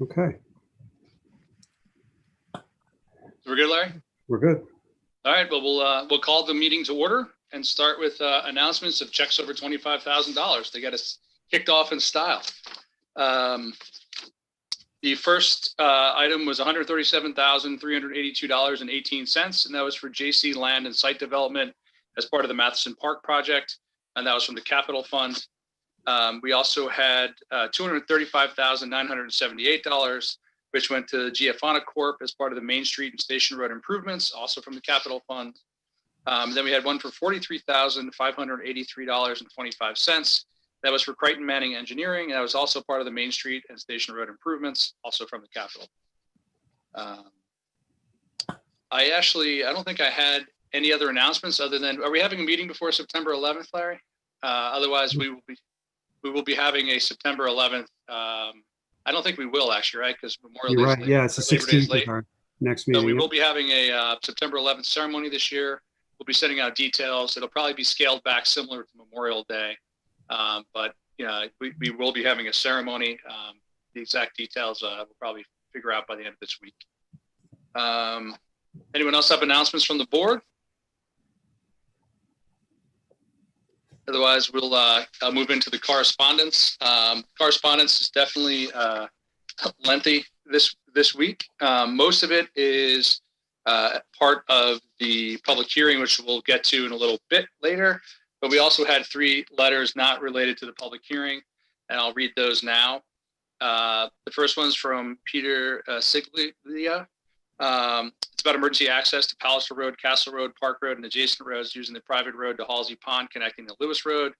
Okay, We're good, Larry? we're good. All right, well, we'll call the meeting to order and start with announcements of checks over $25,000 to get us kicked off in style. The first item was $137,382.18, and that was for JC Land and Site Development as part of the Matheson Park project, and that was from the Capital Fund. We also had $235,978, which went to Giafana Corp as part of the Main Street and Station Road improvements, also from the Capital Fund. Then we had one for $43,583.25. That was for Crichton Manning Engineering. That was also part of the Main Street and Station Road improvements, also from the Capital. I don't think I had any other announcements other than, are we having a meeting before September 11th, Larry? Otherwise, we will be having a September 11th. I don't think we will actually, right? Because Memorial Day. Right. Yeah, it's the 16th of our next meeting. So we will be having a September 11th ceremony this year. We'll be sending out details. It'll probably be scaled back similar to Memorial Day. But we will be having a ceremony. The exact details we'll probably figure out by the end of this week. Anyone else have announcements from the board? Otherwise, we'll move into the correspondence. Correspondence is definitely lengthy this week. Most of it is part of the public hearing, which we'll get to in a little bit later. But we also had 3 letters not related to the public hearing, and I'll read those now. The first one's from Peter Siglia. It's about emergency access to Palliser Road, Castle Road, Park Road, and adjacent roads using the private road to Halsey Pond connecting to Lewis Road.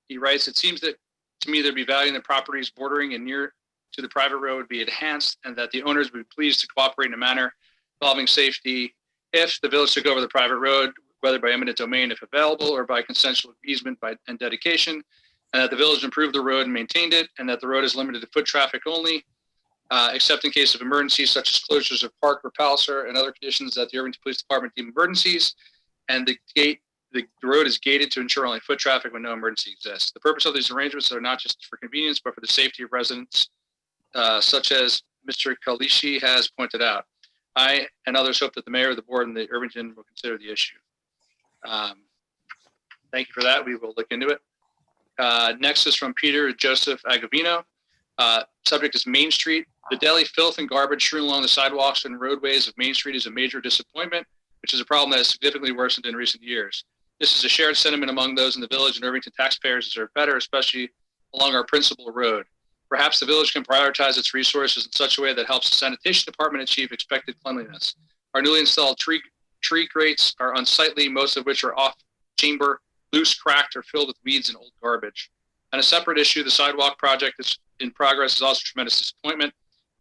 He writes, it seems that to me there'd be value in the properties bordering and near to the private road would be enhanced, and that the owners would be pleased to cooperate in a manner involving safety if the village took over the private road, whether by eminent domain if available or by consensual easement and dedication, and that the village improved the road and maintained it, and that the road is limited to foot traffic only, except in case of emergencies such as closures of Park or Palliser and other conditions that the Irvington Police Department deem emergencies, and the road is gated to ensure only foot traffic when no emergency exists. The purpose of these arrangements are not just for convenience, but for the safety of residents, such as Mr. Kalishi has pointed out. I and others hope that the mayor, the board, and the Irvington will consider the issue. Thank you for that. We will look into it. Next is from Peter Joseph Agavino. Subject is Main Street. The daily filth and garbage strewn along the sidewalks and roadways of Main Street is a major disappointment, which is a problem that has significantly worsened in recent years. This is a shared sentiment among those in the village, and Irvington taxpayers deserve better, especially along our principal road. Perhaps the village can prioritize its resources in such a way that helps the sanitation department achieve expected cleanliness. Our newly installed tree grates are unsightly, most of which are off chamber, loose, cracked, or filled with weeds and old garbage. On a separate issue, the sidewalk project is in progress is also a tremendous disappointment.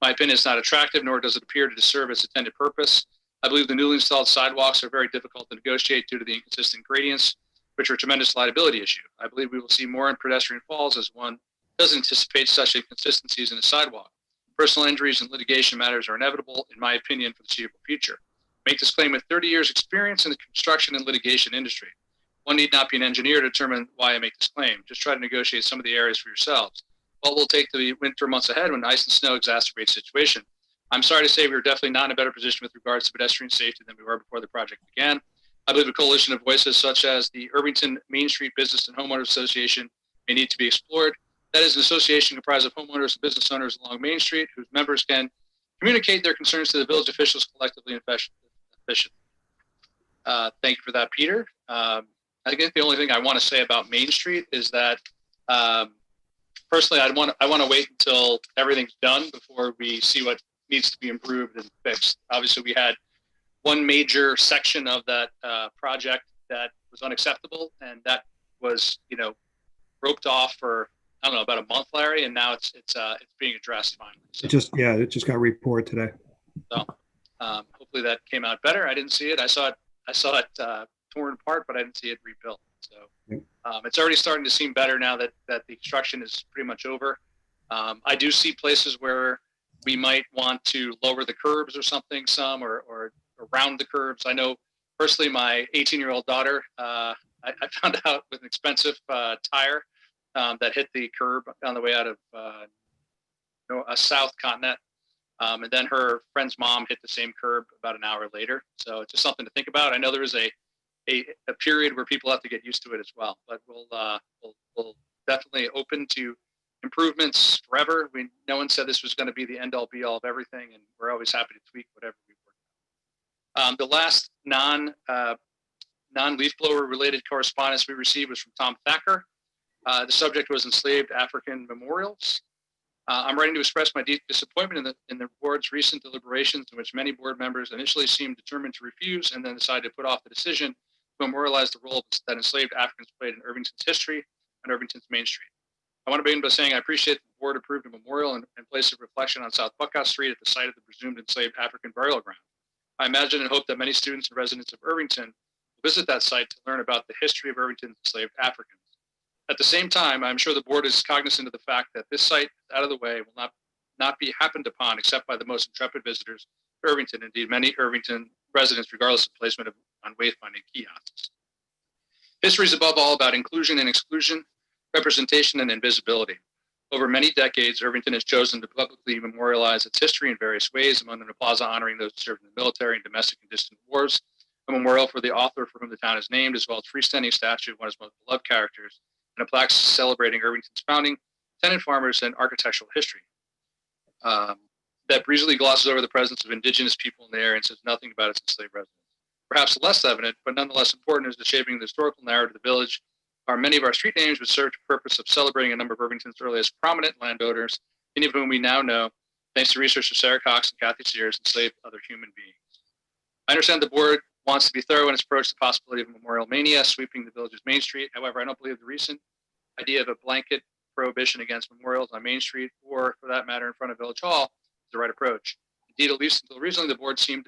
My opinion is not attractive, nor does it appear to serve its intended purpose. I believe the newly installed sidewalks are very difficult to negotiate due to the inconsistent gradients, which are a tremendous liability issue. I believe we will see more in pedestrian falls as one doesn't anticipate such inconsistencies in the sidewalk. Personal injuries and litigation matters are inevitable, in my opinion, for the foreseeable future. I make this claim with 30 years experience in the construction and litigation industry. One need not be an engineer to determine why I make this claim. Just try to negotiate some of the areas for yourselves. What will take the winter months ahead when ice and snow exacerbate the situation? I'm sorry to say we are definitely not in a better position with regards to pedestrian safety than we were before the project began. I believe a coalition of voices such as the Irvington Main Street Business and Homeowners Association may need to be explored. That is an association comprised of homeowners and business owners along Main Street whose members can communicate their concerns to the village officials collectively and efficiently. Thank you for that, Peter. I think the only thing I want to say about Main Street is that personally, I want to wait until everything's done before we see what needs to be improved and fixed. Obviously, we had one major section of that project that was unacceptable, and that was, roped off for about a month, Larry, and now it's being addressed finally. So, It just got reported today. So hopefully that came out better. I didn't see it. I saw it torn apart, but I didn't see it rebuilt. So it's already starting to seem better now that the construction is pretty much over. I do see places where we might want to lower the curbs or something, or around the curbs. I know personally, my 18-year-old daughter, I found out with an expensive tire that hit the curb on the way out of South Continent. And then her friend's mom hit the same curb about an hour later. So it's just something to think about. I know there is a period where people have to get used to it as well, but we'll definitely open to improvements forever. No one said this was going to be the end all be all of everything, and we're always happy to tweak whatever we work. The last non-leaf blower related correspondence we received was from Tom Thacker. The subject was enslaved African memorials. I'm writing to express my deep disappointment in the board's recent deliberations, in which many board members initially seemed determined to refuse and then decided to put off the decision to memorialize the role that enslaved Africans played in Irvington's history and Irvington's Main Street. I want to begin by saying I appreciate the board approved a memorial and place of reflection on South Buckhouse Street at the site of the presumed enslaved African burial ground. I imagine and hope that many students and residents of Irvington will visit that site to learn about the history of Irvington's enslaved Africans. At the same time, I'm sure the board is cognizant of the fact that this site out of the way will not be happened upon except by the most intrepid visitors to Irvington, indeed many Irvington residents, regardless of placement on wayfinding kiosks. History is above all about inclusion and exclusion, representation and invisibility. Over many decades, Irvington has chosen to publicly memorialize its history in various ways, among them a plaza honoring those who served in the military and domestic and distant wars, a memorial for the author for whom the town is named, as well as freestanding statue of one of its most beloved characters, and a plaque celebrating Irvington's founding, tenant farmers, and architectural history. That breezily glosses over the presence of indigenous people in the area and says nothing about its enslaved residents. Perhaps less evident, but nonetheless important, is the shaping of the historical narrative of the village are many of our street names which serve the purpose of celebrating a number of Irvington's earliest prominent landowners, many of whom we now know, thanks to research of Sarah Cox and Kathy Sears, enslaved other human beings. I understand the board wants to be thorough in its approach to the possibility of memorial mania sweeping the village's Main Street. However, I don't believe the recent idea of a blanket prohibition against memorials on Main Street, or for that matter in front of Village Hall, is the right approach. Indeed, at least until recently, the board seemed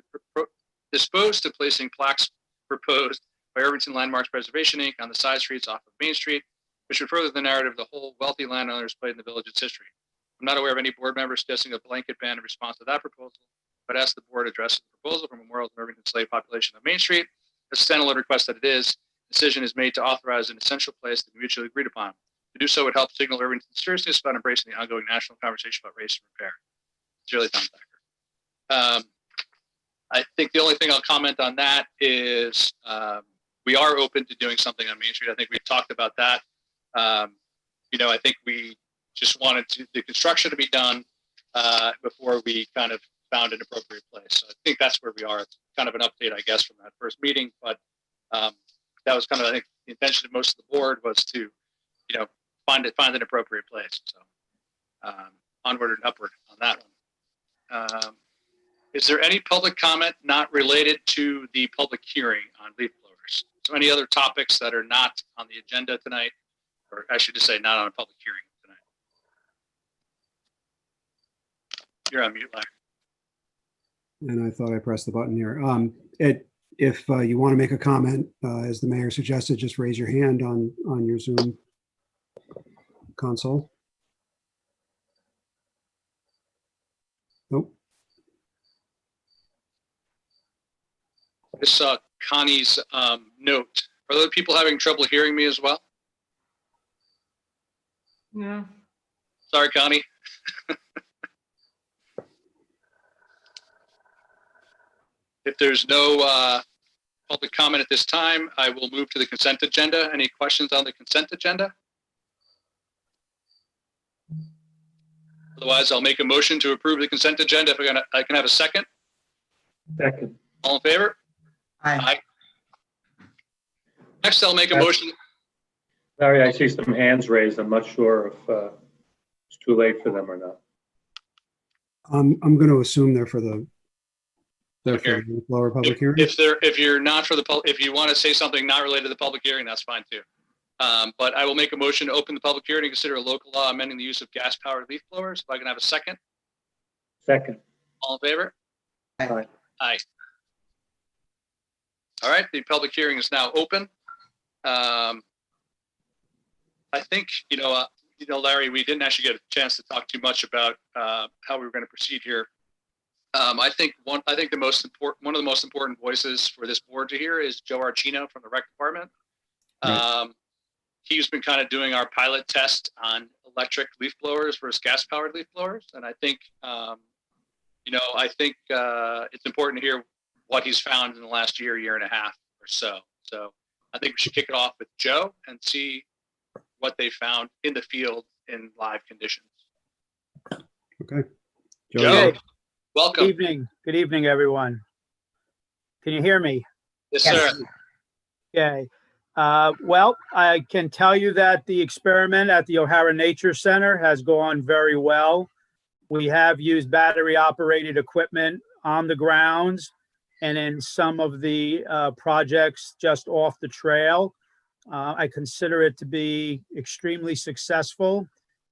disposed to placing plaques proposed by Irvington Landmarks Preservation Inc. on the side streets off of Main Street, which would further the narrative of the whole wealthy landowners played in the village's history. I'm not aware of any board member suggesting a blanket ban in response to that proposal, but ask the board address the proposal for memorials of Irvington slave population on Main Street. As a standalone request that it is, decision is made to authorize an essential place to be mutually agreed upon. To do so would help signal Irvington's seriousness about embracing the ongoing national conversation about race and repair. Sincerely, Tom Thacker. I think the only thing I'll comment on that is we are open to doing something on Main Street. I think we've talked about that. I think we just wanted the construction to be done before we kind of found an appropriate place. So I think that's where we are. It's kind of an update, I guess, from that first meeting, but that was kind of, I think, the intention of most of the board was to, find an appropriate place. So onward and upward on that one. Is there any public comment not related to the public hearing on leaf blowers? So any other topics that are not on the agenda tonight, or I should just say not on a public hearing tonight? You're on mute, Larry. And I thought I pressed the button here. If you want to make a comment, as the mayor suggested, just raise your hand on your Zoom console. Nope. I saw Connie's note. Are other people having trouble hearing me as well? No. Sorry, Connie. If there's no public comment at this time, I will move to the consent agenda. Any questions on the consent agenda? Otherwise, I'll make a motion to approve the consent agenda. If I can have a second. Second. All in favor? Aye. Next, I'll make a motion. Larry, I see some hands raised. I'm not sure if it's too late for them or not. I'm going to assume they're for the Okay. lower public hearing. If you're not for the if you want to say something not related to the public hearing, that's fine too. But I will make a motion to open the public hearing and consider a local law amending the use of gas-powered leaf blowers. If I can have a second. Second. All in favor? Aye. Aye. All right, the public hearing is now open. I think, Larry, we didn't actually get a chance to talk too much about how we were going to proceed here. I think one of the most important voices for this board to hear is Joe Archino from the rec department. Right. He's been kind of doing our pilot test on electric leaf blowers versus gas powered leaf blowers. And I think, it's important to hear what he's found in the last year and a half or so. So I think we should kick it off with Joe and see what they found in the field in live conditions. Okay. Joe, Okay. welcome. Good evening, everyone. Can you hear me? Yes, sir. Okay. Well, I can tell you that the experiment at the O'Hara Nature Center has gone very well. We have used battery operated equipment on the grounds and in some of the projects just off the trail. I consider it to be extremely successful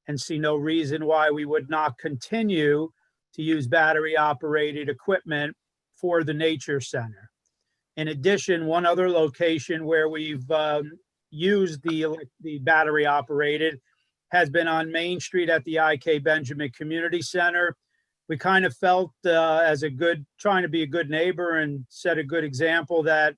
and see no reason why we would not continue to use battery operated equipment for the Nature Center. In addition, one other location where we've used the battery operated has been on Main Street at the I.K. Benjamin Community Center. We kind of felt trying to be a good neighbor and set a good example, that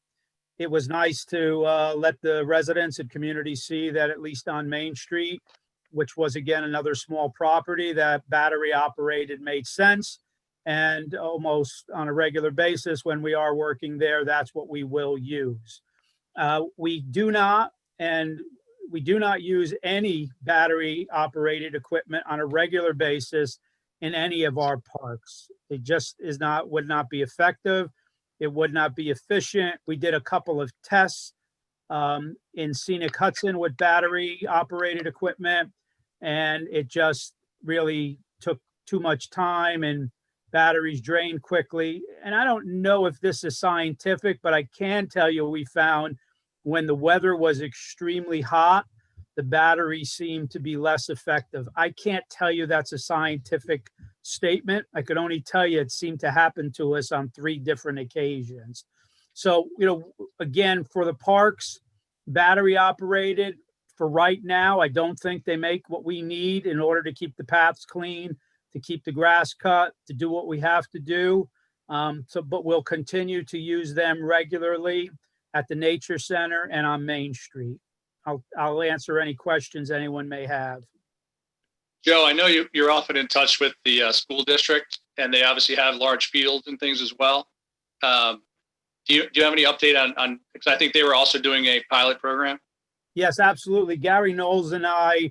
it was nice to let the residents and community see that at least on Main Street, which was again another small property, that battery operated made sense. And almost on a regular basis when we are working there, that's what we will use. We do not use any battery operated equipment on a regular basis in any of our parks. It just would not be effective. It would not be efficient. We did a couple of tests in Scenic Hudson with battery operated equipment, and it just really took too much time and batteries drained quickly. And I don't know if this is scientific, but I can tell you we found when the weather was extremely hot, the battery seemed to be less effective. I can't tell you that's a scientific statement. I could only tell you it seemed to happen to us on 3 different occasions. So, again, for the parks, battery operated for right now, I don't think they make what we need in order to keep the paths clean, to keep the grass cut, to do what we have to do. But we'll continue to use them regularly at the Nature Center and on Main Street. I'll answer any questions anyone may have. Joe, I know you're often in touch with the school district, and they obviously have large fields and things as well. Do you have any update on, because I think they were also doing a pilot program? Yes, absolutely. Gary Knowles and I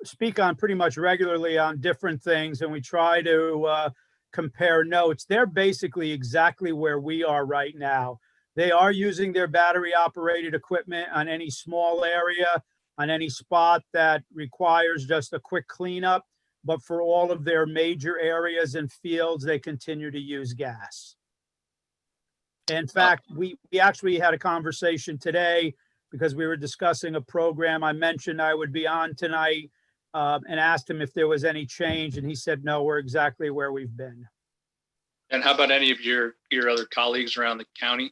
speak on pretty much regularly on different things, and we try to compare notes. They're basically exactly where we are right now. They are using their battery operated equipment on any small area, on any spot that requires just a quick cleanup. But for all of their major areas and fields, they continue to use gas. In fact, we actually had a conversation today because we were discussing a program. I mentioned I would be on tonight and asked him if there was any change. And he said, no, we're exactly where we've been. And how about any of your other colleagues around the county?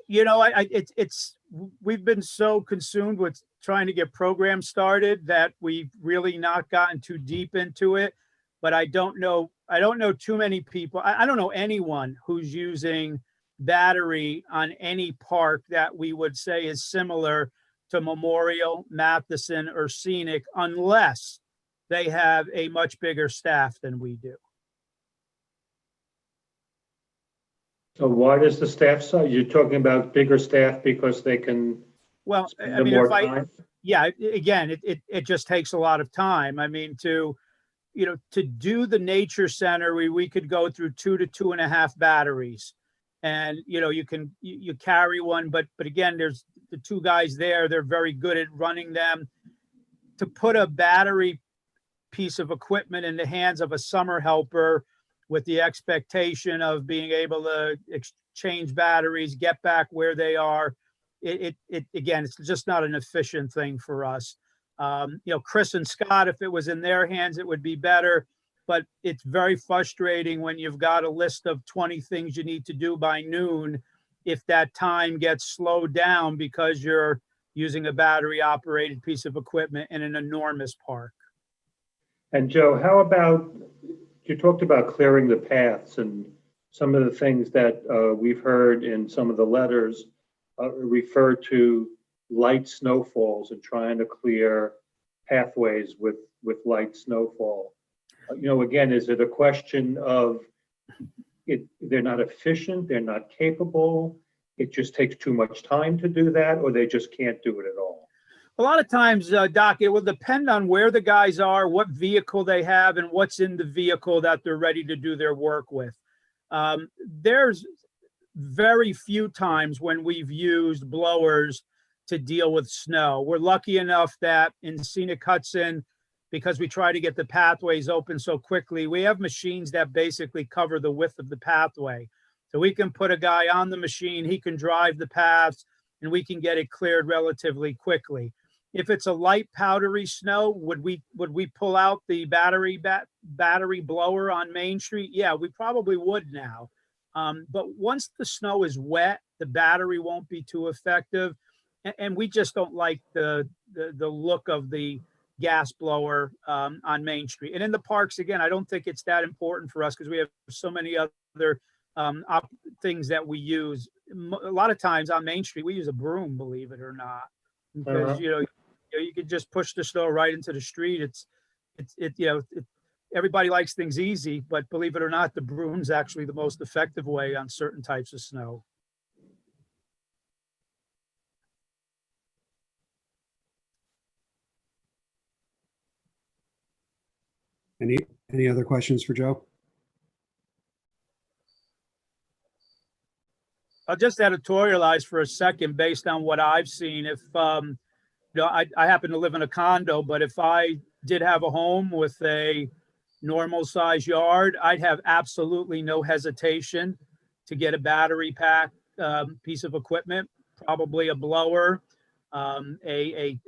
We've been so consumed with trying to get programs started that we've really not gotten too deep into it. But I don't know too many people. I don't know anyone who's using battery on any park that we would say is similar to Memorial, Matheson, or Scenic, unless they have a much bigger staff than we do. So why does the staff side? You're talking about bigger staff because they can Well, spend more time? Again, it just takes a lot of time. I mean, to do the Nature Center, we could go through 2 to 2.5 batteries, and you carry one, but again, there's the 2 guys there. They're very good at running them. To put a battery piece of equipment in the hands of a summer helper with the expectation of being able to exchange batteries, get back where they are, again, it's just not an efficient thing for us. Chris and Scott, if it was in their hands, it would be better, but it's very frustrating when you've got a list of 20 things you need to do by noon, if that time gets slowed down because you're using a battery operated piece of equipment in an enormous park. And Joe, how about, you talked about clearing the paths, and some of the things that we've heard in some of the letters refer to light snowfalls and trying to clear pathways with light snowfall. Again, is it a question of they're not efficient, they're not capable, it just takes too much time to do that, or they just can't do it at all? A lot of times, Doc, it will depend on where the guys are, what vehicle they have, and what's in the vehicle that they're ready to do their work with. There's very few times when we've used blowers to deal with snow. We're lucky enough that in Scenic Hudson, because we try to get the pathways open so quickly, we have machines that basically cover the width of the pathway. So we can put a guy on the machine, he can drive the paths, and we can get it cleared relatively quickly. If it's a light powdery snow, would we pull out the battery blower on Main Street? Yeah, we probably would now. But once the snow is wet, the battery won't be too effective. And we just don't like the look of the gas blower on Main Street. And in the parks, again, I don't think it's that important for us because we have so many other things that we use. A lot of times on Main Street, we use a broom, believe it or not, because you could just push the snow right into the street. Everybody likes things easy, but believe it or not, the broom's actually the most effective way on certain types of snow. Any other questions for Joe? I'll just editorialize for a second based on what I've seen. If, I happen to live in a condo, but if I did have a home with a normal size yard, I'd have absolutely no hesitation to get a battery pack piece of equipment, probably a blower, a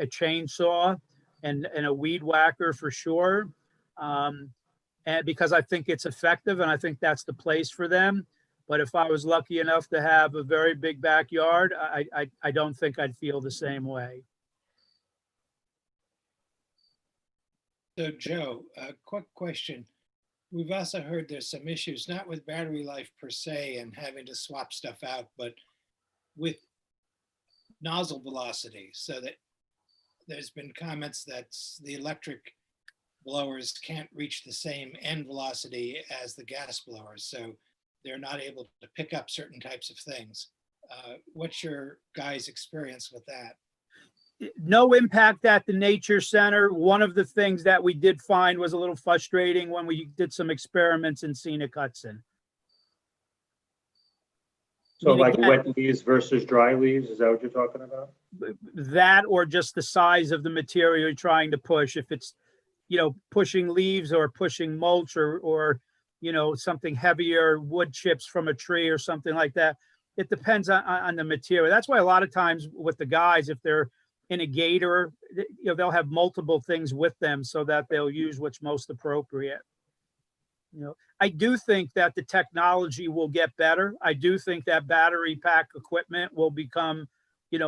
chainsaw, and a weed whacker for sure. And because I think it's effective and I think that's the place for them. But if I was lucky enough to have a very big backyard, I don't think I'd feel the same way. So Joe, a quick question. We've also heard there's some issues, not with battery life per se and having to swap stuff out, but with nozzle velocity, so that there's been comments that the electric blowers can't reach the same end velocity as the gas blowers. So they're not able to pick up certain types of things. What's your guys' experience with that? No impact at the nature center. One of the things that we did find was a little frustrating when we did some experiments in Scenic Hudson. So like wet leaves versus dry leaves, is that what you're talking about? That or just the size of the material you're trying to push. If it's, pushing leaves or pushing mulch or something heavier, wood chips from a tree or something like that. It depends on the material. That's why a lot of times with the guys, if they're in a gator, they'll have multiple things with them so that they'll use what's most appropriate. I do think that the technology will get better. I do think that battery pack equipment will become,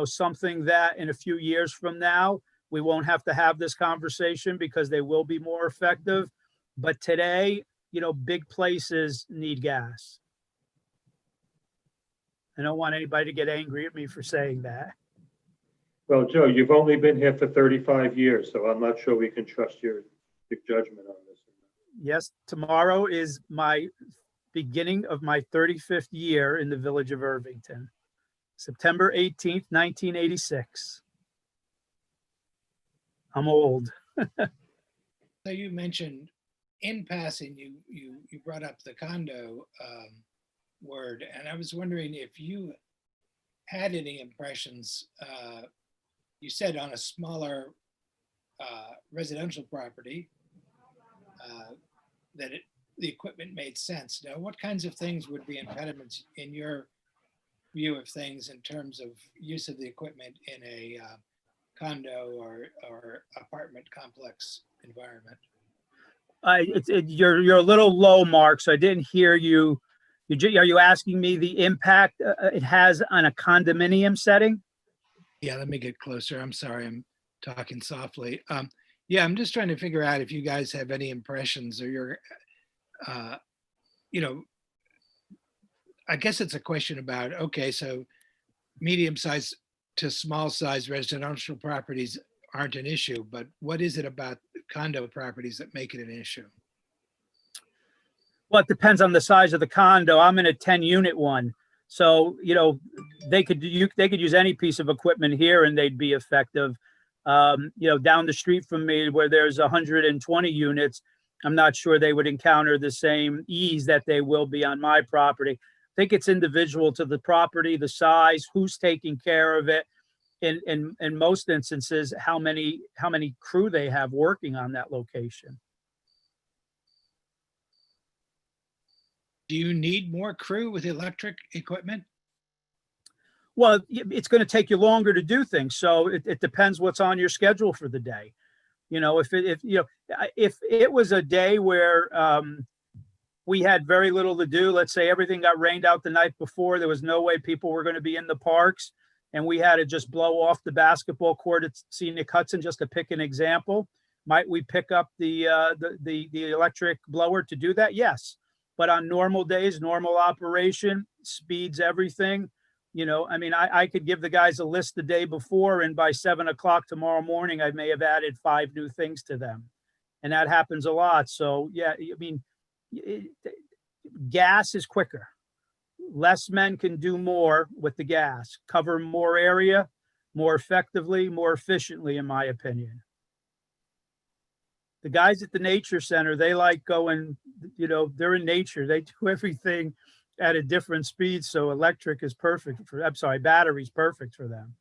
something that in a few years from now, we won't have to have this conversation because they will be more effective. But today, big places need gas. I don't want anybody to get angry at me for saying that. Well, Joe, you've only been here for 35 years, so I'm not sure we can trust your judgment on this. Yes, tomorrow is my beginning of my 35th year in the village of Irvington. September 18th, 1986. I'm old. So you mentioned in passing, you brought up the condo word, and I was wondering if you had any impressions. You said on a smaller residential property that the equipment made sense. Now, what kinds of things would be impediments in your view of things in terms of use of the equipment in a condo or apartment complex environment? You're a little low, Mark, so I didn't hear you. Are you asking me the impact it has on a condominium setting? Yeah, let me get closer. I'm sorry, I'm talking softly. Yeah, I'm just trying to figure out if you guys have any impressions or your, I guess it's a question about, okay, so medium-sized to small-sized residential properties aren't an issue, but what is it about condo properties that make it an issue? Well, it depends on the size of the condo. I'm in a 10-unit one. So, they could use any piece of equipment here and they'd be effective. Down the street from me where there's 120 units, I'm not sure they would encounter the same ease that they will be on my property. I think it's individual to the property, the size, who's taking care of it. In most instances, how many crew they have working on that location. Do you need more crew with electric equipment? Well, it's going to take you longer to do things. So it depends what's on your schedule for the day. If it was a day where we had very little to do, let's say everything got rained out the night before, there was no way people were going to be in the parks, and we had to just blow off the basketball court at Scenic Hudson, just to pick an example. Might we pick up the electric blower to do that? Yes. But on normal days, normal operation, speeds everything. I could give the guys a list the day before, and by 7 o'clock tomorrow morning, I may have added 5 new things to them. And that happens a lot. So, yeah, gas is quicker. Less men can do more with the gas, cover more area, more effectively, more efficiently, in my opinion. The guys at the nature center, they like going, they're in nature. They do everything at a different speed. So electric is perfect battery's perfect for them.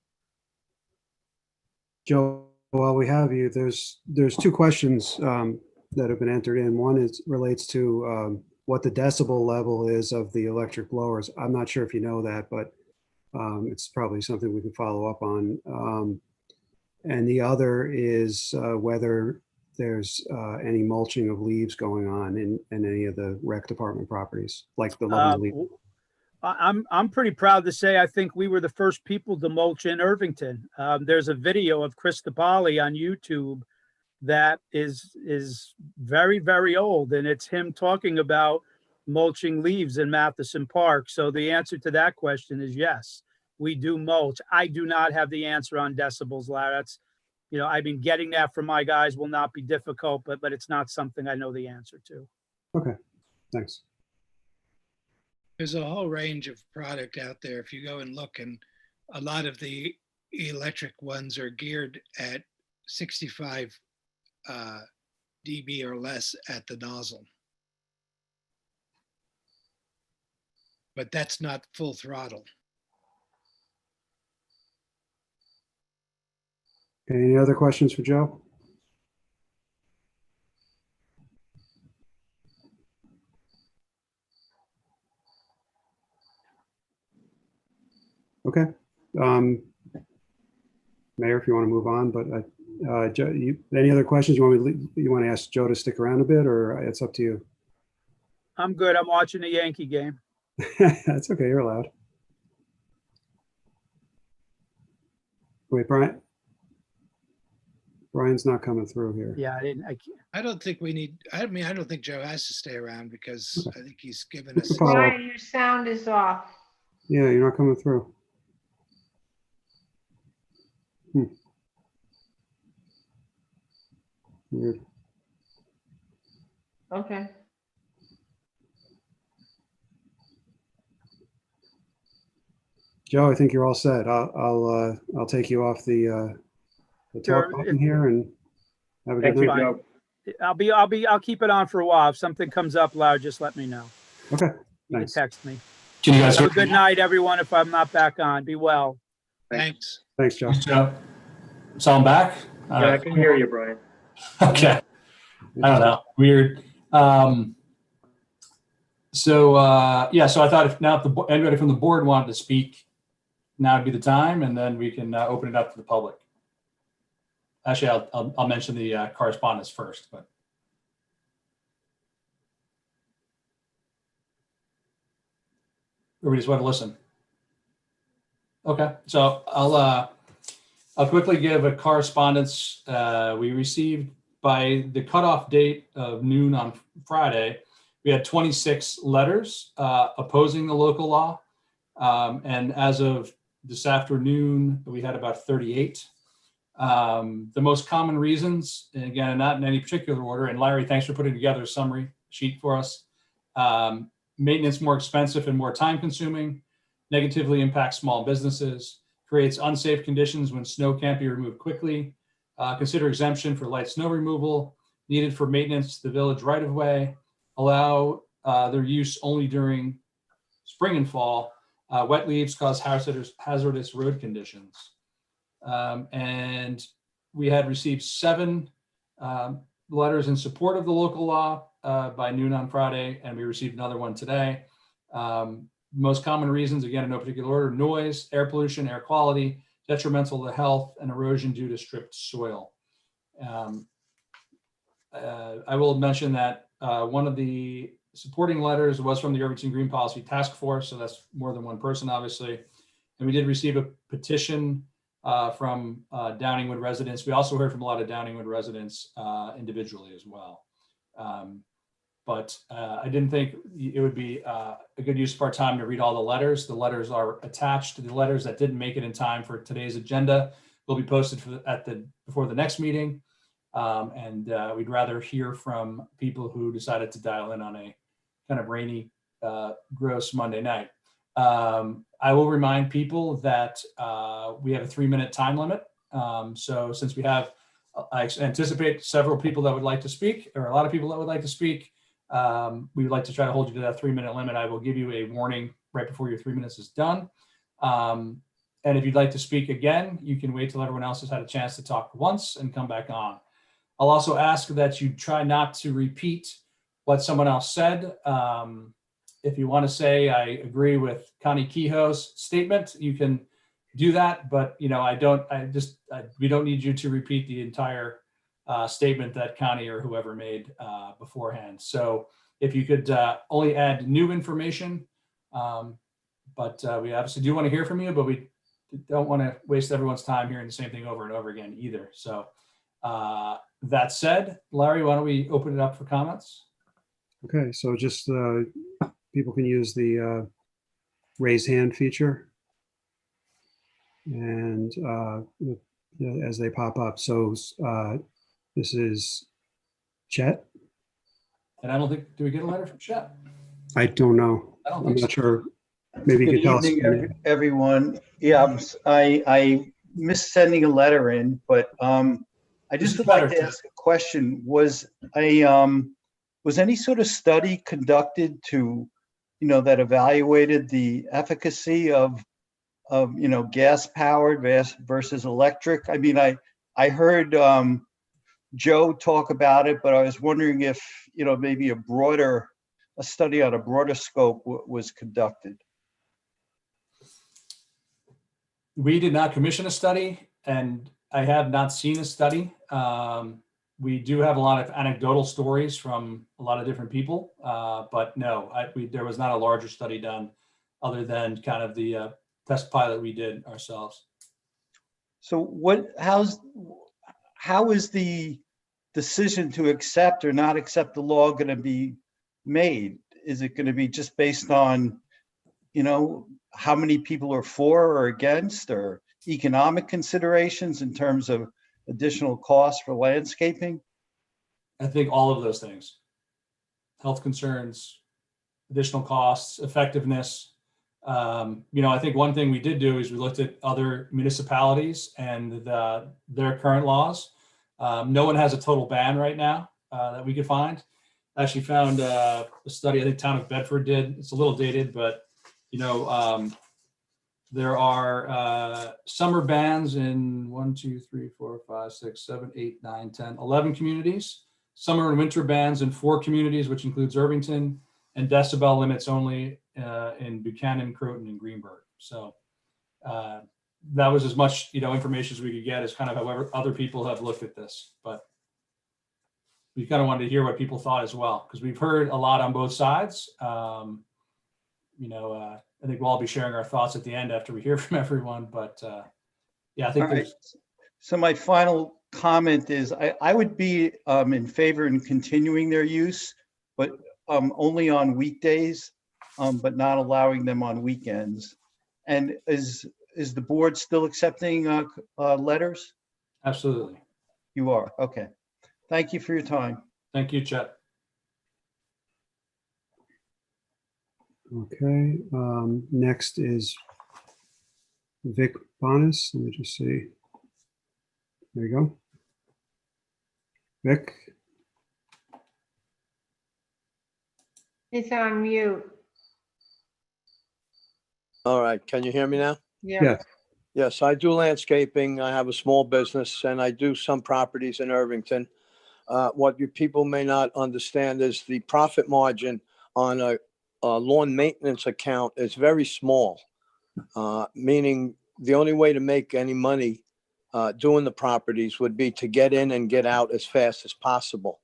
Joe, while we have you, there's 2 questions that have been entered in. One relates to what the decibel level is of the electric blowers. I'm not sure if you know that, but it's probably something we can follow up on. And the other is whether there's any mulching of leaves going on in any of the rec department properties, like the lovely leaf. I'm pretty proud to say I think we were the first people to mulch in Irvington. There's a video of Chris DePaoli on YouTube that is very, very old, and it's him talking about mulching leaves in Matheson Park. So the answer to that question is yes, we do mulch. I do not have the answer on decibels, Larry. That's, I've been getting that from my guys, will not be difficult, but it's not something I know the answer to. Okay, thanks. There's a whole range of product out there. If you go and look, and a lot of the electric ones are geared at 65 dB or less at the nozzle. But that's not full throttle. Okay, any other questions for Joe? Okay. Mayor, if you want to move on, but Joe, any other questions? You want to ask Joe to stick around a bit, or it's up to you? I'm good. I'm watching the Yankee game. That's okay. You're allowed. Wait, Brian's not coming through here. Yeah, I don't think we need, I don't think Joe has to stay around because I think he's given us. Brian, your sound is off. Yeah, you're not coming through. Weird. Okay. Joe, I think you're all set. I'll take you off the talk Sure. button here and have a good Thank you, night. Joe. I'll keep it on for a while. If something comes up, Larry, just let me know. Okay, You can thanks. text me. Can you guys Have hear a good night, everyone. If I'm not back on, be well. Thanks. Thanks, Joe. me? Joe? So I'm back? All Yeah, I right. can hear you, Brian. Okay. I don't know. Weird. So I thought if anybody from the board wanted to speak, now would be the time, and then we can open it up to the public. Actually, I'll mention the correspondence first, but. Or we just want to listen. Okay, so I'll quickly give a correspondence we received by the cutoff date of noon on Friday. We had 26 letters opposing the local law. And as of this afternoon, we had about 38. The most common reasons, and again, not in any particular order, and Larry, thanks for putting together a summary sheet for us. Maintenance more expensive and more time consuming, negatively impacts small businesses, creates unsafe conditions when snow can't be removed quickly, consider exemption for light snow removal, needed for maintenance to the village right of way, allow their use only during spring and fall. Wet leaves cause hazardous road conditions. And we had received 7 letters in support of the local law by noon on Friday, and we received another one today. Most common reasons, again, in no particular order: noise, air pollution, air quality, detrimental to health, and erosion due to stripped soil. I will mention that one of the supporting letters was from the Irvington Green Policy Task Force, so that's more than one person, obviously. And we did receive a petition from Downingwood residents. We also heard from a lot of Downingwood residents individually as well. But I didn't think it would be a good use of our time to read all the letters. The letters are attached to the letters that didn't make it in time for today's agenda. Will be posted before the next meeting. And we'd rather hear from people who decided to dial in on a kind of rainy, gross Monday night. I will remind people that we have a 3-minute time limit. So since we have, I anticipate several people that would like to speak, or a lot of people that would like to speak, we would like to try to hold you to that 3-minute limit. I will give you a warning right before your 3 minutes is done. And if you'd like to speak again, you can wait till everyone else has had a chance to talk once and come back on. I'll also ask that you try not to repeat what someone else said. If you want to say, I agree with Connie Kehoe's statement, you can do that. But, you know, we don't need you to repeat the entire statement that Connie or whoever made beforehand. So if you could only add new information, but we obviously do want to hear from you, but we don't want to waste everyone's time hearing the same thing over and over again either. So that said, Larry, why don't we open it up for comments? Okay, so just people can use the raise hand feature and as they pop up. So this is Chet. And I don't think, do we get a letter from Chet? I don't know. I don't I'm think so. not sure. Maybe you Good could tell us. evening, everyone. Yeah, I missed sending a letter in, but I This just is would like better, to too. ask a question. Was any sort of study conducted to, that evaluated the efficacy of gas powered versus electric? I mean, I heard Joe talk about it, but I was wondering if maybe a study on a broader scope was conducted. We did not commission a study, and I have not seen a study. We do have a lot of anecdotal stories from a lot of different people, but no, there was not a larger study done other than kind of the test pilot we did ourselves. So how is the decision to accept or not accept the law going to be made? Is it going to be just based on, how many people are for or against, or economic considerations in terms of additional costs for landscaping? I think all of those things: health concerns, additional costs, effectiveness. I think one thing we did do is we looked at other municipalities and their current laws. No one has a total ban right now that we could find. I actually found a study I think Town of Bedford did. It's a little dated, but there are summer bans in 11 communities. Summer and winter bans in 4 communities, which includes Irvington, and decibel limits only in Buchanan, Croton, and Greenberg. So that was as much information as we could get, as kind of however other people have looked at this. But we kind of wanted to hear what people thought as well, because we've heard a lot on both sides. I think we'll all be sharing our thoughts at the end after we hear from everyone. But yeah, I think All right. So my final comment is I would be in favor in continuing their use, but only on weekdays, but not allowing them on weekends. And is the board still accepting letters? Absolutely. You are, okay. Thank you for your time. Thank you, Chet. Okay, next is Vic Bonas. Let me just see. There you go. Vic, He's on mute. All right, can you hear me now? Yeah. yes, Yes, I do landscaping. I have a small business and I do some properties in Irvington. What you people may not understand is the profit margin on a lawn maintenance account is very small. Meaning the only way to make any money doing the properties would be to get in and get out as fast as possible.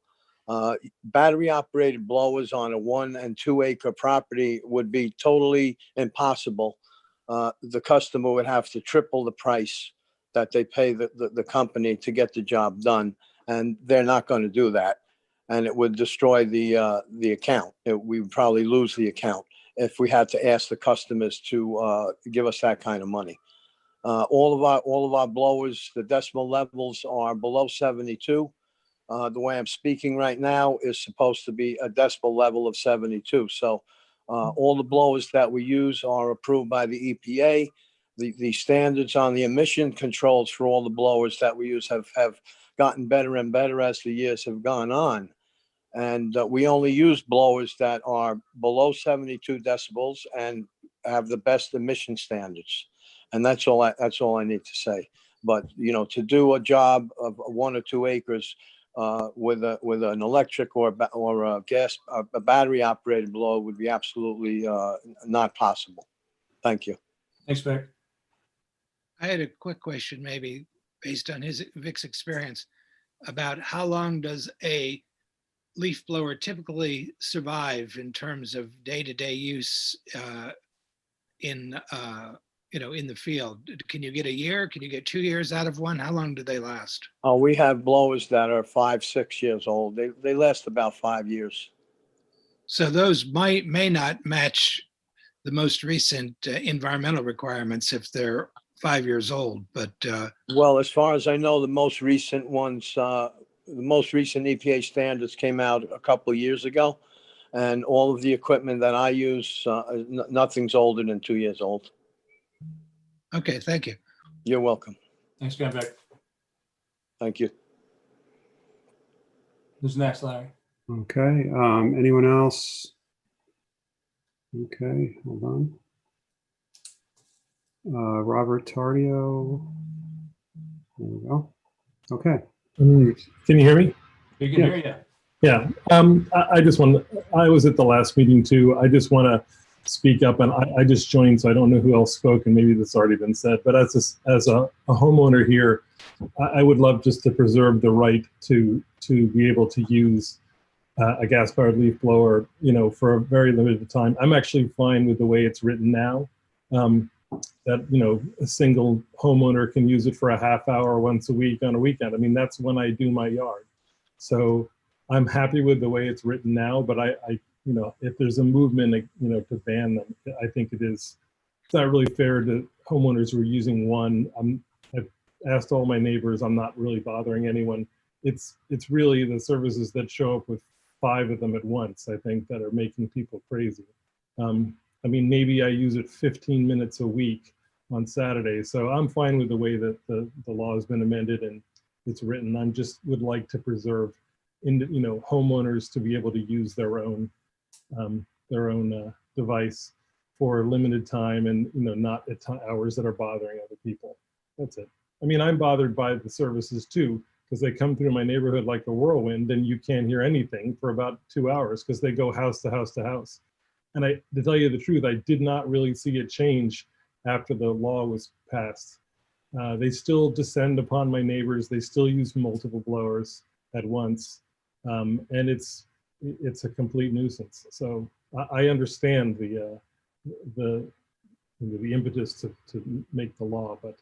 Battery operated blowers on a 1 and 2 acre property would be totally impossible. The customer would have to triple the price that they pay the company to get the job done. And they're not going to do that. And it would destroy the account. We would probably lose the account if we had to ask the customers to give us that kind of money. All of our blowers, the decimal levels are below 72. The way I'm speaking right now is supposed to be a decibel level of 72. So all the blowers that we use are approved by the EPA. The standards on the emission controls for all the blowers that we use have gotten better and better as the years have gone on. And we only use blowers that are below 72 decibels and have the best emission standards. And that's all I need to say. But, you know, to do a job of 1 or 2 acres with an electric or a gas, a battery operated blower would be absolutely not possible. Thank you. Thanks, Vic. I had a quick question, maybe based on Vic's experience, about how long does a leaf blower typically survive in terms of day-to-day use in the field? Can you get a year? Can you get 2 years out of one? How long do they last? We have blowers that are 5, 6 years old. They last about 5 years. So those may not match the most recent environmental requirements if they're 5 years old, but Well, as far as I know, the most recent ones, the most recent EPA standards came out a couple of years ago. And all of the equipment that I use, nothing's older than 2 years old. okay, thank you. You're welcome. Thanks again, Vic. Thank you. Who's next, Larry? okay. Anyone else? Okay, hold on. Robert Tardio. There we go. Okay. Can you hear me? We can hear you. Yeah. I just want. I was at the last meeting too. I just want to speak up, and I just joined, so I don't know who else spoke, and maybe that's already been said. But as a homeowner here, I would love just to preserve the right to be able to use a gas-powered leaf blower, you know, for a very limited time. I'm actually fine with the way it's written now. That, you know, a single homeowner can use it for a half hour once a week on a weekend. I mean, that's when I do my yard. So I'm happy with the way it's written now, but I you know, if there's a movement, you know, to ban them, I think it's not really fair to homeowners who are using one. I've asked all my neighbors, I'm not really bothering anyone. It's really the services that show up with 5 of them at once, I think, that are making people crazy. I mean, maybe I use it 15 minutes a week on Saturday. So I'm fine with the way that the law has been amended and it's written. I just would like to preserve, you know, homeowners to be able to use their own device for a limited time and, you know, not at hours that are bothering other people. That's it. I mean, I'm bothered by the services too, because they come through my neighborhood like a whirlwind and you can't hear anything for about 2 hours because they go house to house to house. And to tell you the truth, I did not really see it change after the law was passed. They still descend upon my neighbors. They still use multiple blowers at once. And it's a complete nuisance. So I understand the impetus to make the law, but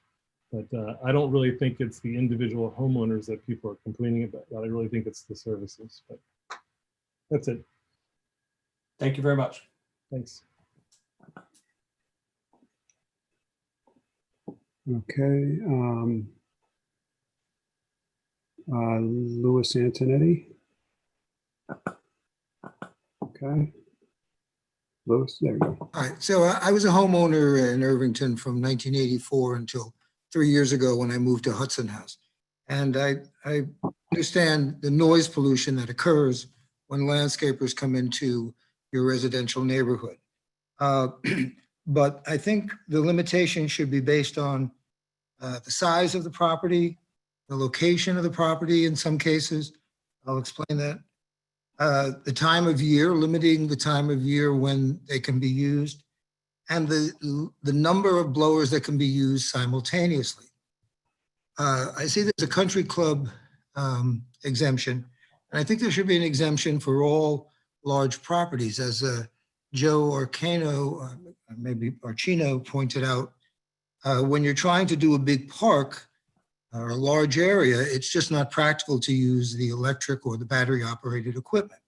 I don't really think it's the individual homeowners that people are complaining about. I really think it's the services, but that's it. Thank you very much. Thanks. Okay. Louis Antonetti. Okay. Louis, there you go. All right, so I was a homeowner in Irvington from 1984 until 3 years ago when I moved to Hudson House. And I understand the noise pollution that occurs when landscapers come into your residential neighborhood. But I think the limitation should be based on the size of the property, the location of the property in some cases. I'll explain that. The time of year, limiting the time of year when they can be used, and the number of blowers that can be used simultaneously. I see there's a country club exemption, and I think there should be an exemption for all large properties. As Joe Arcano, maybe Archino pointed out, when you're trying to do a big park or a large area, it's just not practical to use the electric or the battery operated equipment.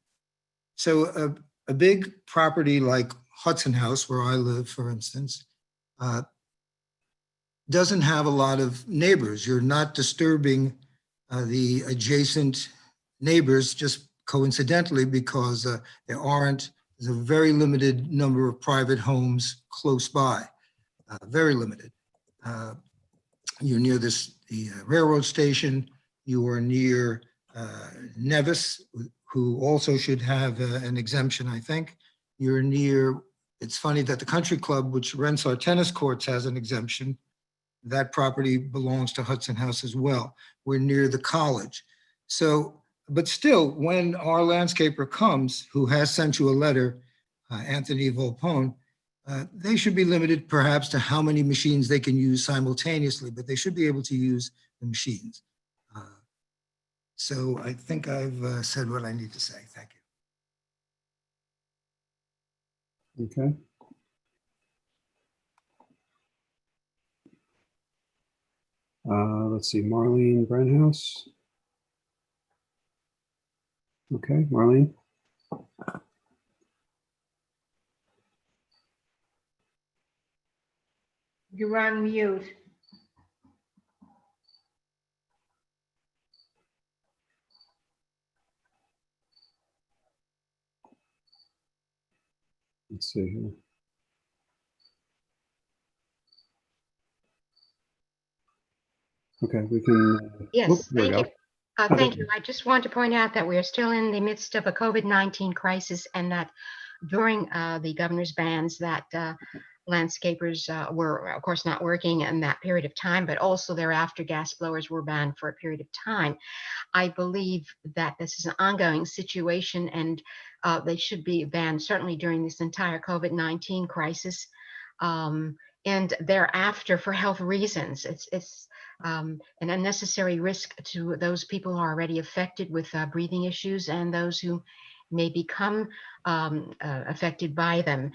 So a big property like Hudson House, where I live, for instance, doesn't have a lot of neighbors. You're not disturbing the adjacent neighbors just coincidentally because there's a very limited number of private homes close by, very limited. You're near the railroad station. You are near Nevis, who also should have an exemption, I think. You're near, it's funny that the country club, which rents our tennis courts, has an exemption. That property belongs to Hudson House as well. We're near the college. So, but still, when our landscaper comes, who has sent you a letter, Anthony Volpone, they should be limited perhaps to how many machines they can use simultaneously, but they should be able to use the machines. So I think I've said what I need to say. Thank you. Okay. Let's see, Marlene Brenthouse. Okay, Marlene. You're on mute. Let's see here. Okay, we can. Yes, there we thank go. you. Thank you. I just want to point out that we are still in the midst of a COVID-19 crisis, and that during the governor's bans that landscapers were, of course, not working in that period of time, but also thereafter gas blowers were banned for a period of time. I believe that this is an ongoing situation, and they should be banned certainly during this entire COVID-19 crisis, and thereafter for health reasons. It's an unnecessary risk to those people who are already affected with breathing issues and those who may become affected by them.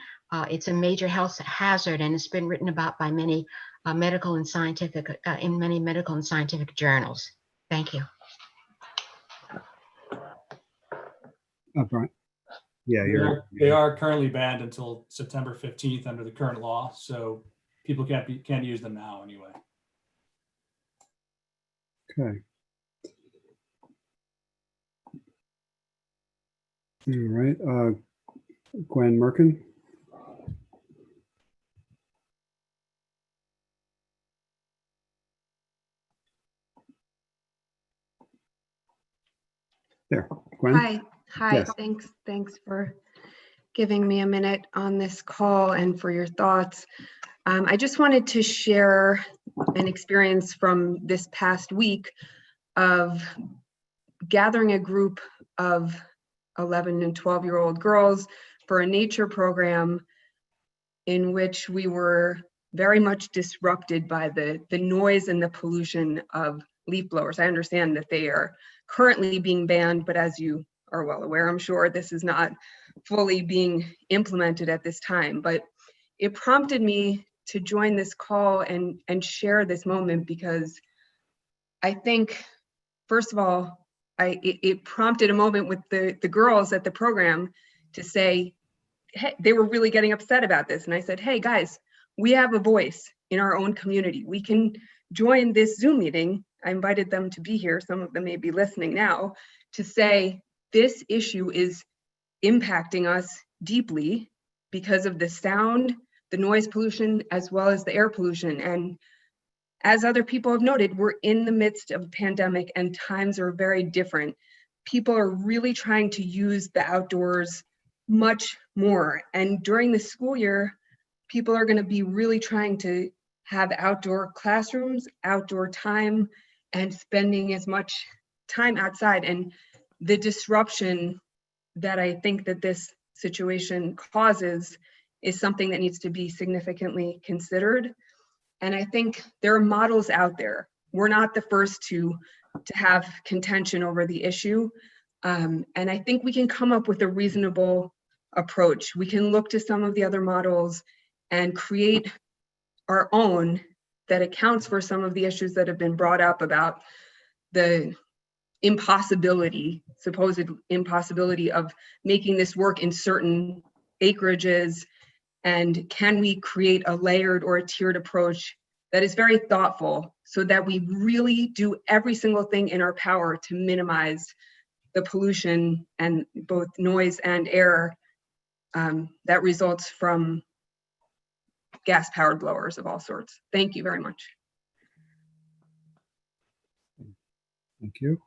It's a major health hazard, and it's been written about by many medical and scientific in many medical and scientific journals. Thank you. Brian. Yeah, They are currently banned until September 15th under the current law, so people can't use them now anyway. Okay. All right, Gwen Merkin. There, Gwen. Hi, Yes. thanks for giving me a minute on this call and for your thoughts. I just wanted to share an experience from this past week of gathering a group of 11 and 12-year-old girls for a nature program in which we were very much disrupted by the noise and the pollution of leaf blowers. I understand that they are currently being banned, but as you are well aware, I'm sure, this is not fully being implemented at this time. But it prompted me to join this call and share this moment, because I think, first of all, it prompted a moment with the girls at the program to say, hey, they were really getting upset about this. And I said, hey guys, we have a voice in our own community. We can join this Zoom meeting I invited them to be here, some of them may be listening now, to say this issue is impacting us deeply because of the sound, the noise pollution, as well as the air pollution. And as other people have noted, we're in the midst of a pandemic and times are very different. People are really trying to use the outdoors much more. And during the school year, people are going to be really trying to have outdoor classrooms, outdoor time, and spending as much time outside. And the disruption that I think that this situation causes is something that needs to be significantly considered. And I think there are models out there. We're not the first to have contention over the issue. And I think we can come up with a reasonable approach. We can look to some of the other models and create our own that accounts for some of the issues that have been brought up about the impossibility, supposed impossibility of making this work in certain acreages. And can we create a layered or a tiered approach that is very thoughtful so that we really do every single thing in our power to minimize the pollution and both noise and air that results from gas-powered blowers of all sorts. Thank you very much. Thank you.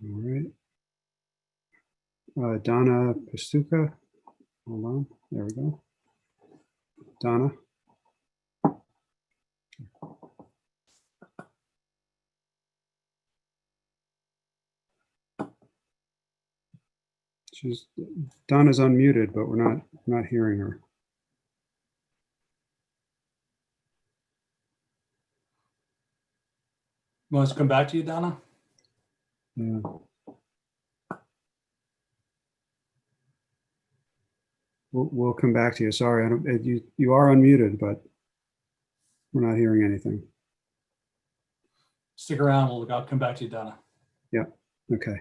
All right. Donna Pastuca. Hold on. There we go. Donna. Donna's unmuted, but we're not hearing her. Want us to come back to you, Donna? Yeah. We'll come back to you. Sorry, I don't. You are unmuted, but we're not hearing anything. Stick around. I'll come back to you, Donna. Yeah. Okay.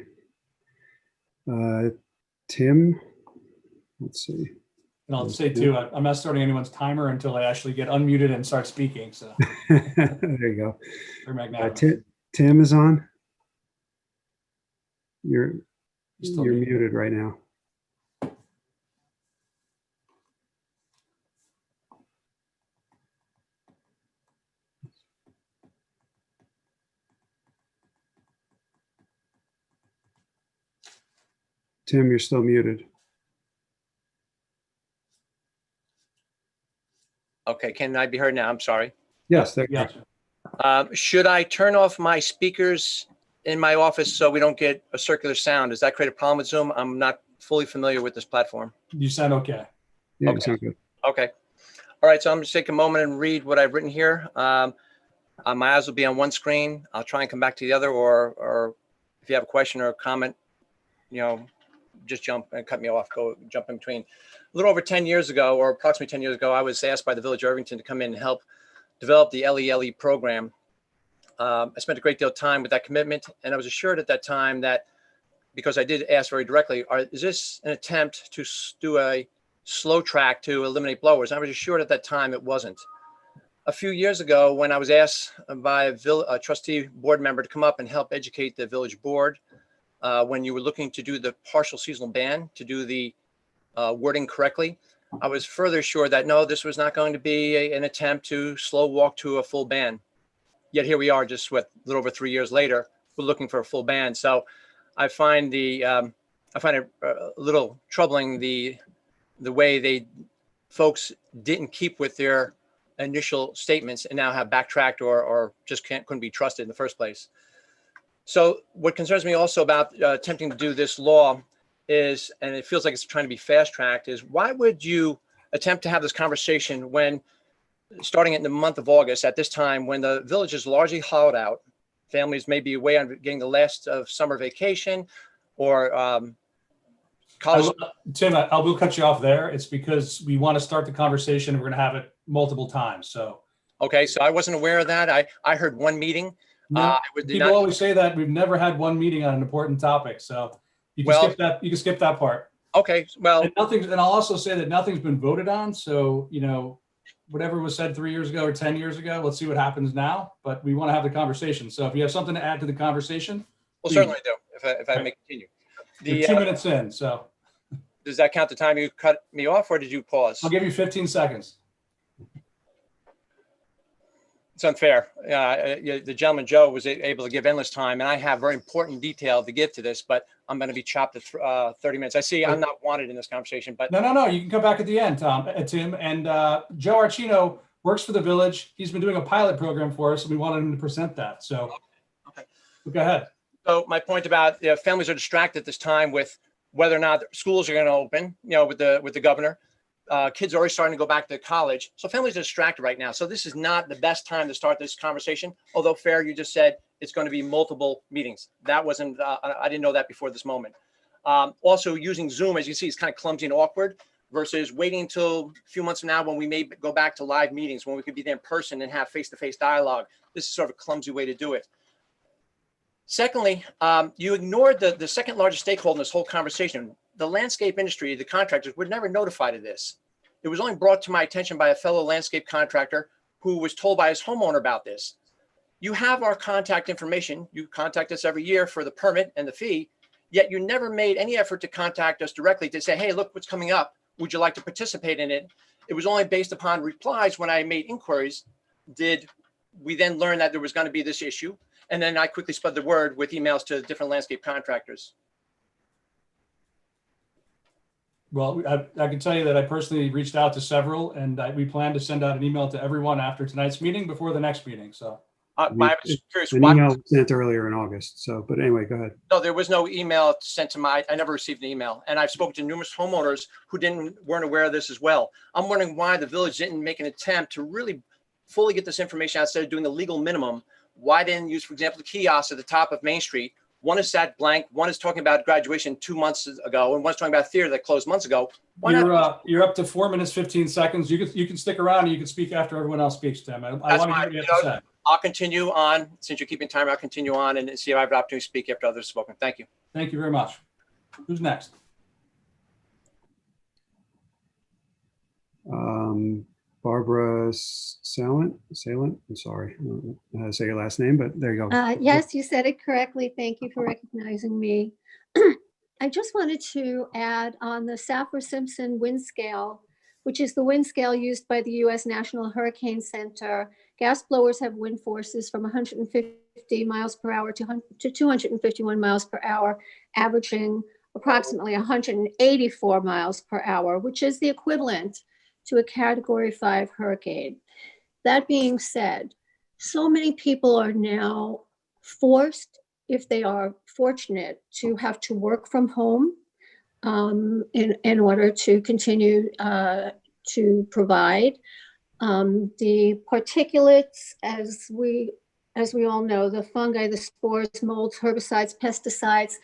Tim, let's see. And I'll say too, I'm not starting anyone's timer until I actually get unmuted and start speaking. So there you go. Very magnanimous. Tim is on. You're muted right now. Tim, you're still muted. Okay, can I be heard now? I'm sorry. Yes, there you go. Should I turn off my speakers in my office so we don't get a circular sound? Does that create a problem with Zoom? I'm not fully familiar with this platform. You sound okay. Yeah, okay. You sound good. Okay. All right, so I'm just take a moment and read what I've written here. My eyes will be on one screen. I'll try and come back to the other, or if you have a question or a comment, just jump and cut me off, jump in between. A little over 10 years ago, or approximately 10 years ago, I was asked by the Village of Irvington to come in and help develop the LELE program. I spent a great deal of time with that commitment, and I was assured at that time that, because I did ask very directly, is this an attempt to do a slow track to eliminate blowers? And I was assured at that time it wasn't. A few years ago, when I was asked by a trustee board member to come up and help educate the village board, when you were looking to do the partial seasonal ban, to do the wording correctly, I was further assured that no, this was not going to be an attempt to slow walk to a full ban. Yet here we are, just a little over 3 years later, we're looking for a full ban. So I find it a little troubling the way folks didn't keep with their initial statements and now have backtracked or just couldn't be trusted in the first place. So what concerns me also about attempting to do this law is, and it feels like it's trying to be fast tracked, is why would you attempt to have this conversation when, starting in the month of August, at this time when the village is largely hollowed out, families may be away on getting the last of summer vacation, or college. Tim, I will cut you off there. It's because we want to start the conversation. We're going to have it multiple times. So. Okay, so I wasn't aware of that. I heard one meeting. No, people always say that we've never had one meeting on an important topic. So you can skip that. You can skip that part. Okay, well, and I'll also say that nothing's been voted on. So, whatever was said 3 years ago or 10 years ago. Let's see what happens now, but we want to have the conversation. So if you have something to add to the conversation, Well, please. certainly I do, if I may continue. You're 2 minutes in, so Does that count the time you cut me off, or did you pause? I'll give you 15 seconds. It's unfair. The gentleman, Joe, was able to give endless time, and I have very important detail to give to this, but I'm going to be chopped at 30 minutes. I see I'm not wanted in this conversation, but No. You can come back at the end, Tim. And Joe Archino works for the village. He's been doing a pilot program for us, and we wanted him to present that. So okay. Go ahead. So my point about families are distracted at this time with whether or not schools are going to open, with the governor. Kids are already starting to go back to college. So families are distracted right now. So this is not the best time to start this conversation. Although fair, you just said it's going to be multiple meetings. That wasn't, I didn't know that before this moment. Also using Zoom, as you see, is kind of clumsy and awkward versus waiting until a few months from now when we may go back to live meetings, when we could be there in person and have face-to-face dialogue. This is sort of a clumsy way to do it. Secondly, you ignored the second largest stakeholder in this whole conversation. The landscape industry, the contractors, were never notified of this. It was only brought to my attention by a fellow landscape contractor who was told by his homeowner about this. You have our contact information. You contact us every year for the permit and the fee, yet you never made any effort to contact us directly to say, hey, look what's coming up. Would you like to participate in it? It was only based upon replies when I made inquiries did we then learn that there was going to be this issue. And then I quickly spread the word with emails to different landscape contractors. Well, I can tell you that I personally reached out to several, and we plan to send out an email to everyone after tonight's meeting before the next meeting. So I was curious An why. email was sent earlier in August. So, but anyway, go ahead. No, there was no email sent to I never received an email. And I've spoken to numerous homeowners who weren't aware of this as well. I'm wondering why the village didn't make an attempt to really fully get this information out instead of doing the legal minimum. Why didn't use, for example, the kiosks at the top of Main Street? One is sat blank. One is talking about graduation 2 months ago, and one's talking about theater that closed months ago. Why not? You're up to 4 minutes, 15 seconds. You can stick around and you can speak after everyone else speaks, Tim. I want to hear what you have to say. I'll continue on. Since you're keeping time, I'll continue on and see if I have an opportunity to speak after others have spoken. Thank you. Thank you very much. Who's next? Barbara Salent. I'm sorry. I don't know how to say your last name, but there you go. Yes, you said it correctly. Thank you for recognizing me. I just wanted to add on the Saffir-Simpson wind scale, which is the wind scale used by the U.S. National Hurricane Center. Gas blowers have wind forces from 150 miles per hour to 251 miles per hour, averaging approximately 184 miles per hour, which is the equivalent to a Category 5 hurricane. That being said, so many people are now forced, if they are fortunate, to have to work from home in order to continue to provide. The particulates, as we all know, the fungi, the spores, molds, herbicides, pesticides,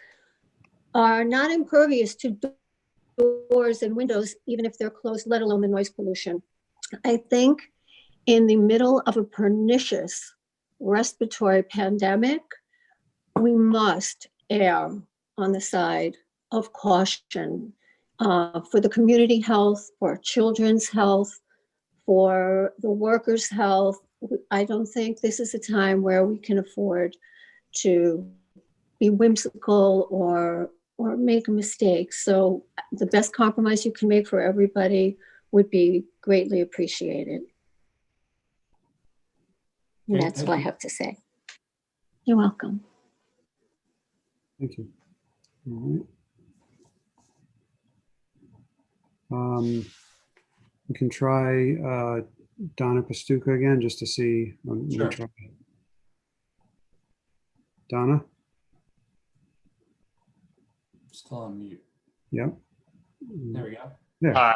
are not impervious to doors and windows, even if they're closed, let alone the noise pollution. I think in the middle of a pernicious respiratory pandemic, we must err on the side of caution for the community health, for children's health, for the workers' health. I don't think this is a time where we can afford to be whimsical or make a mistake. So the best compromise you can make for everybody would be greatly appreciated. And Okay, that's thank what I you. have to say. You're welcome. Thank you. All right. We can try Donna Pastuca again, just to see. Let me Sure. try. Donna? Still on mute. Yep. There we go. Yeah.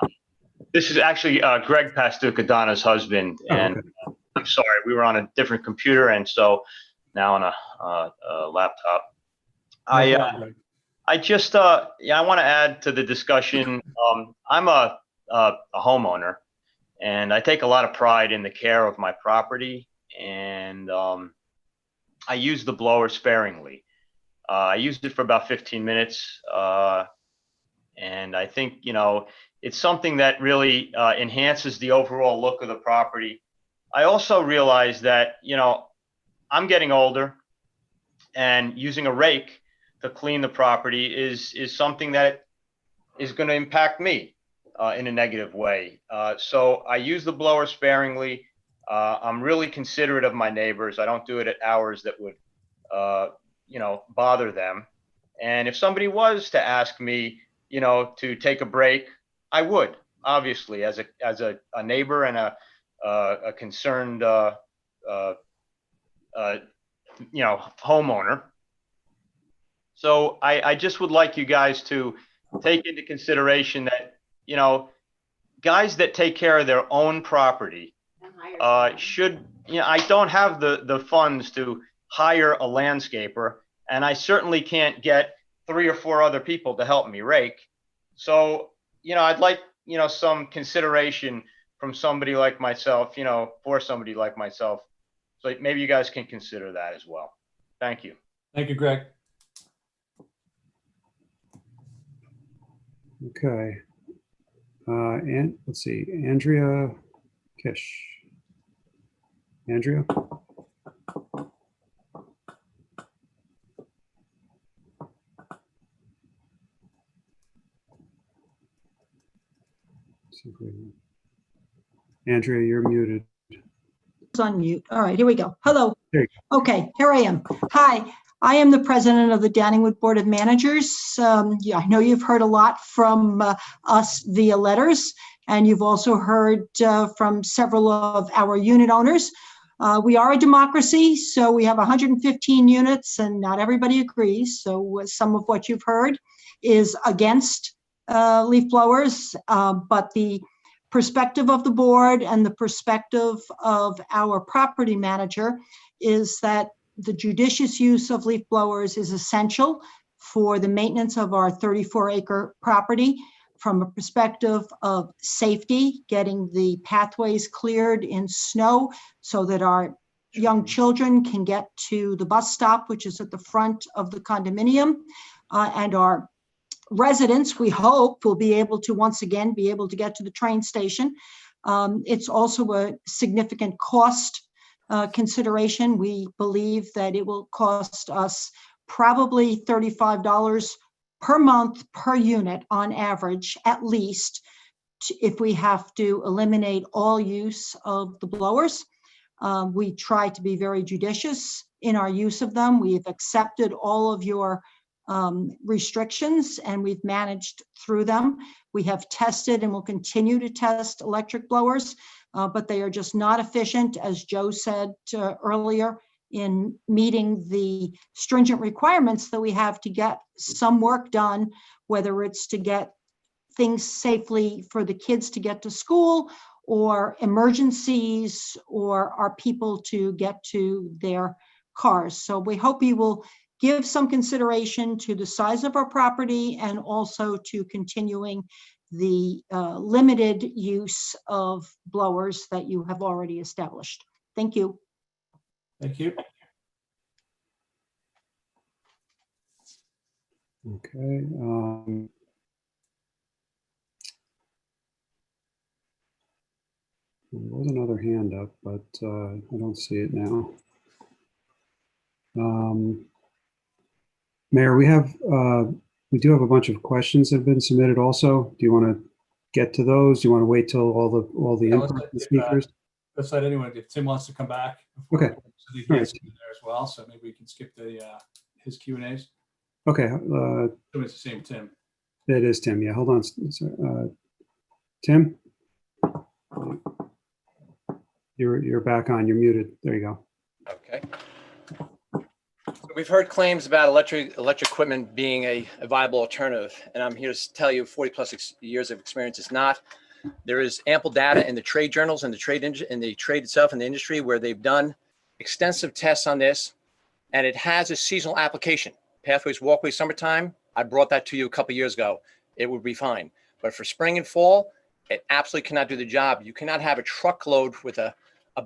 This is actually Greg Pastuca, Donna's husband, and okay. I'm sorry, we were on a different computer, and so now on a laptop. No problem, Greg. I just I want to add to the discussion. I'm a homeowner, and I take a lot of pride in the care of my property, and I use the blower sparingly. I used it for about 15 minutes, And I think, it's something that really enhances the overall look of the property. I also realize that, I'm getting older, and using a rake to clean the property is something that is going to impact me in a negative way. So I use the blower sparingly. I'm really considerate of my neighbors. I don't do it at hours that would, bother them. And if somebody was to ask me, to take a break, I would, obviously, as a neighbor and a concerned, homeowner. So I just would like you guys to take into consideration that, guys that take care of their own property should, I don't have the funds to hire a landscaper, and I certainly can't get 3 or 4 other people to help me rake. So, I'd like, some consideration from somebody like myself, for somebody like myself. So maybe you guys can consider that as well. Thank you. Thank you, Greg. Okay. And let's see, Andrea Kish. Andrea? See if we- Andrea, you're muted. It's on mute. All right, here we go. Hello. There you Okay, here I am. Hi, I am the president of the Danningwood Board of Managers. Yeah, I know you've heard a lot from us via letters, and you've also heard from several of our unit owners. We are a democracy, so we have 115 units, and not everybody agrees. So some of what you've heard is against leaf blowers, but the perspective of the board and the perspective of our property manager is that the judicious use of leaf blowers is essential for the maintenance of our 34-acre property from a perspective of safety, getting the pathways cleared in snow so that our young children can get to the bus stop, which is at the front of the condominium, and our residents, we hope, will be able to once again be able to get to the train station. It's also a significant cost consideration. We believe that it will cost us probably $35 per month per unit on average, at least, if we have to eliminate all use of the blowers. We try to be very judicious in our use of them. We've accepted all of your restrictions, and we've managed through them. We have tested and will continue to test electric blowers, but they are just not efficient, as Joe said earlier, in meeting the stringent requirements that we have to get some work done, whether it's to get things safely for the kids to get to school, or emergencies, or our people to get to their cars. So we hope you will give some consideration to the size of our property and also to continuing the limited use of blowers that you have already established. Thank you. Thank you. Okay. There was another hand up, but I don't see it now. Mayor, we do have a bunch of questions that have been submitted also. Do you want to get to those? Do you want to wait till all the Yeah, input from the speakers? Let's let anyone, if Tim wants to come back. Okay. So he All gets right. in there as well, so maybe we can skip his Q&As. Okay. It's the same Tim. It is Tim. Yeah, hold on. Tim? You're back on. You're muted. There you go. Okay. So we've heard claims about electric equipment being a viable alternative, and I'm here to tell you 40 plus years of experience is not. There is ample data in the trade journals and the trade itself in the industry where they've done extensive tests on this, and it has a seasonal application. Pathways, walkways, summertime, I brought that to you a couple of years ago. It would be fine. But for spring and fall, it absolutely cannot do the job. You cannot have a truckload with a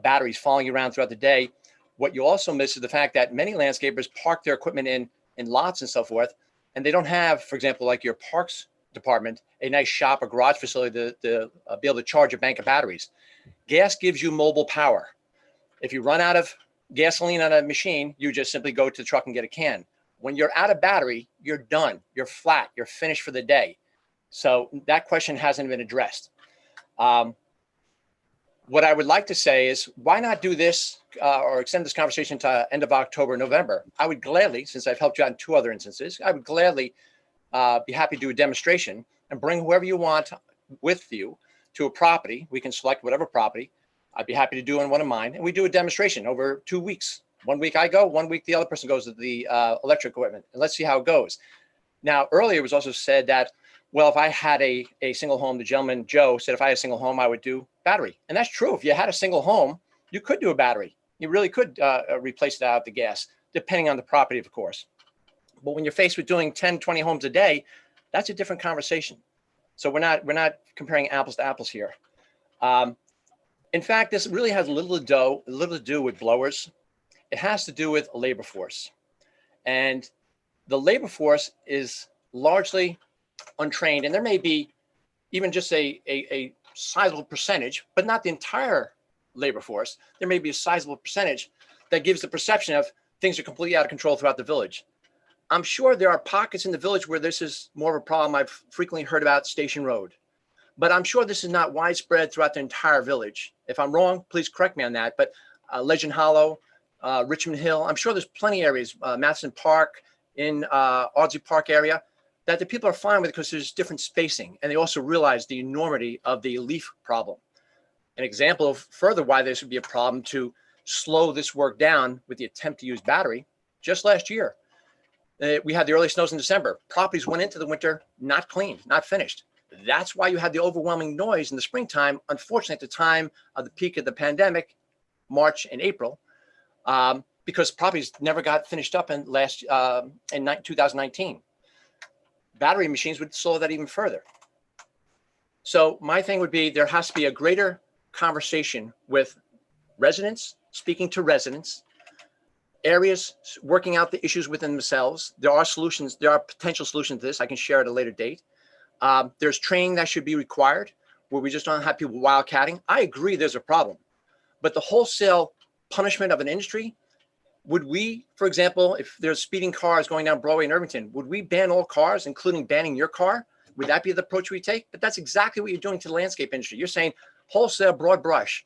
batteries following you around throughout the day. What you also miss is the fact that many landscapers park their equipment in lots and so forth, and they don't have, for example, like your parks department a nice shop or garage facility to be able to charge a bank of batteries. Gas gives you mobile power. If you run out of gasoline on a machine, you just simply go to the truck and get a can. When you're out of battery, you're done. You're flat. You're finished for the day. So that question hasn't been addressed. What I would like to say is, why not do this or extend this conversation to end of October, November? I would gladly, since I've helped you out in 2 other instances, I would gladly be happy to do a demonstration and bring whoever you want with you to a property. We can select whatever property. I'd be happy to do on one of mine. And we do a demonstration over 2 weeks. 1 week I go, 1 week the other person goes to the electric equipment, and let's see how it goes. Now, earlier it was also said that, well, if I had a single home, the gentleman, Joe, said if I had a single home, I would do battery. And that's true. If you had a single home, you could do a battery. You really could replace that out the gas, depending on the property, of course. But when you're faced with doing 10, 20 homes a day, that's a different conversation. So we're not comparing apples to apples here. In fact, this really has little to do with blowers. It has to do with labor force. And the labor force is largely untrained, and there may be even just a sizable percentage, but not the entire labor force. There may be a sizable percentage that gives the perception of things are completely out of control throughout the village. I'm sure there are pockets in the village where this is more of a problem. I've frequently heard about Station Road, but I'm sure this is not widespread throughout the entire village. If I'm wrong, please correct me on that. But Legend Hollow, Richmond Hill, I'm sure there's plenty of areas, Madison Park, in Ardsley Park area, that the people are fine with because there's different spacing, and they also realize the enormity of the leaf problem. An example of further why this would be a problem to slow this work down with the attempt to use battery, just last year, we had the early snows in December. Properties went into the winter not clean, not finished. That's why you had the overwhelming noise in the springtime, unfortunately at the time of the peak of the pandemic, March and April, because properties never got finished up in 2019. Battery machines would slow that even further. So my thing would be, there has to be a greater conversation with residents, speaking to residents, areas working out the issues within themselves. There are solutions, there are potential solutions to this. I can share at a later date. There's training that should be required where we just don't have people wildcatting. I agree there's a problem, but the wholesale punishment of an industry, would we, for example, if there's speeding cars going down Broadway in Irvington, would we ban all cars, including banning your car? Would that be the approach we take? But that's exactly what you're doing to the landscape industry. You're saying wholesale, broad brush.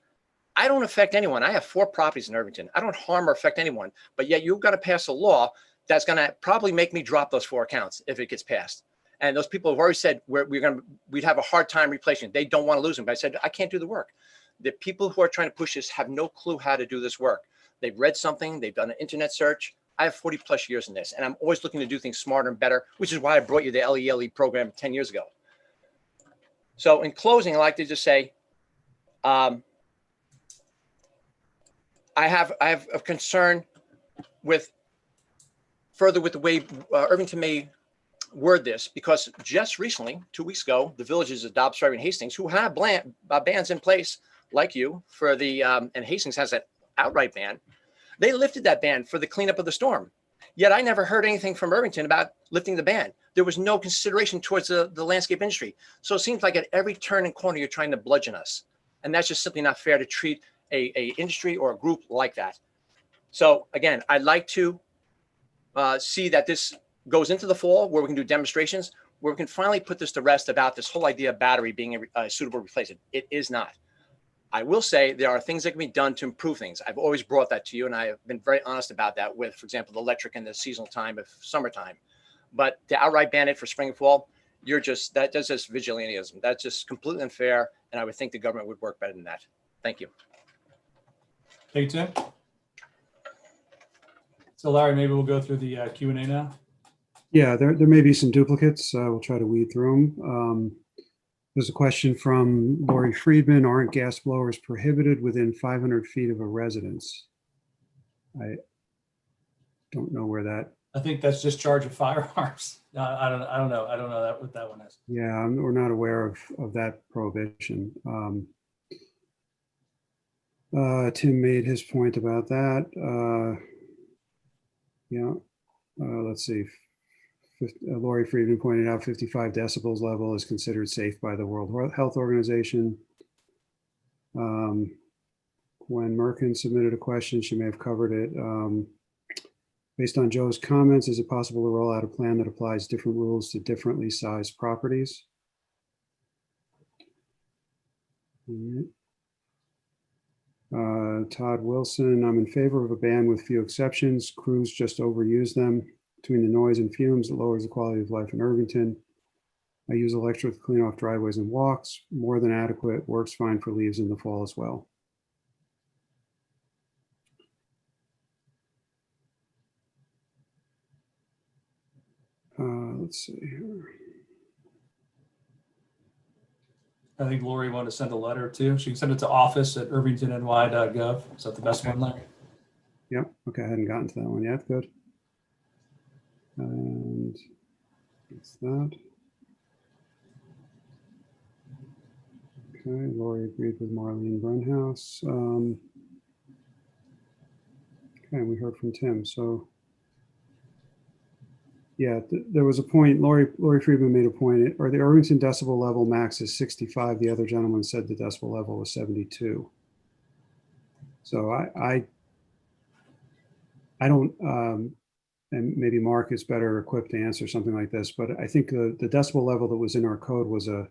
I don't affect anyone. I have 4 properties in Irvington. I don't harm or affect anyone, but yet you've got to pass a law that's going to probably make me drop those 4 accounts if it gets passed. And those people have already said we'd have a hard time replacing it. They don't want to lose them. But I said, I can't do the work. The people who are trying to push this have no clue how to do this work. They've read something, they've done an internet search. I have 40 plus years in this, and I'm always looking to do things smarter and better, which is why I brought you the LELE program 10 years ago. So in closing, I'd like to just say, I have a concern with the way Irvington may word this, because just recently, 2 weeks ago, the villages of Dobbs Ferry and Hastings, who have bans in place like you for the, and Hastings has that outright ban, they lifted that ban for the cleanup of the storm. Yet I never heard anything from Irvington about lifting the ban. There was no consideration towards the landscape industry. So it seems like at every turn and corner, you're trying to bludgeon us. And that's just simply not fair to treat a industry or a group like that. So again, I'd like to see that this goes into the fall where we can do demonstrations, where we can finally put this to rest about this whole idea of battery being a suitable replacement. It is not. I will say there are things that can be done to improve things. I've always brought that to you, and I have been very honest about that with, for example, the electric in the seasonal time of summertime. But to outright ban it for spring and fall, that's just vigilantism. That's just completely unfair, and I would think the government would work better than that. Thank you. Thank you, Tim. So Larry, maybe we'll go through the Q&A now. Yeah, there may be some duplicates. We'll try to weed through them. There's a question from Lori Friedman. Aren't gas blowers prohibited within 500 feet of a residence? I don't know where that. I think that's discharge of firearms. I don't know. I don't know what that one is. Yeah, we're not aware of that prohibition. Tim made his point about that. Let's see. Lori Friedman pointed out 55 decibels level is considered safe by the World Health Organization. When Merkin submitted a question, she may have covered it. Based on Joe's comments, is it possible to roll out a plan that applies different rules to differently sized properties? All right. Todd Wilson, I'm in favor of a ban with few exceptions. Crews just overuse them. Between the noise and fumes, it lowers the quality of life in Irvington. I use electric to clean off driveways and walks. More than adequate. Works fine for leaves in the fall as well. Let's see here. I think Lori wanted to send a letter too. She can send it to office@irvingtonny.gov. Is that the best one, Larry? Yep. Okay. I hadn't gotten to that one yet. Good. And that's that. Okay. Lori agreed with Marlene Brunhouse. Okay. We heard from Tim. So yeah, there was a point, Lori Friedman made a point, or the Irvington decibel level max is 65. The other gentleman said the decibel level was 72. So I don't, and maybe Mark is better equipped to answer something like this, but I think the decibel level that was in our code was a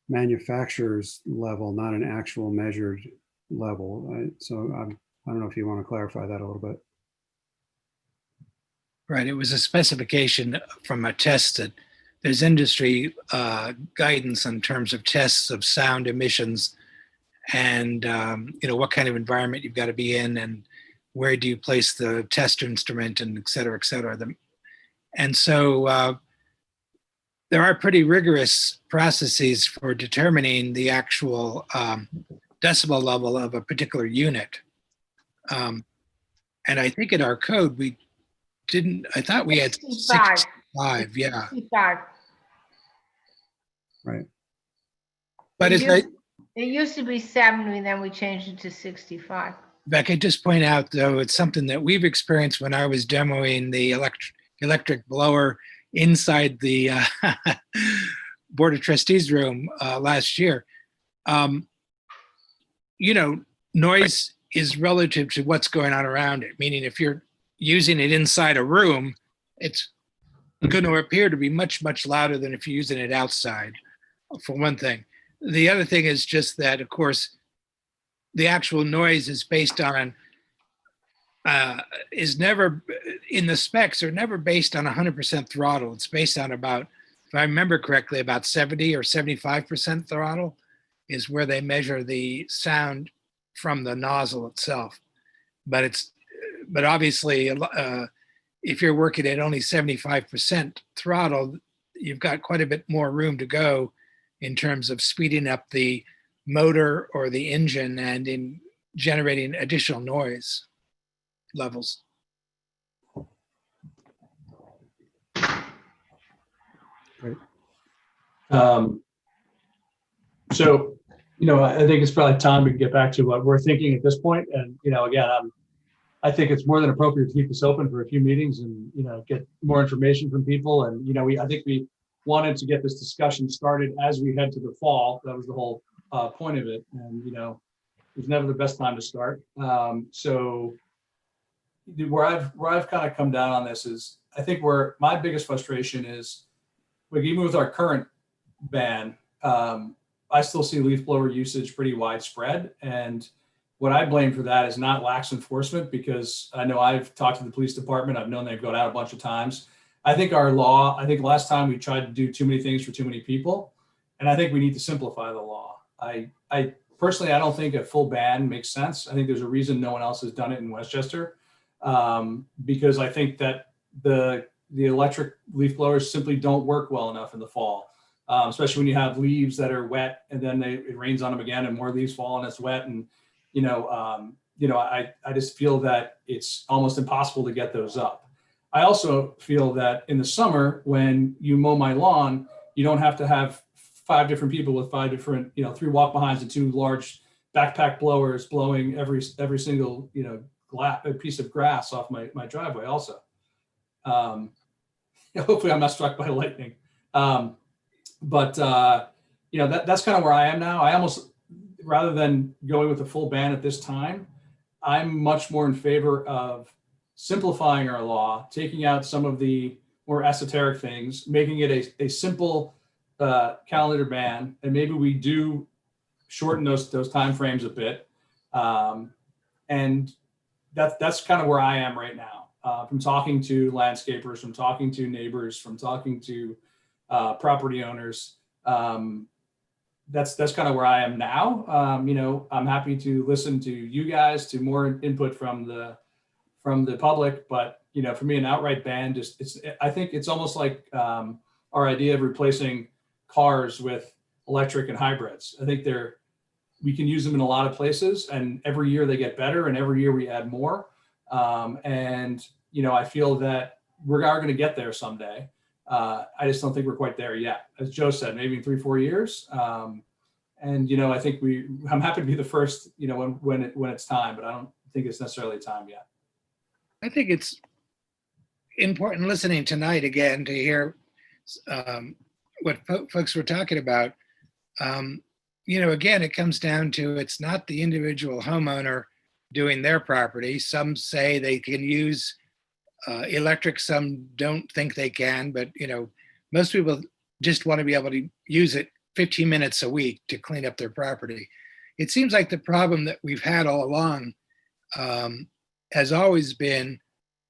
manufacturer's level, not an actual measured level. So I don't know if you want to clarify that a little bit. Right, it was a specification from a test that there's industry guidance in terms of tests of sound emissions and, what kind of environment you've got to be in and where do you place the test instrument and et cetera, et cetera. And so there are pretty rigorous processes for determining the actual decibel level of a particular unit. And I think in our code, I thought we had 65, yeah. 65. Right. But It used to be 70, then we changed it to 65. Beck, I just point out, though, it's something that we've experienced when I was demoing the electric blower inside the Board of Trustees room last year. Noise is relative to what's going on around it, meaning if you're using it inside a room, it's going to appear to be much, much louder than if you're using it outside, for one thing. The other thing is just that, of course, the actual noise is based on, is never, in the specs, are never based on 100% throttle. It's based on about, if I remember correctly, about 70 or 75% throttle is where they measure the sound from the nozzle itself. But obviously, if you're working at only 75% throttle, you've got quite a bit more room to go in terms of speeding up the motor or the engine and in generating additional noise levels. Great. So, I think it's probably time to get back to what we're thinking at this point. And, again, I think it's more than appropriate to keep this open for a few meetings and, get more information from people. And, I think we wanted to get this discussion started as we head to the fall. That was the whole point of it. And, it's never the best time to start. So where I've kind of come down on this is, I think my biggest frustration is, like, even with our current ban, I still see leaf blower usage pretty widespread. And what I blame for that is not lax enforcement, because I know I've talked to the police department. I've known they've gone out a bunch of times. I think last time we tried to do too many things for too many people. And I think we need to simplify the law. I personally, I don't think a full ban makes sense. I think there's a reason no one else has done it in Westchester, because I think that the electric leaf blowers simply don't work well enough in the fall, especially when you have leaves that are wet and then it rains on them again and more leaves fall and it's wet. And, I just feel that it's almost impossible to get those up. I also feel that in the summer, when you mow my lawn, you don't have to have 5 different people with 5 different, 3 walk behinds and 2 large backpack blowers blowing every single, piece of grass off my driveway also. hopefully I'm not struck by lightning. But that's kind of where I am now. I almost, rather than going with a full ban at this time, I'm much more in favor of simplifying our law, taking out some of the more esoteric things, making it a simple calendar ban, and maybe we do shorten those timeframes a bit. And that's kind of where I am right now. From talking to landscapers, from talking to neighbors, from talking to property owners. That's kind of where I am now. I'm happy to listen to you guys, to more input from the public, but for me, an outright ban I think it's almost like our idea of replacing cars with electric and hybrids. I think we can use them in a lot of places, and every year they get better, and every year we add more. I feel that we're going to get there someday. I just don't think we're quite there yet. As Joe said, maybe in 3-4 years. I think I'm happy to be the first, when it's time, but I don't think it's necessarily time yet. I think it's important listening tonight again to hear what folks were talking about. Again, it comes down to it's not the individual homeowner doing their property. Some say they can use electric, some don't think they can, but most people just want to be able to use it 15 minutes a week to clean up their property. It seems like the problem that we've had all along has always been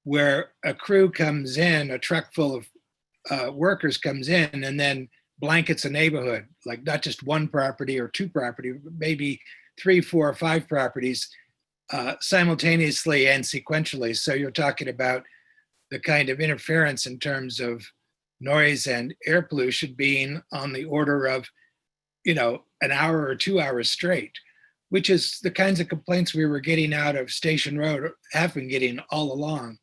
where a crew comes in, a truck full of workers comes in and then blankets a neighborhood, like not just one property or two property, maybe 3, 4, or 5 properties simultaneously and sequentially. So you're talking about the kind of interference in terms of noise and air pollution being on the order of, an hour or 2 hours straight, which is the kinds of complaints we were getting out of Station Road, have been getting all along.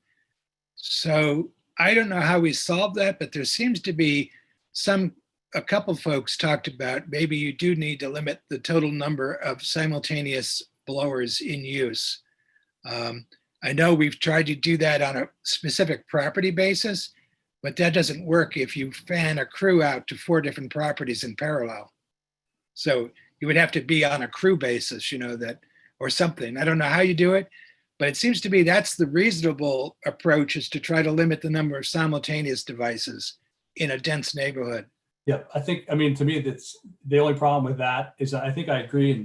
So I don't know how we solve that, but there seems to be a couple folks talked about maybe you do need to limit the total number of simultaneous blowers in use. I know we've tried to do that on a specific property basis, but that doesn't work if you fan a crew out to 4 different properties in parallel. So you would have to be on a crew basis, or something. I don't know how you do it, but it seems to me that's the reasonable approach, is to try to limit the number of simultaneous devices in a dense neighborhood. Yeah, I think, to me, that's the only problem with that is I think I agree in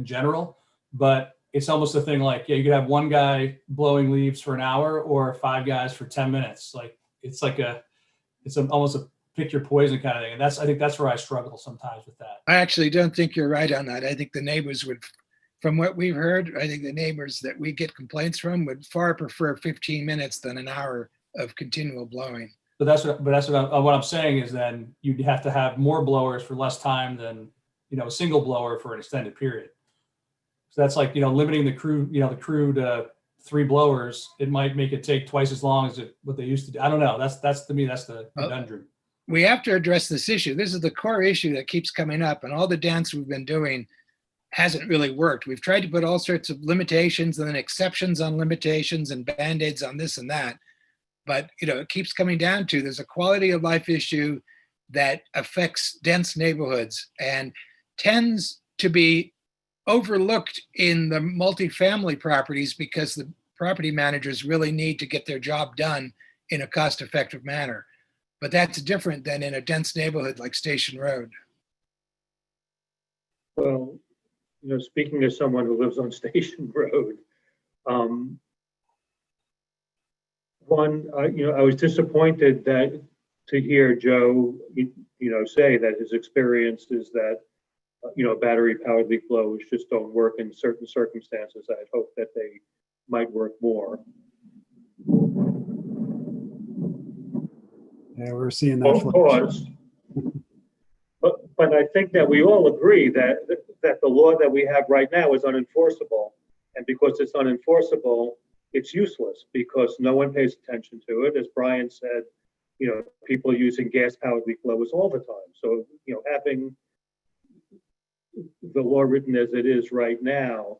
general, but it's almost a thing like, you could have one guy blowing leaves for an hour or 5 guys for 10 minutes. Like, it's almost a pick your poison kind of thing. And I think that's where I struggle sometimes with that. I actually don't think you're right on that. I think the neighbors would, from what we've heard, I think the neighbors that we get complaints from would far prefer 15 minutes than an hour of continual blowing. But that's what I'm saying is then you'd have to have more blowers for less time than, a single blower for an extended period. So that's like, limiting the crew to 3 blowers. It might make it take twice as long as what they used to do. I don't know. That's to me, that's the conundrum. We have to address this issue. This is the core issue that keeps coming up, and all the dance we've been doing hasn't really worked. We've tried to put all sorts of limitations and then exceptions on limitations and band-aids on this and that. But, it keeps coming down to there's a quality of life issue that affects dense neighborhoods and tends to be overlooked in the multifamily properties because the property managers really need to get their job done in a cost-effective manner. But that's different than in a dense neighborhood like Station Road. Well, speaking as someone who lives on Station Road, I was disappointed to hear Joe, say that his experience is that, battery-powered leaf blowers just don't work in certain circumstances. I'd hope that they might work more. Yeah, we're seeing that. Of course. But I think that we all agree that the law that we have right now is unenforceable. And because it's unenforceable, it's useless because no one pays attention to it. As Brian said, people using gas-powered leaf blowers all the time. So, having the law written as it is right now,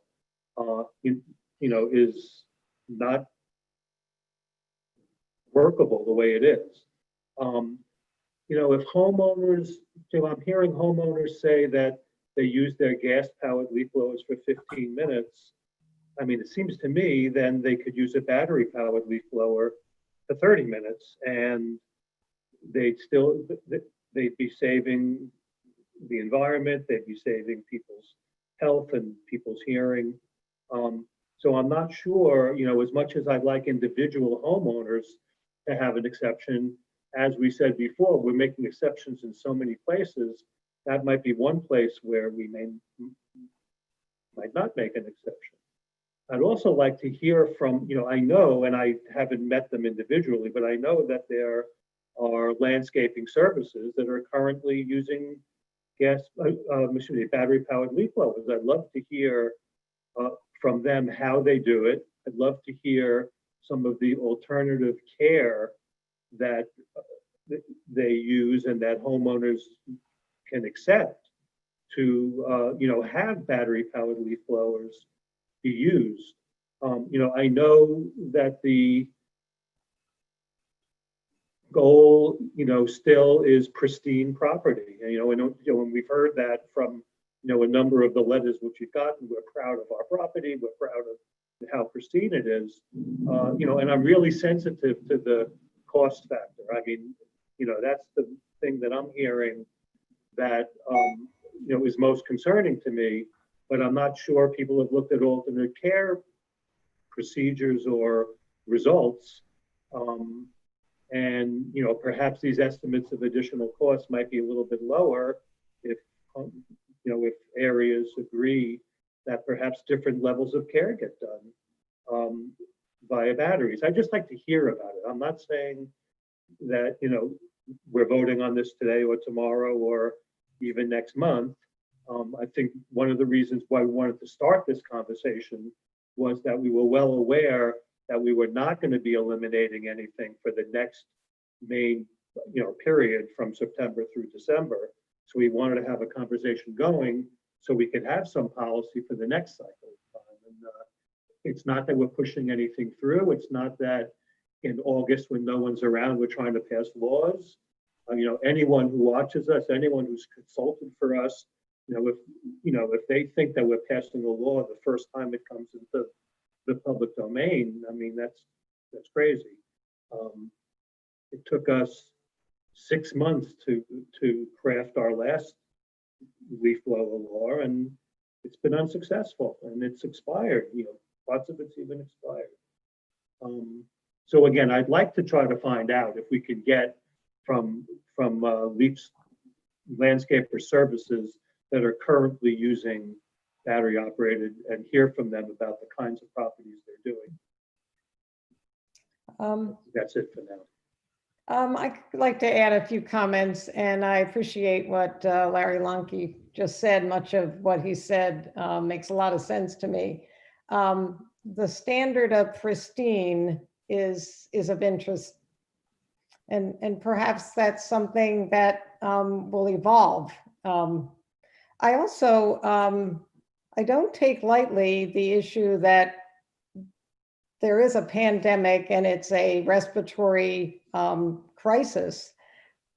is not workable the way it is. If homeowners, I'm hearing homeowners say that they use their gas-powered leaf blowers for 15 minutes. I mean, it seems to me then they could use a battery-powered leaf blower for 30 minutes, and they'd be saving the environment, they'd be saving people's health and people's hearing. So I'm not sure, as much as I'd like individual homeowners to have an exception, as we said before, we're making exceptions in so many places. That might be one place where we might not make an exception. I'd also like to hear from, I know, and I haven't met them individually, but I know that there are landscaping services that are currently using battery-powered leaf blowers. I'd love to hear from them how they do it. I'd love to hear some of the alternative care that they use and that homeowners can accept to, have battery-powered leaf blowers be used. I know that the goal, still is pristine property. And we've heard that from, a number of the letters which you've gotten. We're proud of our property. We're proud of how pristine it is. And I'm really sensitive to the cost factor. I mean, that's the thing that I'm hearing that, is most concerning to me, but I'm not sure people have looked at alternate care procedures or results. And, perhaps these estimates of additional costs might be a little bit lower if, if areas agree that perhaps different levels of care get done via batteries. I'd just like to hear about it. I'm not saying that, we're voting on this today or tomorrow or even next month. I think one of the reasons why we wanted to start this conversation was that we were well aware that we were not going to be eliminating anything for the next main, period from September through December. So we wanted to have a conversation going so we could have some policy for the next cycle of time. And it's not that we're pushing anything through. It's not that in August, when no one's around, we're trying to pass laws. Anyone who watches us, anyone who's consulted for us, if they think that we're passing a law the first time it comes into the public domain, I mean, that's crazy. It took us 6 months to craft our last leaf blower law, and it's been unsuccessful, and it's expired. Parts of it's even expired. So again, I'd like to try to find out if we could get from Leaf's landscaper services that are currently using battery operated and hear from them about the kinds of properties they're doing. That's it for now. I'd like to add a few comments, and I appreciate what Larry Lunke just said. Much of what he said makes a lot of sense to me. The standard of pristine is of interest, and perhaps that's something that will evolve. I also I don't take lightly the issue that there is a pandemic and it's a respiratory crisis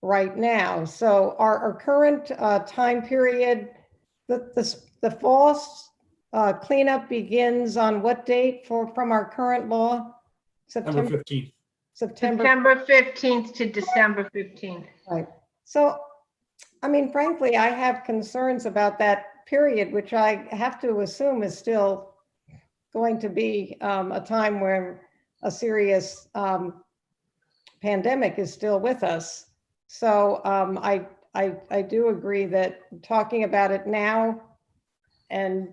right now. So our current time period, the fall cleanup begins on what date from our current law? September 15th. September 15th to December 15th. Right. So, I mean, frankly, I have concerns about that period, which I have to assume is still going to be a time where a serious pandemic is still with us. So I do agree that talking about it now and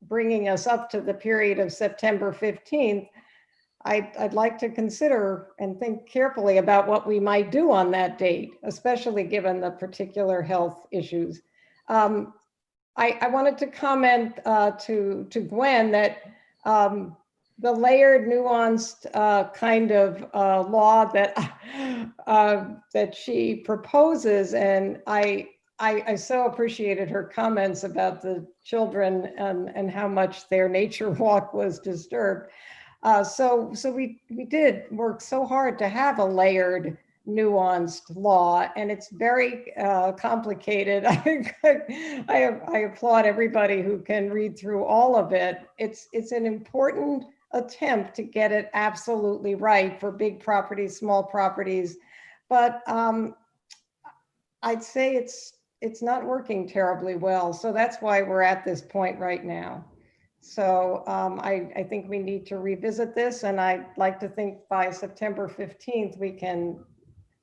bringing us up to the period of September 15th, I'd like to consider and think carefully about what we might do on that date, especially given the particular health issues. I wanted to comment to Gwen that the layered, nuanced kind of law that she proposes, and I so appreciated her comments about the children and how much their nature walk was disturbed. So we did work so hard to have a layered, nuanced law, and it's very complicated. I applaud everybody who can read through all of it. It's an important attempt to get it absolutely right for big properties, small properties, but I'd say it's not working terribly well. So that's why we're at this point right now. So I think we need to revisit this, and I'd like to think by September 15th, we can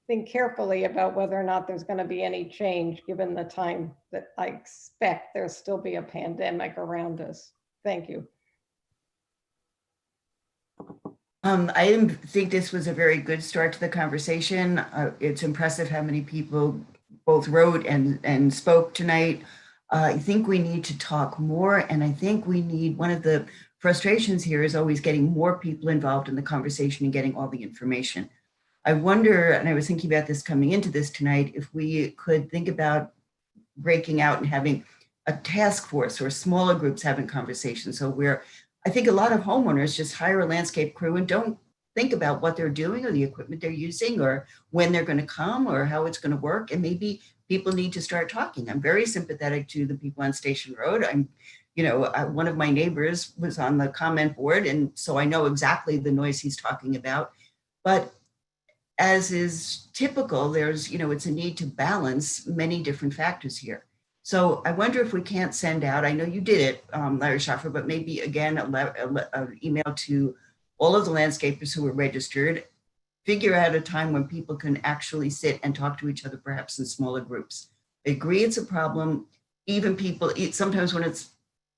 think carefully about whether or not there's going to be any change, given the time that I expect there'll still be a pandemic around us. Thank you. I didn't think this was a very good start to the conversation. It's impressive how many people both wrote and spoke tonight. I think we need to talk more, and I think we need, one of the frustrations here is always getting more people involved in the conversation and getting all the information. I wonder, and I was thinking about this coming into this tonight, if we could think about breaking out and having a task force or smaller groups having conversations. So where I think a lot of homeowners just hire a landscape crew and don't think about what they're doing or the equipment they're using or when they're going to come or how it's going to work. And maybe people need to start talking. I'm very sympathetic to the people on Station Road. One of my neighbors was on the comment board, and so I know exactly the noise he's talking about. But as is typical, there's, it's a need to balance many different factors here. So I wonder if we can't send out, I know you did it, Larry Schaffer, but maybe again, an email to all of the landscapers who are registered, figure out a time when people can actually sit and talk to each other, perhaps in smaller groups. I agree it's a problem. Even people, sometimes when it's,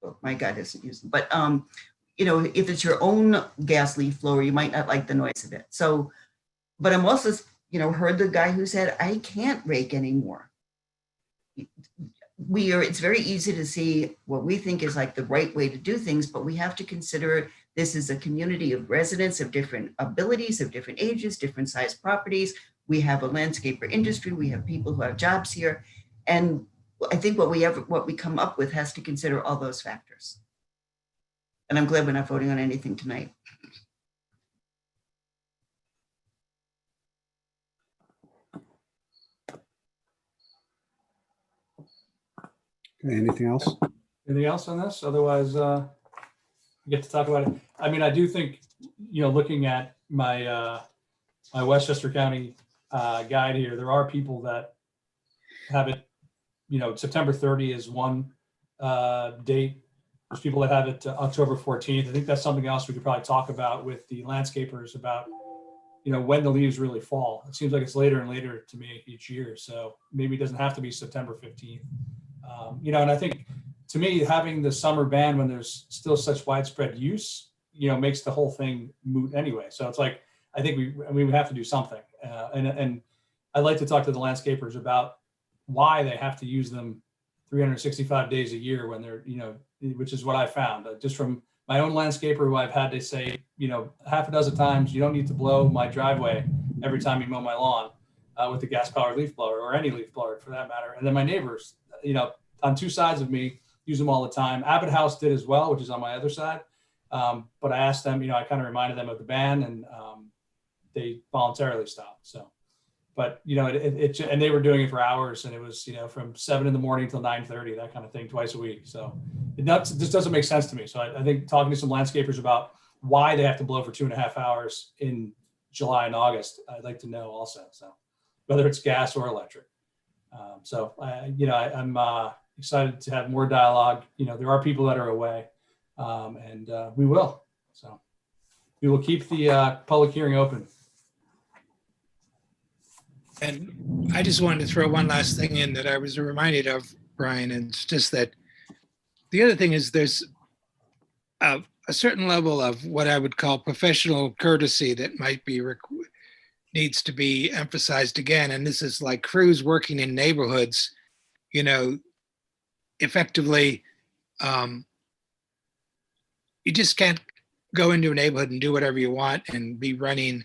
oh my God, isn't using, but if it's your own gas leaf blower, you might not like the noise of it. So, but I'm also, heard the guy who said, I can't rake anymore. It's very easy to see what we think is like the right way to do things, but we have to consider this is a community of residents of different abilities, of different ages, different sized properties. We have a landscaper industry. We have people who have jobs here. And I think what we come up with has to consider all those factors. And I'm glad we're not voting on anything tonight. Okay, anything else? Anything else on this? Otherwise, we get to talk about it. I mean, I do think, looking at my my Westchester County guide here, there are people that have it, September 30 is one date. There's people that have it October 14th. I think that's something else we could probably talk about with the landscapers about, when the leaves really fall. It seems like it's later and later to me each year. So maybe it doesn't have to be September 15th. And I think, to me, having the summer ban when there's still such widespread use, makes the whole thing moot anyway. So it's like, I think we have to do something. And I'd like to talk to the landscapers about why they have to use them 365 days a year when they're, which is what I found just from my own landscaper who I've had to say, half a dozen times, you don't need to blow my driveway every time you mow my lawn with the gas powered leaf blower or any leaf blower for that matter. And then my neighbors, on two sides of me, use them all the time. Abbott House did as well, which is on my other side. But I asked them, I kind of reminded them of the ban, and they voluntarily stopped. So, but and they were doing it for hours, and it was from 7 in the morning till 9:30, that kind of thing, twice a week. So it just doesn't make sense to me. So I think talking to some landscapers about why they have to blow for 2.5 hours in July and August, I'd like to know also. So whether it's gas or electric. I'm excited to have more dialogue. There are people that are away, and we will. So we will keep the public hearing open. And I just wanted to throw one last thing in that I was reminded of, Brian, and it's just that the other thing is there's a certain level of what I would call professional courtesy that might be needs to be emphasized again. And this is like crews working in neighborhoods, effectively, you just can't go into a neighborhood and do whatever you want and be running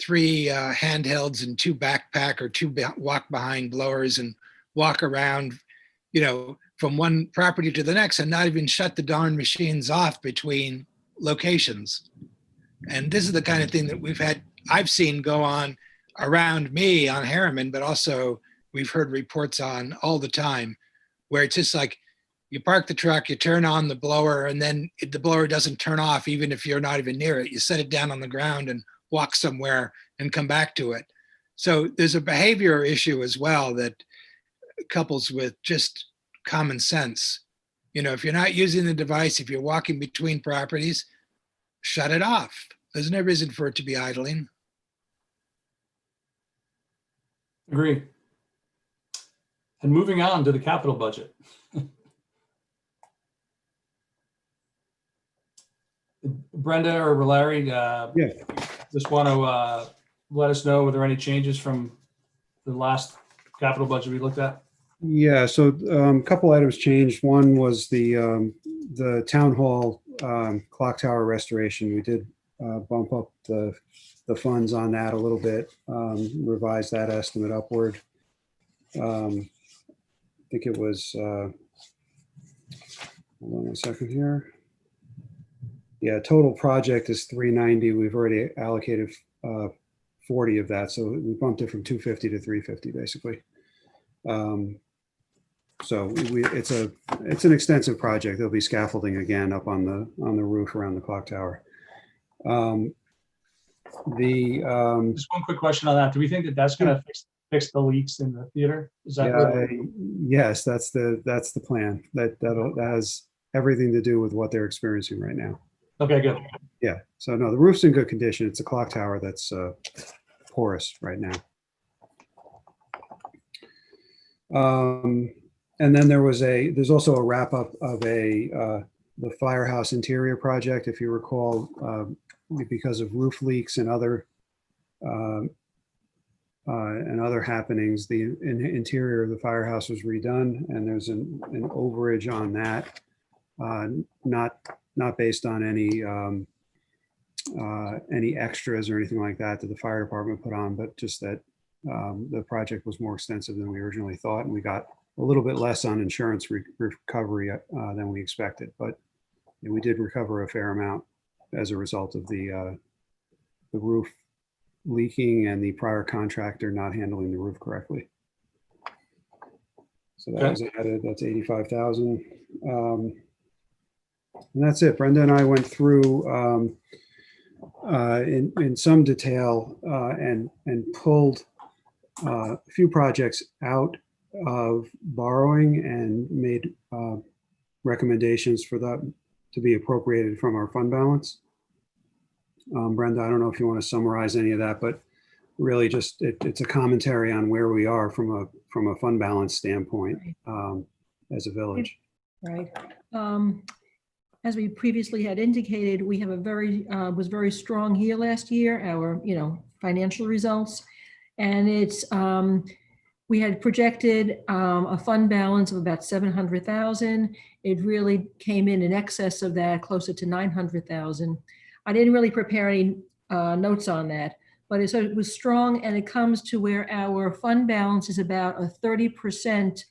3 handhelds and 2 backpack or 2 walk behind blowers and walk around, from one property to the next and not even shut the darn machines off between locations. And this is the kind of thing that I've seen go on around me on Harriman, but also we've heard reports on all the time, where it's just like you park the truck, you turn on the blower, and then the blower doesn't turn off even if you're not even near it. You set it down on the ground and walk somewhere and come back to it. So there's a behavior issue as well that couples with just common sense. You know, if you're not using the device, if you're walking between properties, shut it off. There's no reason for it to be idling. Agree. And moving on to the capital budget. Brenda or Larry, just want to let us know, were there any changes from the last capital budget we looked at? Yeah, so a couple items changed. One was the town hall clock tower restoration. We did bump up the funds on that a little bit, revise that estimate upward. I think it was, hold on a second here. Yeah, total project is 390. We've already allocated 40 of that, so we bumped it from 250 to 350 basically. So it's an extensive project. There'll be scaffolding again up on the roof around the clock tower. Just one quick question on that. Do we think that that's going to fix the leaks in the theater? Is that yes, that's the plan. That has everything to do with what they're experiencing right now. Okay, good. Yeah. So no, the roof's in good condition. It's a clock tower that's porous right now. And then there's also a wrap up of the firehouse interior project. If you recall, because of roof leaks and other happenings, the interior of the firehouse was redone, and there's an overage on that, not based on any extras or anything like that the fire department put on, but just that the project was more extensive than we originally thought, and we got a little bit less on insurance recovery than we expected, but we did recover a fair amount as a result of the roof leaking and the prior contractor not handling the roof correctly. So that was added. That's 85,000. And that's it. Brenda and I went through in some detail and pulled a few projects out of borrowing and made recommendations for that to be appropriated from our fund balance. Brenda, I don't know if you want to summarize any of that, but really just it's a commentary on where we are from a fund balance standpoint as a village. Right. As we previously had indicated, we have a very strong year last year, our financial results, and it's we had projected a fund balance of about 700,000. It really came in excess of that, closer to 900,000. I didn't really prepare any notes on that, but it was strong, and it comes to where our fund balance is about a 30%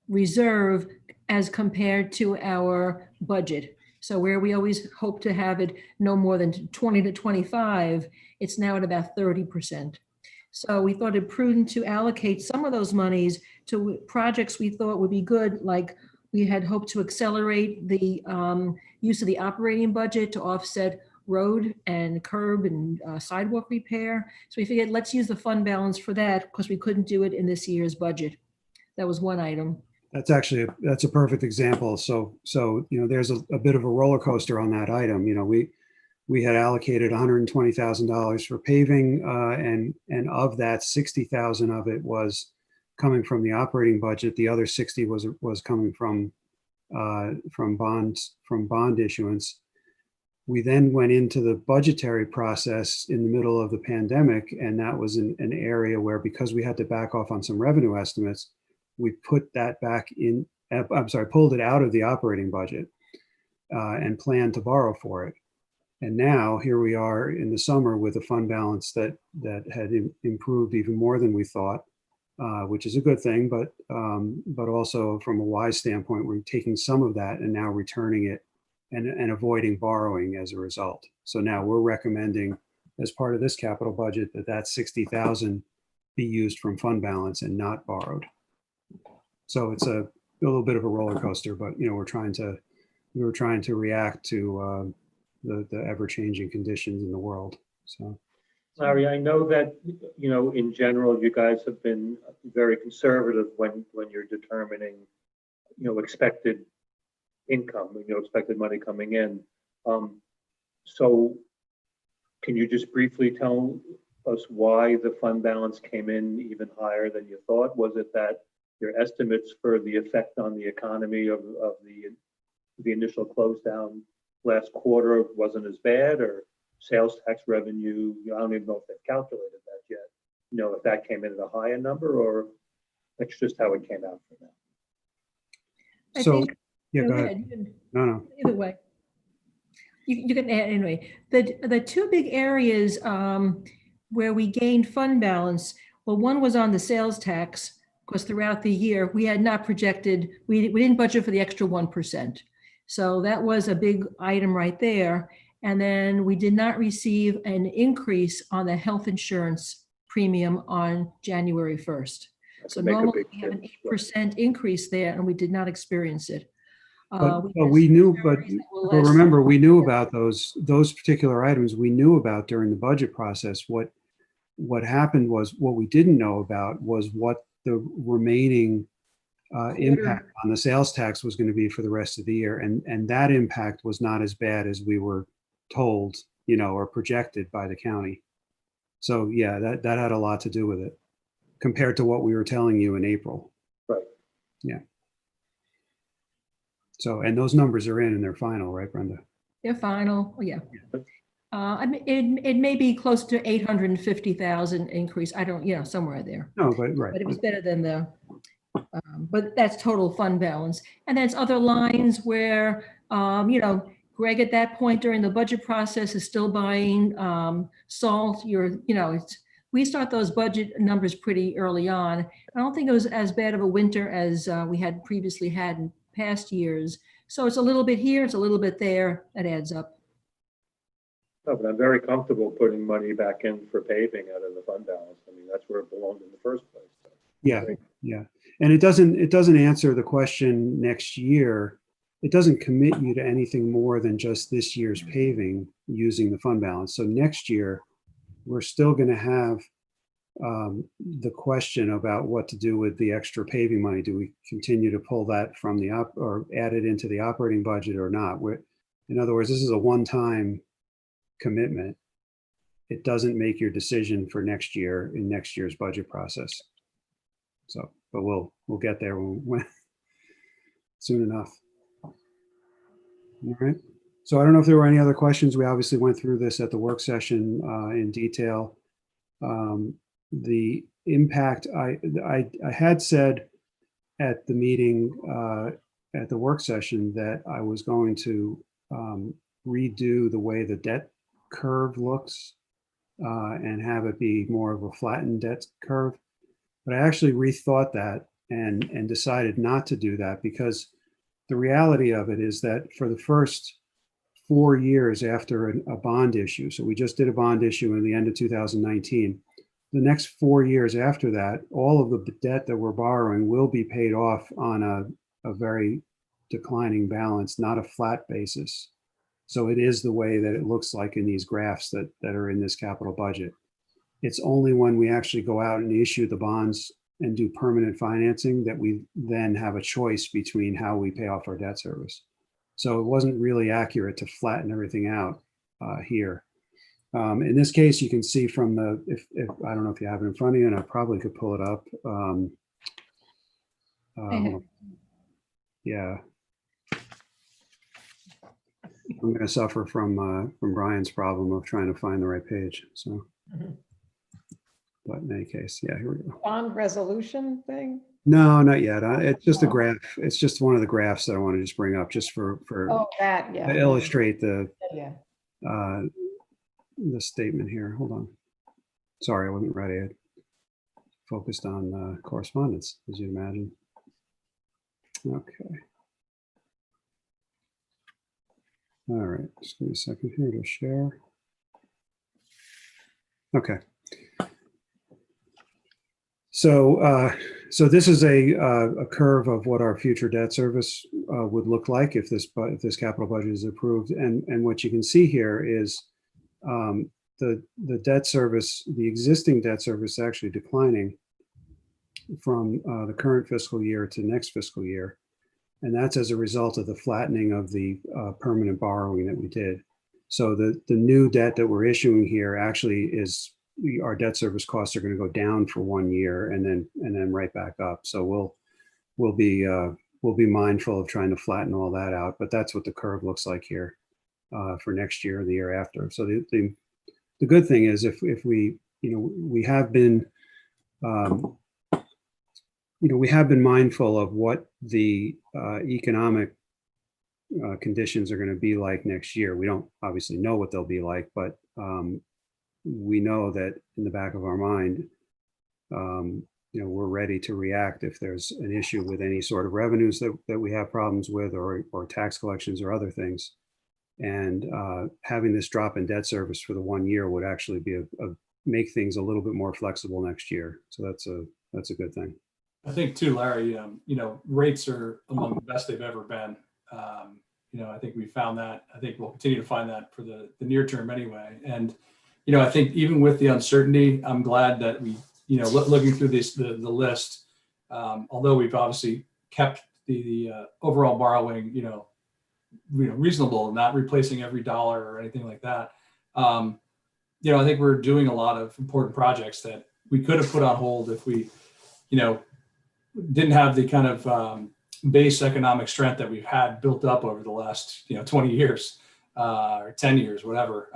reserve as compared to our budget. So where we always hope to have it no more than 20 to 25, it's now at about 30%. So we thought it prudent to allocate some of those monies to projects we thought would be good, like we had hoped to accelerate the use of the operating budget to offset road and curb and sidewalk repair. So we figured let's use the fund balance for that because we couldn't do it in this year's budget. That was one item. That's a perfect example. So there's a bit of a roller coaster on that item. We had allocated $120,000 for paving, and of that, 60,000 of it was coming from the operating budget. The other 60 was coming from bond issuance. We then went into the budgetary process in the middle of the pandemic, and that was an area where, because we had to back off on some revenue estimates, we put that back in, pulled it out of the operating budget and planned to borrow for it. And now here we are in the summer with a fund balance that had improved even more than we thought, which is a good thing, but also from a wise standpoint, we're taking some of that and now returning it and avoiding borrowing as a result. So now we're recommending, as part of this capital budget, that 60,000 be used from fund balance and not borrowed. So it's a little bit of a roller coaster, but we were trying to react to the ever-changing conditions in the world. So, Larry, I know that, in general, you guys have been very conservative when you're determining, expected income, expected money coming in. So can you just briefly tell us why the fund balance came in even higher than you thought? Was it that your estimates for the effect on the economy of the initial close down last quarter wasn't as bad, or sales tax revenue? I don't even know if they've calculated that yet. If that came in at a higher number, or that's just how it came out for them. I so think, yeah, go go ahead. ahead. No. Either way. You can add anyway. The two big areas where we gained fund balance, well, one was on the sales tax, because throughout the year, we had not projected, we didn't budget for the extra 1%. So that was a big item right there. And then we did not receive an increase on the health insurance premium on January 1st. So normally we have an 8% increase there, and we did not experience it. But remember, we knew about those particular items. We knew about during the budget process. What happened was, what we didn't know about was what the remaining impact on the sales tax was going to be for the rest of the year, and that impact was not as bad as we were told, or projected by the county. So yeah, that had a lot to do with it compared to what we were telling you in April. Right. Yeah. So, and those numbers are in and they're final, right, Brenda? They're final, yeah. I mean, it may be close to 850,000 increase. I don't, somewhere there. No, but right. But it was better than but that's total fund balance. And then it's other lines where, Greg at that point during the budget process is still buying salt. We start those budget numbers pretty early on. I don't think it was as bad of a winter as we had previously had in past years. So it's a little bit here, it's a little bit there. That adds up. No, but I'm very comfortable putting money back in for paving out of the fund balance. I mean, that's where it belonged in the first place. So. Yeah. And it doesn't answer the question next year. It doesn't commit you to anything more than just this year's paving using the fund balance. So next year, we're still going to have the question about what to do with the extra paving money. Do we continue to pull that from or add it into the operating budget or not? In other words, this is a one-time commitment. It doesn't make your decision for next year in next year's budget process. So, but we'll get there when soon enough. All right. So I don't know if there were any other questions. We obviously went through this at the work session in detail. The impact, I had said at the meeting, at the work session, that I was going to redo the way the debt curve looks and have it be more of a flattened debt curve. But I actually rethought that and decided not to do that, because the reality of it is that for the first 4 years after a bond issue, so we just did a bond issue in the end of 2019, the next 4 years after that, all of the debt that we're borrowing will be paid off on a very declining balance, not a flat basis. So it is the way that it looks like in these graphs that are in this capital budget. It's only when we actually go out and issue the bonds and do permanent financing that we then have a choice between how we pay off our debt service. So it wasn't really accurate to flatten everything out here. In this case, you can see from the, if I don't know if you have it in front of you, and I probably could pull it up. Yeah. I'm going to suffer from Brian's problem of trying to find the right page. So, but in any case, yeah, here we go. Bond resolution thing? No, not yet. It's just a graph. It's just one of the graphs that I want to just bring up just for to illustrate the Yeah. the statement here. Hold on. Sorry, I wasn't ready. I focused on correspondence, as you'd imagine. Okay. All right, just give me a second here to share. Okay. So this is a curve of what our future debt service would look like if this capital budget is approved. And what you can see here is the debt service, the existing debt service actually declining from the current fiscal year to next fiscal year. And that's as a result of the flattening of the permanent borrowing that we did. So the new debt that we're issuing here actually is, our debt service costs are going to go down for 1 year and then right back up. So we'll be mindful of trying to flatten all that out. But that's what the curve looks like here for next year and the year after. So the good thing is if we, we have been we have been mindful of what the economic conditions are going to be like next year. We don't obviously know what they'll be like, but we know that in the back of our mind, we're ready to react if there's an issue with any sort of revenues that we have problems with, or tax collections or other things. And having this drop in debt service for the 1 year would actually be make things a little bit more flexible next year. So that's a good thing. I think too, Larry, rates are among the best they've ever been. I think we found that. I think we'll continue to find that for the near term anyway. And, I think even with the uncertainty, I'm glad that we, looking through the list, although we've obviously kept the overall borrowing, reasonable, not replacing every dollar or anything like that. I think we're doing a lot of important projects that we could have put on hold if we, didn't have the kind of base economic strength that we've had built up over the last 20 years or 10 years, whatever.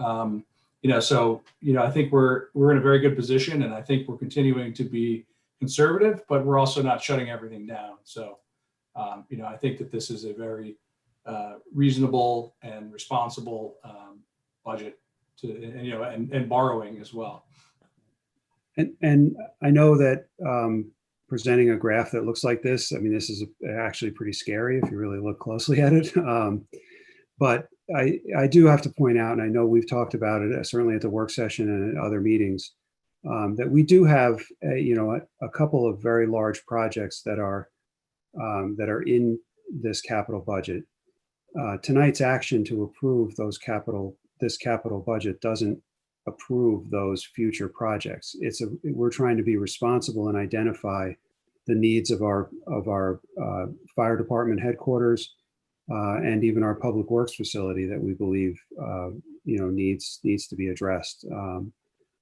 I think we're in a very good position, and I think we're continuing to be conservative, but we're also not shutting everything down. So I think that this is a very reasonable and responsible budget and borrowing as well. And I know that presenting a graph that looks like this, this is actually pretty scary if you really look closely at it. But I do have to point out, and I know we've talked about it certainly at the work session and at other meetings, that we do have a couple of very large projects that are in this capital budget. Tonight's action to approve this capital budget doesn't approve those future projects. We're trying to be responsible and identify the needs of our fire department headquarters and even our public works facility that we believe needs to be addressed,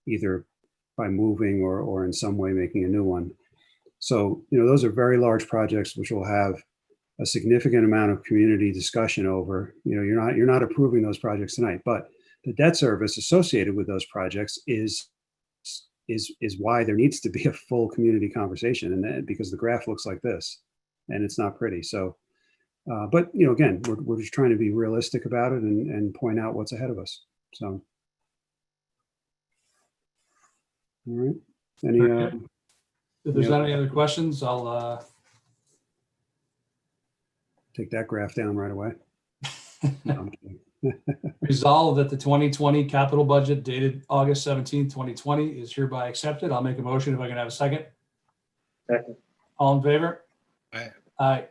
either by moving or in some way making a new one. So those are very large projects which will have a significant amount of community discussion over. You're not approving those projects tonight, but the debt service associated with those projects is why there needs to be a full community conversation, and then because the graph looks like this and it's not pretty. So but again, we're just trying to be realistic about it and point out what's ahead of us. So all right, if there's not any other questions, I'll take that graph down right away. No, I'm kidding. Resolve that the 2020 capital budget dated August 17, 2020 is hereby accepted. I'll make a motion if I can have a second. Second. All in favor? Aye. Aye.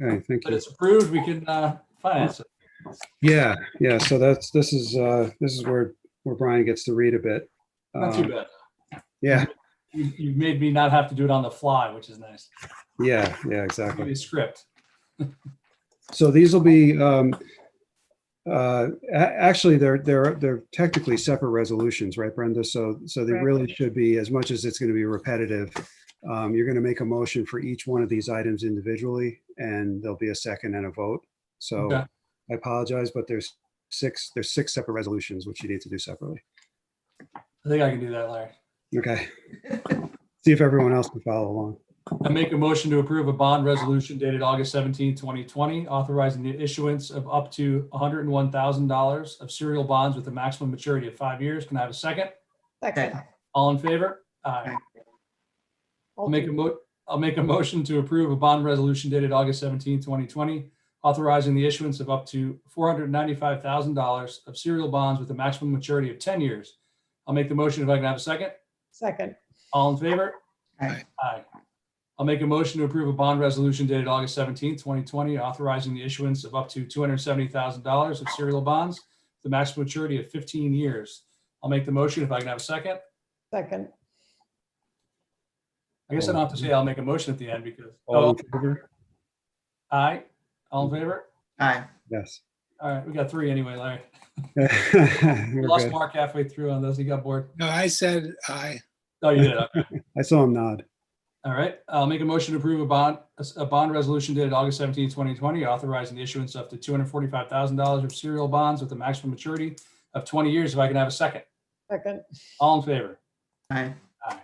Okay, thank But you. it's approved. We can finance it. Yeah. So this is where Brian gets to read a bit. Not too bad. Yeah. You made me not have to do it on the fly, which is nice. Yeah, Give me exactly. a script. So these will be actually they're technically separate resolutions, right, Brenda? So they really should be, as much as it's going to be repetitive. You're going to make a motion for each one of these items individually, and there'll be a second and a vote. So Okay. I apologize, but there's six separate resolutions which you need to do separately. I think I can do that, Larry. Okay. See if everyone else can follow along. I make a motion to approve a bond resolution dated August 17, 2020, authorizing the issuance of up to $101,000 of serial bonds with a maximum maturity of 5 years. Can I have a second? Second. All in favor? Aye. I'll make a motion to approve a bond resolution dated August 17, 2020, authorizing the issuance of up to $495,000 of serial bonds with a maximum maturity of 10 years. I'll make the motion if I can have a second. Second. All in favor? Aye. Aye. I'll make a motion to approve a bond resolution dated August 17th, 2020, authorizing the issuance of up to $270,000 of serial bonds, the maximum maturity of 15 years. I'll make the motion if I can have a second. Second. I guess I don't have to say I'll make a motion at the end because. All in favor? Aye. All in favor? Aye. Yes. All right, we got three anyway, Larry. We We're lost good. Mark halfway through on those. He got bored. No, I said aye. Oh, you did. Okay. I saw him nod. All right, I'll make a motion to approve a bond resolution dated August 17, 2020, authorizing the issuance of up to $245,000 of serial bonds with a maximum maturity of 20 years. If I can have a second. Second. All in favor? Aye. Aye.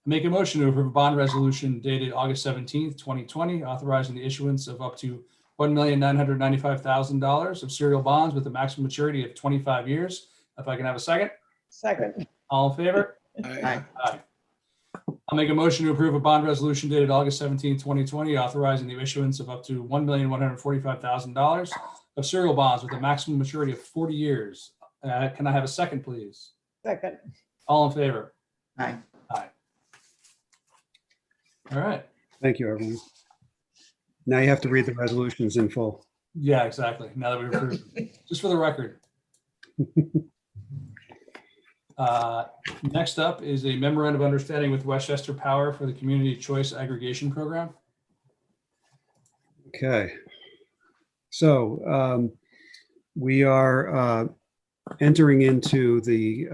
Make a motion to approve a bond resolution dated August 17th, 2020, authorizing the issuance of up to $1,995,000 of serial bonds with a maximum maturity of 25 years. If I can have a second. Second. All in favor? Aye. Aye. I'll make a motion to approve a bond resolution dated August 17, 2020, authorizing the issuance of up to $1,145,000 of serial bonds with a maximum maturity of 40 years. Can I have a second, please? Second. All in favor? Aye. Aye. All right. Thank you, everyone. Now you have to read the resolutions in full. Yeah, exactly. Now that we've approved, it. Just for the record. Next up is a memorandum of understanding with Westchester Power for the Community Choice Aggregation Program. Okay. So we are entering into the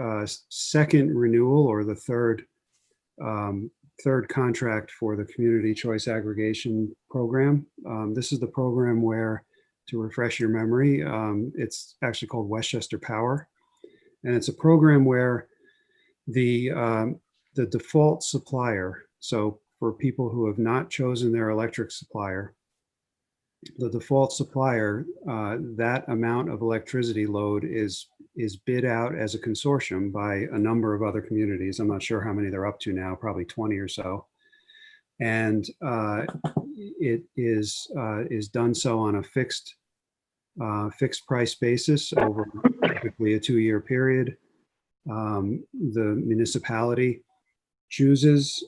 second renewal or the third contract for the Community Choice Aggregation Program. This is the program where, to refresh your memory, it's actually called Westchester Power. And it's a program where the default supplier, so for people who have not chosen their electric supplier, the default supplier, that amount of electricity load is bid out as a consortium by a number of other communities. I'm not sure how many they're up to now, probably 20 or so. And it is done so on a fixed price basis over typically a 2-year period. The municipality chooses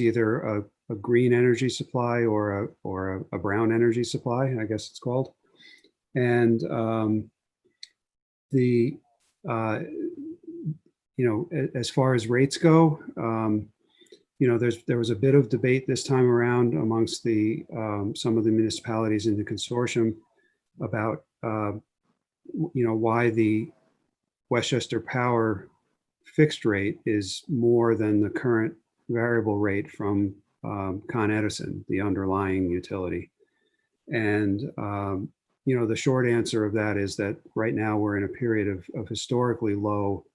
either a green energy supply or a brown energy supply, I guess it's called. And as far as rates go, there was a bit of debate this time around amongst some of the municipalities in the consortium about why the Westchester Power fixed rate is more than the current variable rate from Con Edison, the underlying utility. And the short answer of that is that right now we're in a period of historically low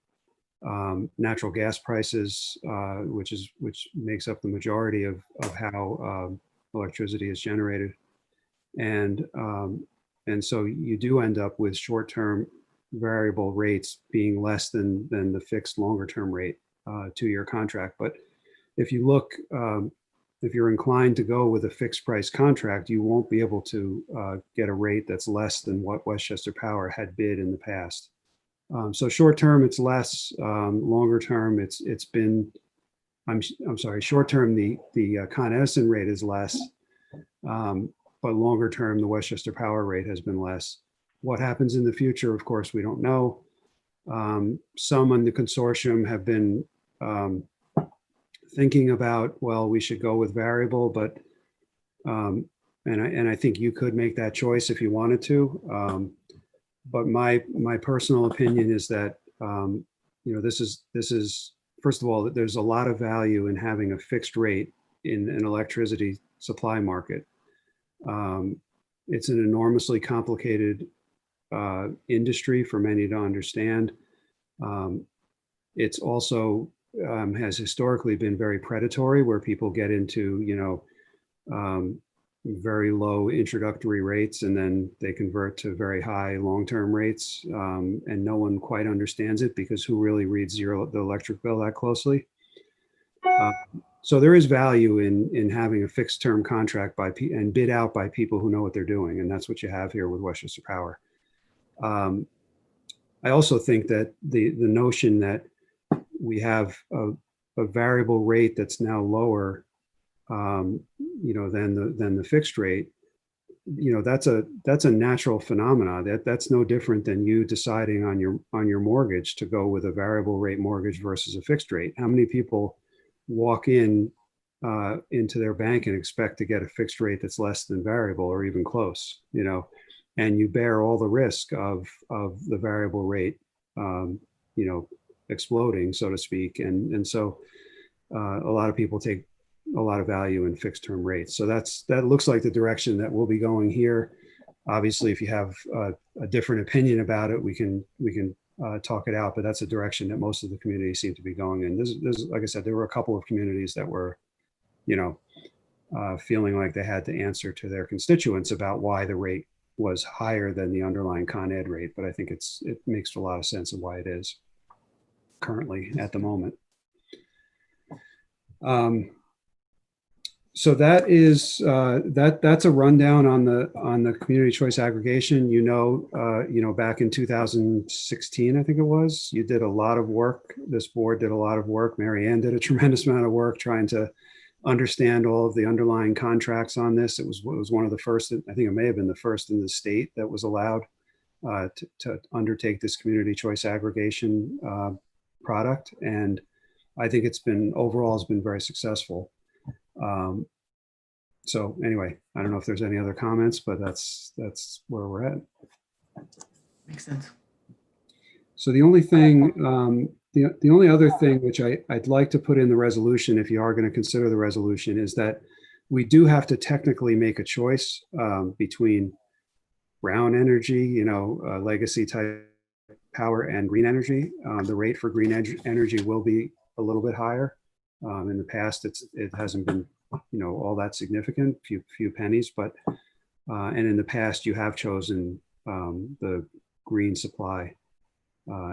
natural gas prices, which makes up the majority of how electricity is generated, and so you do end up with short-term variable rates being less than the fixed longer-term rate 2-year contract. But if you look, if you're inclined to go with a fixed price contract, you won't be able to get a rate that's less than what Westchester Power had bid in the past. So short term, it's less. Longer term, it's been. I'm sorry. Short term, the Con Edison rate is less, but longer term, the Westchester Power rate has been less. What happens in the future, of course, we don't know. Some on the consortium have been thinking about, well, we should go with variable, but and I think you could make that choice if you wanted to. But my personal opinion is that this is first of all, there's a lot of value in having a fixed rate in an electricity supply market. It's an enormously complicated industry for many to understand. It's also has historically been very predatory, where people get into very low introductory rates and then they convert to very high long-term rates, and no one quite understands it because who really reads the electric bill that closely? So there is value in having a fixed term contract and bid out by people who know what they're doing. And that's what you have here with Westchester Power. I also think that the notion that we have a variable rate that's now lower, than the fixed rate, that's a natural phenomena. That's no different than you deciding on your mortgage to go with a variable rate mortgage versus a fixed rate. How many people walk into their bank and expect to get a fixed rate that's less than variable or even close, and you bear all the risk of the variable rate, exploding, so to speak. And so a lot of people take a lot of value in fixed term rates. So that looks like the direction that we'll be going here. Obviously, if you have a different opinion about it, we can talk it out, but that's a direction that most of the communities seem to be going in. There's like I said, there were a couple of communities that were, feeling like they had to answer to their constituents about why the rate was higher than the underlying Con Ed rate. But I think it makes a lot of sense of why it is currently at the moment. So that is that's a rundown on the community choice aggregation. Back in 2016, I think it was, you did a lot of work. This board did a lot of work. Mary Ann did a tremendous amount of work trying to understand all of the underlying contracts on this. It was one of the first, I think it may have been the first in the state that was allowed to undertake this community choice aggregation product. And I think overall has been very successful. So anyway, I don't know if there's any other comments, but that's where we're at. Makes sense. So the only thing, the only other thing which I'd like to put in the resolution, if you are going to consider the resolution, is that we do have to technically make a choice between brown energy, legacy type power, and green energy. The rate for green energy will be a little bit higher. In the past, it hasn't been, all that significant, few pennies, but and in the past you have chosen the green supply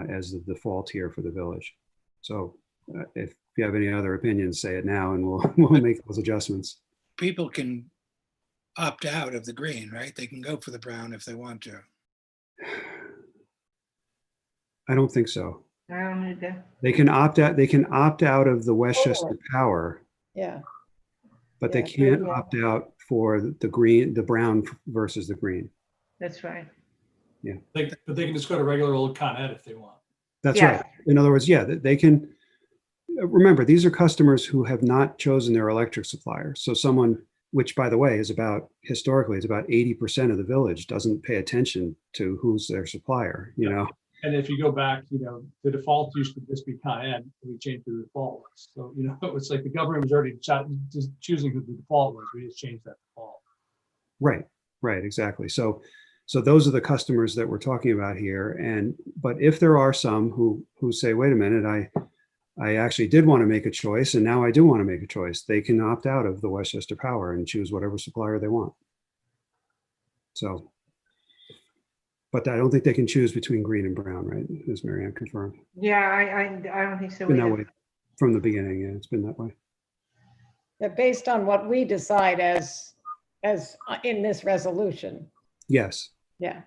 as the default here for the village. So if you have any other opinions, say it now, and we'll make those adjustments. People can opt out of the green, right? They can go for the brown if they want to. I don't think so. Okay. They can opt out. They can opt out of the Westchester Power, Yeah. but they can't opt out for the brown versus the green. That's right. Yeah. But they can just go to regular old Con Ed if they want. That's right. In other words, they can. Remember, these are customers who have not chosen their electric supplier. So someone, which by the way is historically, it's about 80% of the village doesn't pay attention to who's their supplier, And if you go back, the default used to just be Con Ed, and we changed to the default was. So, it's like the government was already just choosing who the default was. We just changed that default. Right, exactly. So those are the customers that we're talking about here. But if there are some who say, wait a minute, I actually did want to make a choice, and now I do want to make a choice, they can opt out of the Westchester Power and choose whatever supplier they want. So, but I don't think they can choose between green and brown, right? As Mary Ann confirmed. Yeah, I don't think so. It's been that either. way from the beginning. Yeah, it's been that way. That based on what we decide as in this resolution. Yes. Yeah.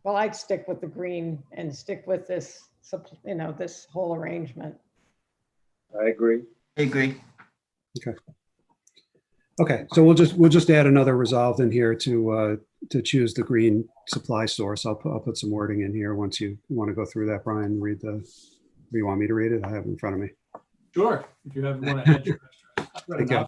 Well, I'd stick with the green and stick with this, this whole arrangement. I agree. I agree. Okay. So we'll just add another resolved in here to choose the green supply source. I'll put some wording in here once you want to go through that, Brian. Read do you want me to read it? I have it in front of me. Sure. If you want to add your extra.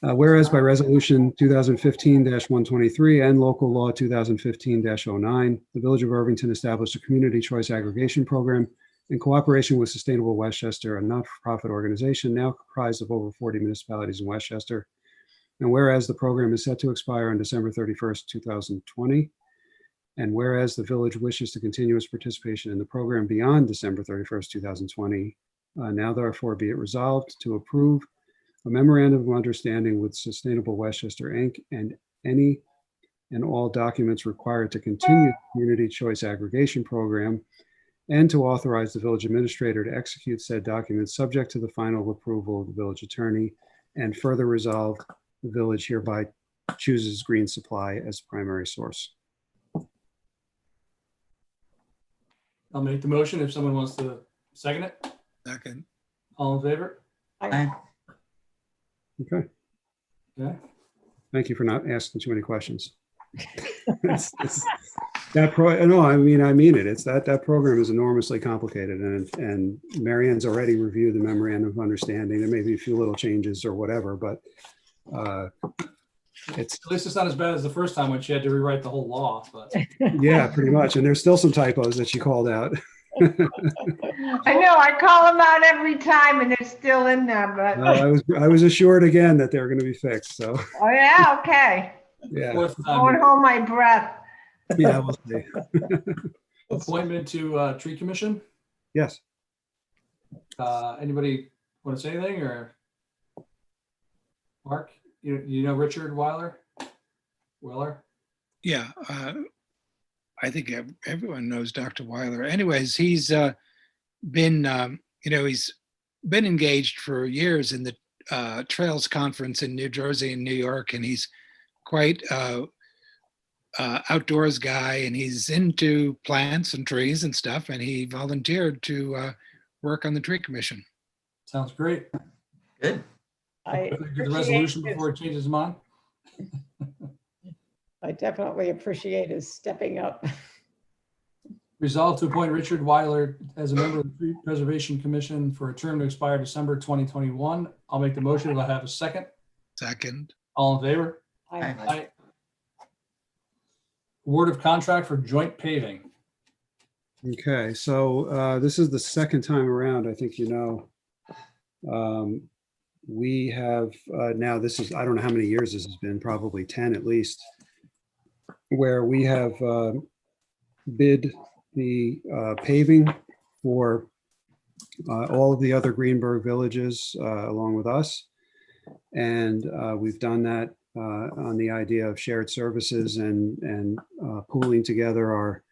Whereas by resolution 2015-123 and local law 2015-09, the Village of Irvington established a community choice aggregation program in cooperation with Sustainable Westchester, a not-for-profit organization now comprised of over 40 municipalities in Westchester. And whereas the program is set to expire on December 31st, 2020, and whereas the village wishes to continue its participation in the program beyond December 31st, 2020, now therefore be it resolved to approve a memorandum of understanding with Sustainable Westchester, Inc. and any and all documents required to continue the community choice aggregation program and to authorize the village administrator to execute said documents subject to the final approval of the village attorney. And further resolved, the village hereby chooses Green Supply as primary source. I'll make the motion if someone wants to second it. Second. All in favor? Aye. Okay. Okay. Thank you for not asking too many questions. No, I mean it. It's that program is enormously complicated, and Marianne's already reviewed the memorandum of understanding. There may be a few little changes or whatever, but it's At least it's not as bad as the first time when she had to rewrite the whole law, but. yeah, pretty much. And there's still some typos that she called out. I know, I call them out every time and they're still in there, but, I was assured again that they were going to be fixed. So oh yeah, okay. yeah, Fourth time. Won't hold my breath. yeah, we'll see. Appointment to tree commission. Yes. Anybody want to say anything, or Mark? You know Richard Weiler? Yeah, I think everyone knows Dr. Weiler. Anyways, he's been, he's been engaged for years in the Trails Conference in New Jersey and New York, and he's quite outdoors guy, and he's into plants and trees and stuff, and he volunteered to work on the tree commission. Sounds great. Good. I Do the appreciate resolution his- before it changes his mind. I definitely appreciate his stepping up. Resolved to appoint Richard Weiler as a member of the Tree Preservation Commission for a term to expire December 2021. I'll make the motion. Do I have a second? Second. All in favor? Aye. Award of contract for joint paving. Okay, so this is the second time around, I think you know. We have now, this is, I don't know how many years this has been, probably 10 at least, where we have bid the paving for all of the other Greenberg villages along with us. And we've done that on the idea of shared services and pooling together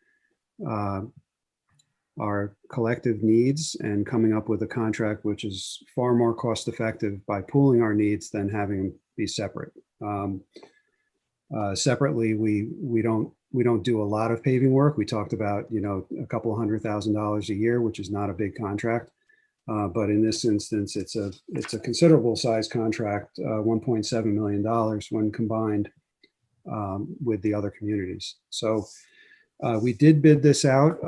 our collective needs and coming up with a contract which is far more cost effective by pooling our needs than having them be separate. Separately, we don't do a lot of paving work. We talked about, a couple $100,000 a year, which is not a big contract. But in this instance, it's a considerable size contract, $1.7 million when combined with the other communities. So we did bid this out.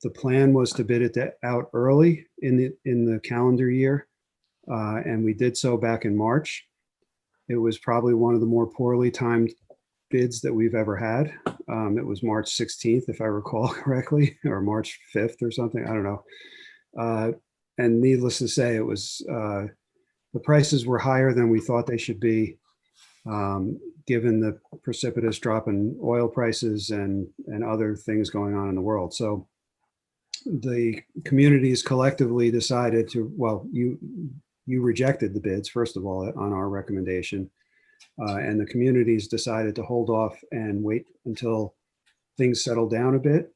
The plan was to bid it out early in the calendar year, and we did so back in March. It was probably one of the more poorly timed bids that we've ever had. It was March 16th, if I recall correctly, or March 5th or something. I don't know. And needless to say, it was the prices were higher than we thought they should be, given the precipitous drop in oil prices and other things going on in the world. So the communities collectively decided to, well, you rejected the bids, first of all, on our recommendation. And the communities decided to hold off and wait until things settle down a bit,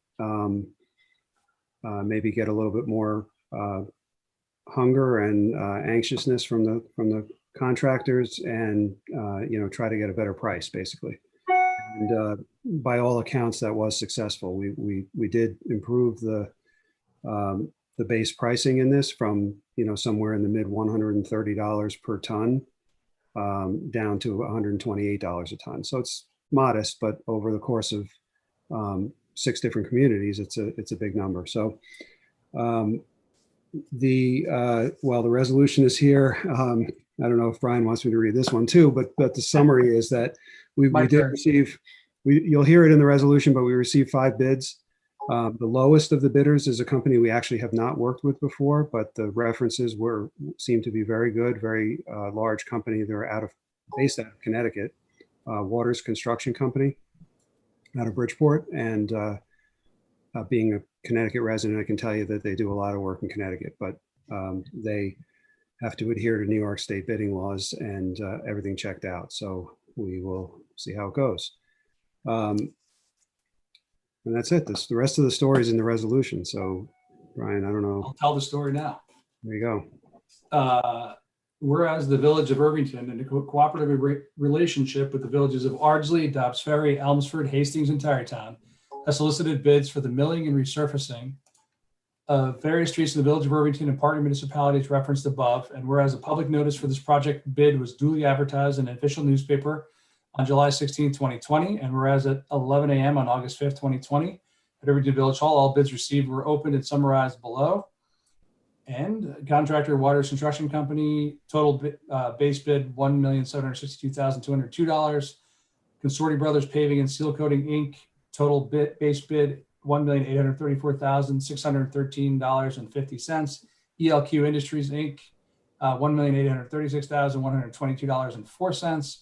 maybe get a little bit more hunger and anxiousness from the contractors, and try to get a better price, basically. And by all accounts, that was successful. We did improve the base pricing in this from somewhere in the mid $130 per ton down to $128 a ton. So it's modest, but over the course of 6 different communities, it's a big number. So the resolution is here. I don't know if Brian wants me to read this one too, but the summary is that we did receive, you'll hear it in the resolution, but we received 5 bids. The lowest of the bidders is a company we actually have not worked with before, but the references seem to be very good, very large company. They're based out of Connecticut, Waters Construction Company out of Bridgeport. And being a Connecticut resident, I can tell you that they do a lot of work in Connecticut, but they have to adhere to New York State bidding laws, and everything checked out. So we will see how it goes. And that's it. The rest of the story is in the resolution. So, Brian, I don't know. I'll tell the story now. There you go. Whereas the Village of Irvington, in a cooperative relationship with the villages of Ardsley, Dobbs Ferry, Elmsford, Hastings, and Tarrytown, has solicited bids for the milling and resurfacing of various streets in the Village of Irvington and partner municipalities referenced above. And whereas a public notice for this project bid was duly advertised in an official newspaper on July 16, 2020, and whereas at 11 a.m. on August 5th, 2020, at Irvington Village Hall, all bids received were opened and summarized below. And contractor Waters Construction Company, total base bid $1,762,202. Consorti Brothers Paving and Seal Coating Inc., total base bid $1,834,613.50. ELQ Industries Inc., $1,836,122.04.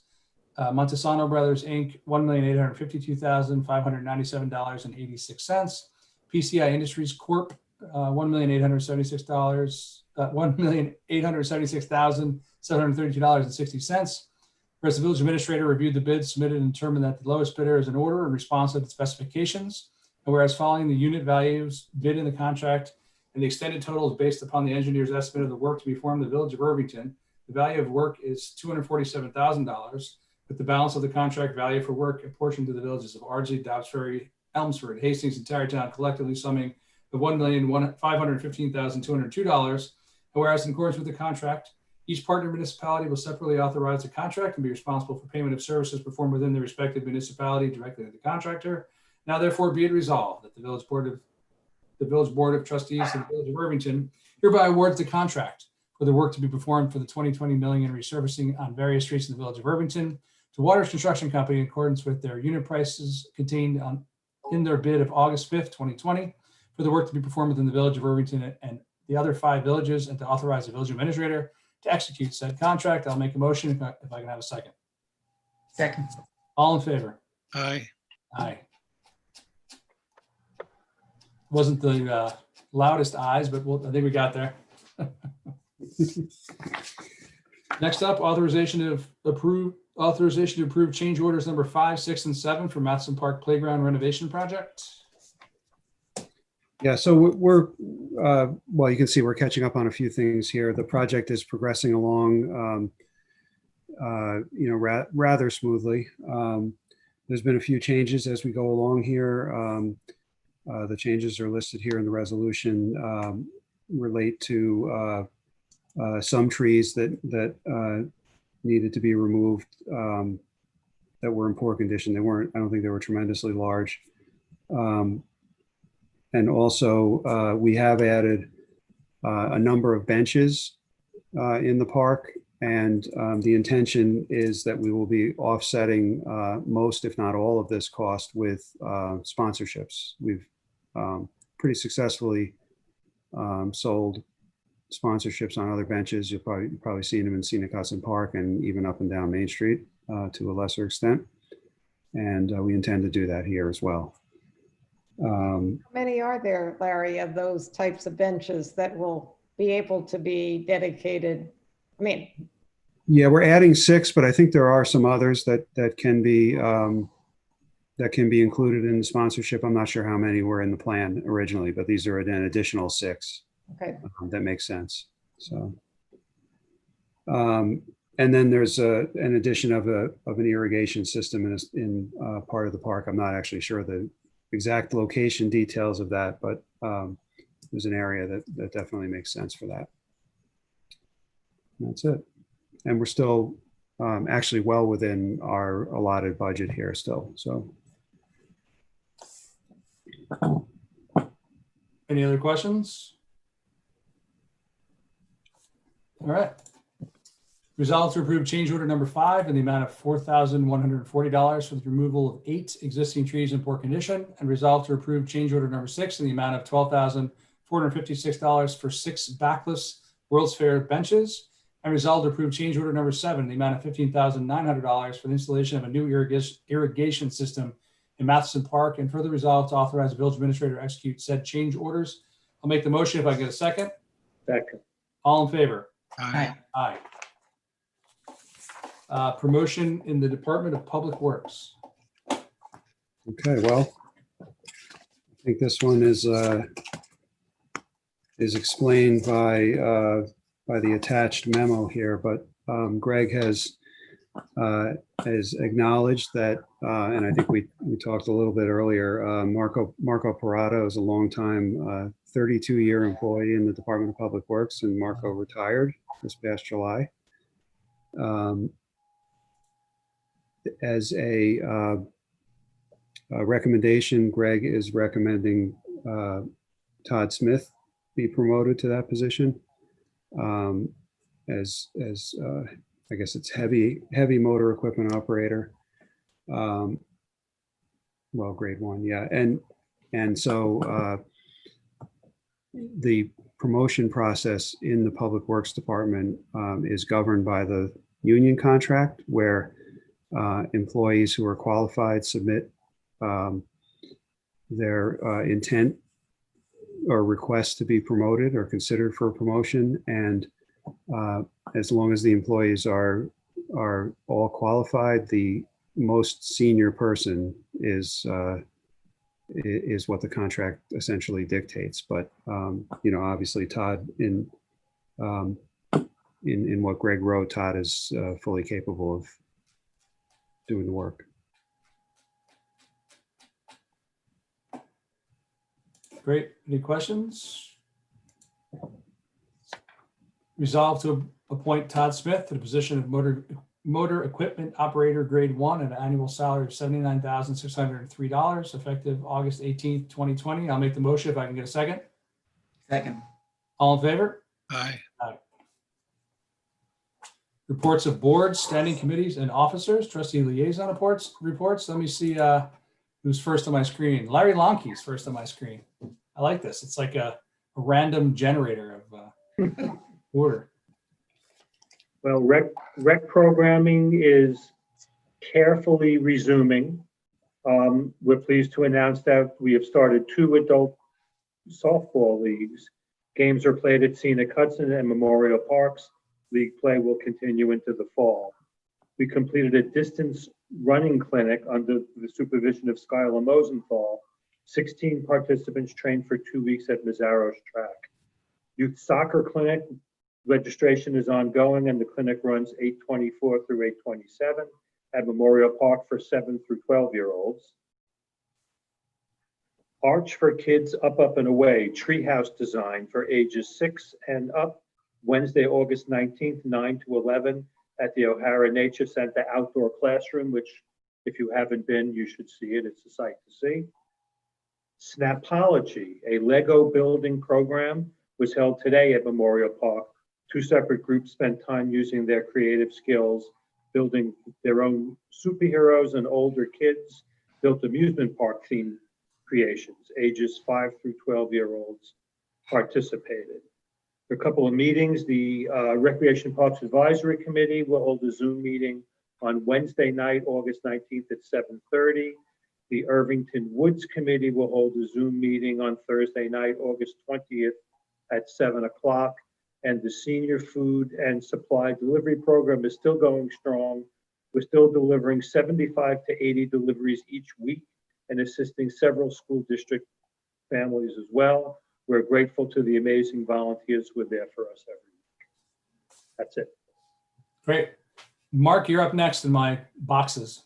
Montesano Brothers Inc., $1,852,597.86. PCI Industries Corp., $1,876,732.60. Whereas the village administrator reviewed the bids submitted and determined that the lowest bidder is in order and responsive to specifications. And whereas following the unit values bid in the contract and the extended total is based upon the engineer's estimate of the work to be performed in the Village of Irvington, the value of work is $247,000, with the balance of the contract value for work apportioned to the villages of Ardsley, Dobbs Ferry, Elmsford, Hastings, and Tarrytown, collectively summing the $1,515,202. And whereas in accordance with the contract, each partner municipality will separately authorize the contract and be responsible for payment of services performed within their respective municipality directly to the contractor. Now therefore be it resolved that the Village Board of Trustees of the Village of Irvington hereby awards the contract for the work to be performed for the 2020 milling and resurfacing on various streets in the Village of Irvington to Waters Construction Company in accordance with their unit prices contained in their bid of August 5th, 2020, for the work to be performed within the Village of Irvington and the other 5 villages, and to authorize the village administrator to execute said contract. I'll make a motion if I can have a second. Second. All in favor? Aye. Aye. Wasn't the loudest ayes, but I think we got there. Next up, authorization to approve change orders number 5, 6, and 7 for Matheson Park Playground renovation project. Yeah, so we're well, you can see we're catching up on a few things here. The project is progressing along, rather smoothly. There's been a few changes as we go along here. The changes are listed here in the resolution, relate to some trees that needed to be removed that were in poor condition. I don't think they were tremendously large. And also, we have added a number of benches in the park, and the intention is that we will be offsetting most, if not all, of this cost with sponsorships. We've pretty successfully sold sponsorships on other benches. You've probably seen them in Scenic Hudson Park and even up and down Main Street to a lesser extent. And we intend to do that here as well. How many are there, Larry, of those types of benches that will be able to be dedicated? I mean, yeah, we're adding 6, but I think there are some others that can be included in the sponsorship. I'm not sure how many were in the plan originally, but these are an additional 6. okay. That makes sense. So, and then there's an addition of an irrigation system in part of the park. I'm not actually sure the exact location details of that, but there's an area that definitely makes sense for that. And that's it. And we're still actually well within our allotted budget here still. So. Any other questions? All right. Resolved to approve change order number 5 in the amount of $4,140 for the removal of 8 existing trees in poor condition, and resolved to approve change order number 6 in the amount of $12,456 for 6 backless World's Fair benches, and resolved to approve change order number 7 in the amount of $15,900 for the installation of a new irrigation system in Matheson Park, and further resolved to authorize the village administrator to execute said change orders. I'll make the motion if I get a second. Second. All in favor? Aye. Aye. Promotion in the Department of Public Works. Okay, well, I think this one is explained by the attached memo here, but Greg has acknowledged that, and I think we talked a little bit earlier, Marco Parado is a longtime 32-year employee in the Department of Public Works, and Marco retired this past July. As a recommendation, Greg is recommending Todd Smith be promoted to that position as I guess it's heavy motor equipment operator. Well, grade 1, yeah, and so the promotion process in the Public Works Department is governed by the union contract, where employees who are qualified submit their intent or request to be promoted or considered for promotion, and as long as the employees are all qualified, the most senior person is what the contract essentially dictates. But obviously, Todd, in what Greg wrote, Todd is fully capable of doing the work. Great. Any questions? Resolved to appoint Todd Smith to the position of motor equipment operator grade 1 at an annual salary of $79,603 effective August 18th, 2020. I'll make the motion if I can get a second. Second. All in favor? Aye. Aye. Reports of boards, standing committees, and officers. Trustee liaison reports. Let me see who's first on my screen. Larry Lonke's first on my screen. I like this. It's like a random generator of order. Well, rec programming is carefully resuming. We're pleased to announce that we have started 2 adult softball leagues. Games are played at Scenic Hudson and Memorial Parks. League play will continue into the fall. We completed a distance running clinic under the supervision of Skylar Mosenthal. 16 participants trained for 2 weeks at Mazzaro's track. Youth soccer clinic registration is ongoing, and the clinic runs 8/24 through 8/27 at Memorial Park for 7 through 12-year-olds. Arch for Kids Up and Away, treehouse design for ages 6 and up, Wednesday, August 19th, 9 to 11 at the O'Hara Nature Center outdoor classroom, which if you haven't been, you should see it. It's a sight to see. Snapology, a Lego building program, was held today at Memorial Park. 2 separate groups spent time using their creative skills, building their own superheroes, and older kids built amusement park themed creations. Ages 5 through 12-year-olds participated. For a couple of meetings, the Recreation Parks Advisory Committee will hold a Zoom meeting on Wednesday night, August 19th at 7:30. The Irvington Woods Committee will hold a Zoom meeting on Thursday night, August 20th at 7 o'clock. And the Senior Food and Supply Delivery Program is still going strong. We're still delivering 75 to 80 deliveries each week and assisting several school district families as well. We're grateful to the amazing volunteers who are there for us every week. That's it. Great. Mark, you're up next in my boxes.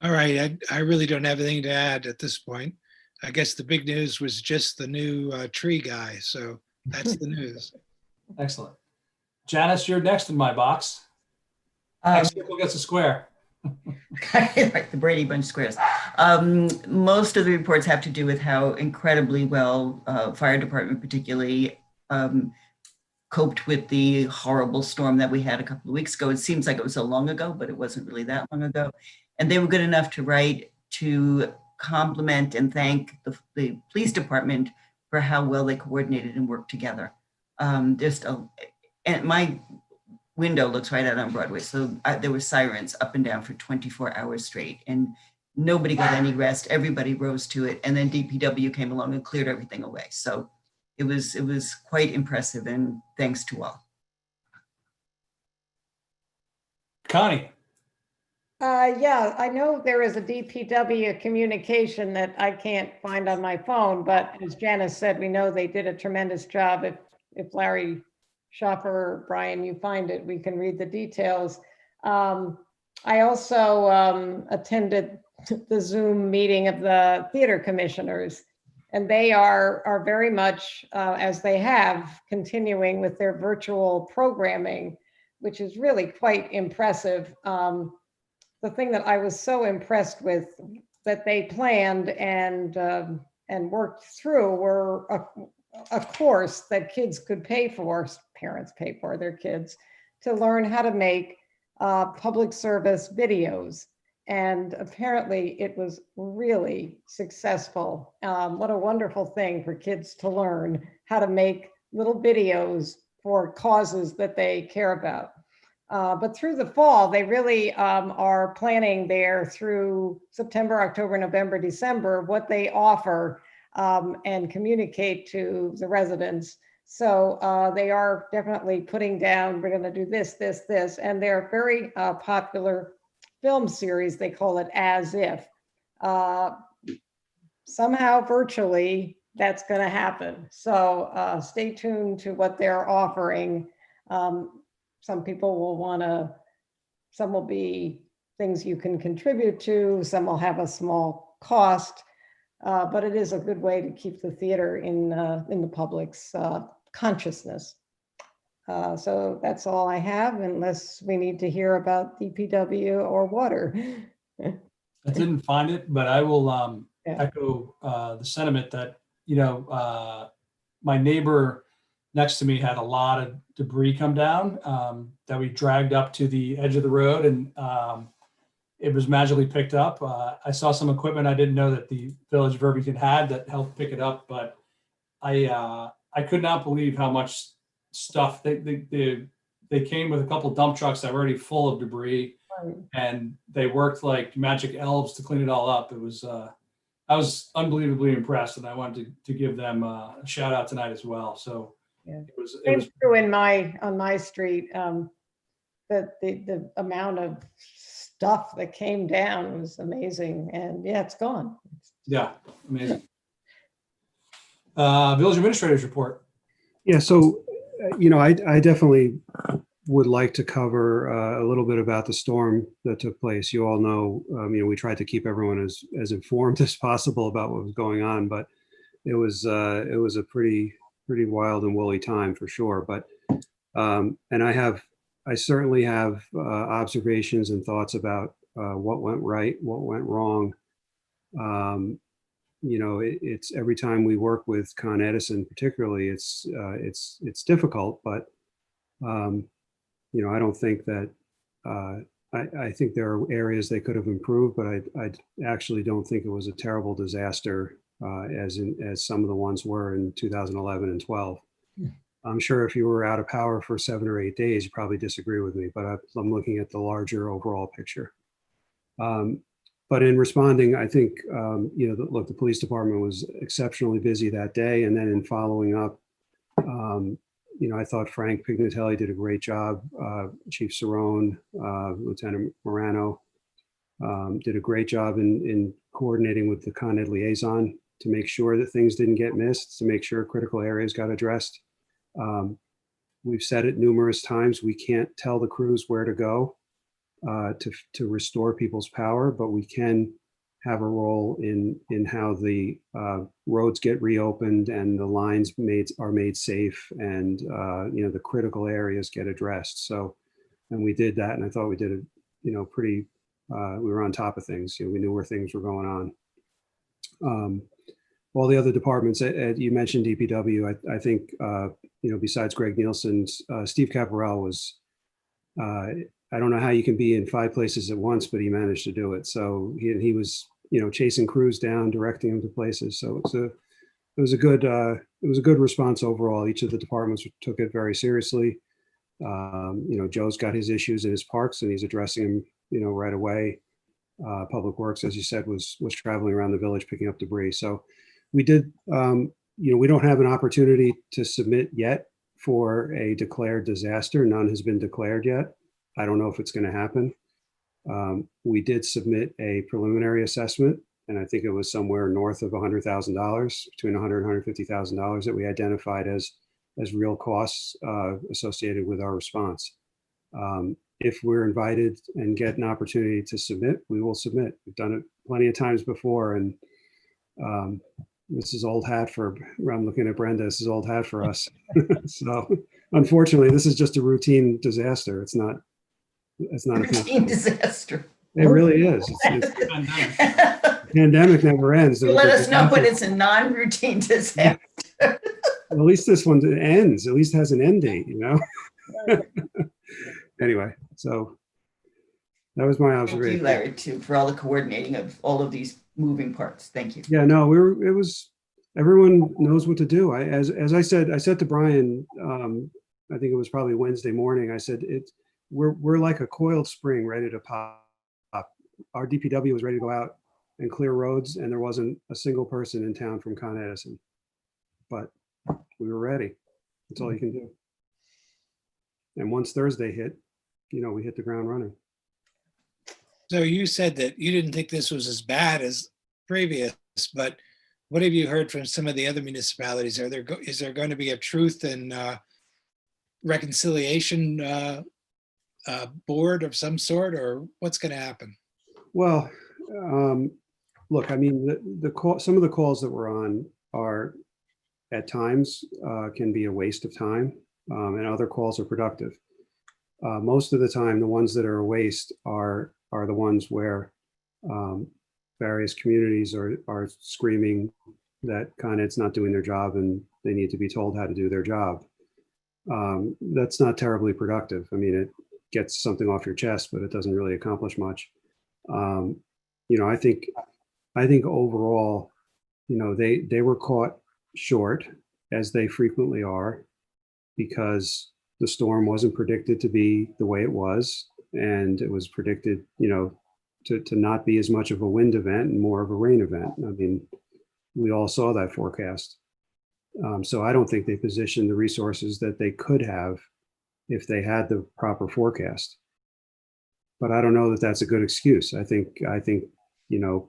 All right, I really don't have anything to add at this point. I guess the big news was just the new tree guy, so that's the news. Excellent. Janice, you're next in my box. Next circle gets a square. Right, the Brady Bunch squares. Most of the reports have to do with how incredibly well fire department particularly coped with the horrible storm that we had a couple of weeks ago. It seems like it was so long ago, but it wasn't really that long ago. And they were good enough to write to compliment and thank the police department for how well they coordinated and worked together. And my window looks right out on Broadway. So there were sirens up and down for 24 hours straight, and nobody got any rest. Everybody rose to it. And then DPW came along and cleared everything away. So it was quite impressive, and thanks to all. Connie. Yeah, I know there is a DPW communication that I can't find on my phone, but as Janice said, we know they did a tremendous job. If Larry Schaffer or Brian, you find it, we can read the details. I also attended the Zoom meeting of the theater commissioners, and they are very much, as they have, continuing with their virtual programming, which is really quite impressive. The thing that I was so impressed with that they planned and worked through were a course that kids could pay for, parents pay for their kids, to learn how to make public service videos. And apparently it was really successful. What a wonderful thing for kids to learn how to make little videos for causes that they care about. But through the fall, they really are planning there through September, October, November, December, what they offer and communicate to the residents. So they are definitely putting down, we're going to do this, this, this, and they're very popular film series. They call it As If. Somehow virtually, that's going to happen. So stay tuned to what they're offering. Some people will want to, some will be things you can contribute to, some will have a small cost, but it is a good way to keep the theater in the public's consciousness. So that's all I have, unless we need to hear about DPW or water. I didn't find it, but I will echo the sentiment that, my neighbor next to me had a lot of debris come down that we dragged up to the edge of the road, and it was magically picked up. I saw some equipment I didn't know that the Village of Irvington had that helped pick it up, but I could not believe how much stuff they came with a couple dump trucks that were already full of debris, and they worked like magic elves to clean it all up. It was I was unbelievably impressed, and I wanted to give them a shout out tonight as well. So yeah. it was true on my street. The amount of stuff that came down was amazing, and yeah, it's gone. Yeah, amazing. Village Administrator's report. Yeah, so, I definitely would like to cover a little bit about the storm that took place. You all know, we tried to keep everyone as informed as possible about what was going on, but it was a pretty wild and woolly time for sure. But and I certainly have observations and thoughts about what went right, what went wrong. It's every time we work with Con Edison, particularly, it's difficult, but I don't think that I think there are areas they could have improved, but I actually don't think it was a terrible disaster as some of the ones were in 2011 and 12. I'm sure if you were out of power for 7 or 8 days, you probably disagree with me, but I'm looking at the larger overall picture. But in responding, I think, the police department was exceptionally busy that day. And then in following up, I thought Frank Pignatelli did a great job. Chief Cerrone, Lieutenant Morano did a great job in coordinating with the Con Ed liaison to make sure that things didn't get missed, to make sure critical areas got addressed. We've said it numerous times, we can't tell the crews where to go to restore people's power, but we can have a role in how the roads get reopened and the lines are made safe, and the critical areas get addressed. So, and we did that, and I thought we did it, pretty. We were on top of things. We knew where things were going on. All the other departments, you mentioned DPW. I think besides Greg Nielsen, Steve Caparel was. I don't know how you can be in 5 places at once, but he managed to do it. So he was, chasing crews down, directing them to places. So it was a good response overall. Each of the departments took it very seriously. Joe's got his issues in his parks, and he's addressing them, right away. Public Works, as you said, was traveling around the village picking up debris. So we did. We don't have an opportunity to submit yet for a declared disaster. None has been declared yet. I don't know if it's going to happen. We did submit a preliminary assessment, and I think it was somewhere north of $100,000, between $100,000 and $150,000 that we identified as real costs associated with our response. If we're invited and get an opportunity to submit, we will submit. We've done it plenty of times before, and this is old hat for, I'm looking at Brenda, this is old hat for us. So unfortunately, this is just a routine disaster. It's not a Routine disaster. It really is. Pandemic never ends. Let us know when it's a non-routine disaster. Well, at least this one ends. At least has an end date, you know? Anyway, so that was my Thank observation. you, Larry, too, for all the coordinating of all of these moving parts. Thank you. Yeah, no, everyone knows what to do. As I said to Brian, I think it was probably Wednesday morning, I said, we're like a coiled spring ready to pop. Our DPW was ready to go out and clear roads, and there wasn't a single person in town from Con Edison. But we were ready. That's all you can do. And once Thursday hit, we hit the ground running. So you said that you didn't think this was as bad as previous, but what have you heard from some of the other municipalities? Is there going to be a truth and reconciliation board of some sort, or what's going to happen? Well, look, I mean, some of the calls that we're on are at times can be a waste of time, and other calls are productive. Most of the time, the ones that are a waste are the ones where various communities are screaming that Con Ed's not doing their job and they need to be told how to do their job. That's not terribly productive. I mean, it gets something off your chest, but it doesn't really accomplish much. I think overall, they were caught short, as they frequently are, because the storm wasn't predicted to be the way it was, and it was predicted, to not be as much of a wind event and more of a rain event. I mean, we all saw that forecast. So I don't think they positioned the resources that they could have if they had the proper forecast. But I don't know that that's a good excuse. I think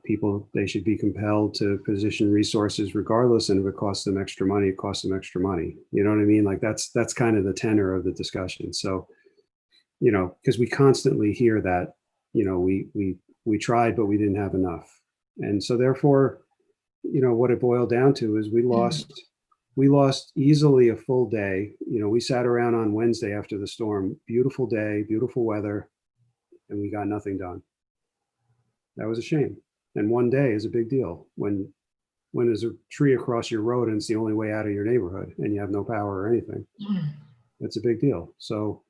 people, they should be compelled to position resources regardless, and if it costs them extra money, it costs them extra money. You know what I mean? Like that's kind of the tenor of the discussion. So, because we constantly hear that, we tried, but we didn't have enough. And so therefore, what it boiled down to is we lost easily a full day. We sat around on Wednesday after the storm, beautiful day, beautiful weather, and we got nothing done. That was a shame. And one day is a big deal when there's a tree across your road and it's the only way out of your neighborhood and you have no power or anything. That's a big deal. So,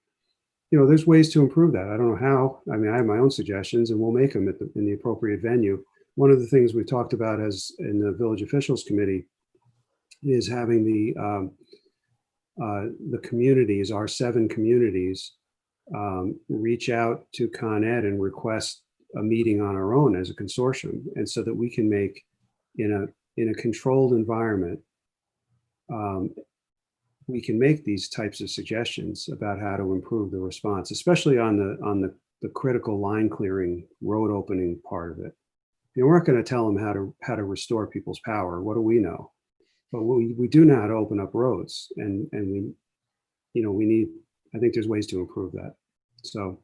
there's ways to improve that. I don't know how. I mean, I have my own suggestions, and we'll make them in the appropriate venue. One of the things we talked about as in the village officials committee is having the communities, our 7 communities, reach out to Con Ed and request a meeting on our own as a consortium, and so that we can make in a controlled environment, we can make these types of suggestions about how to improve the response, especially on the critical line clearing, road opening part of it. We're not going to tell them how to restore people's power. What do we know? But we do know how to open up roads, and we need. I think there's ways to improve that. So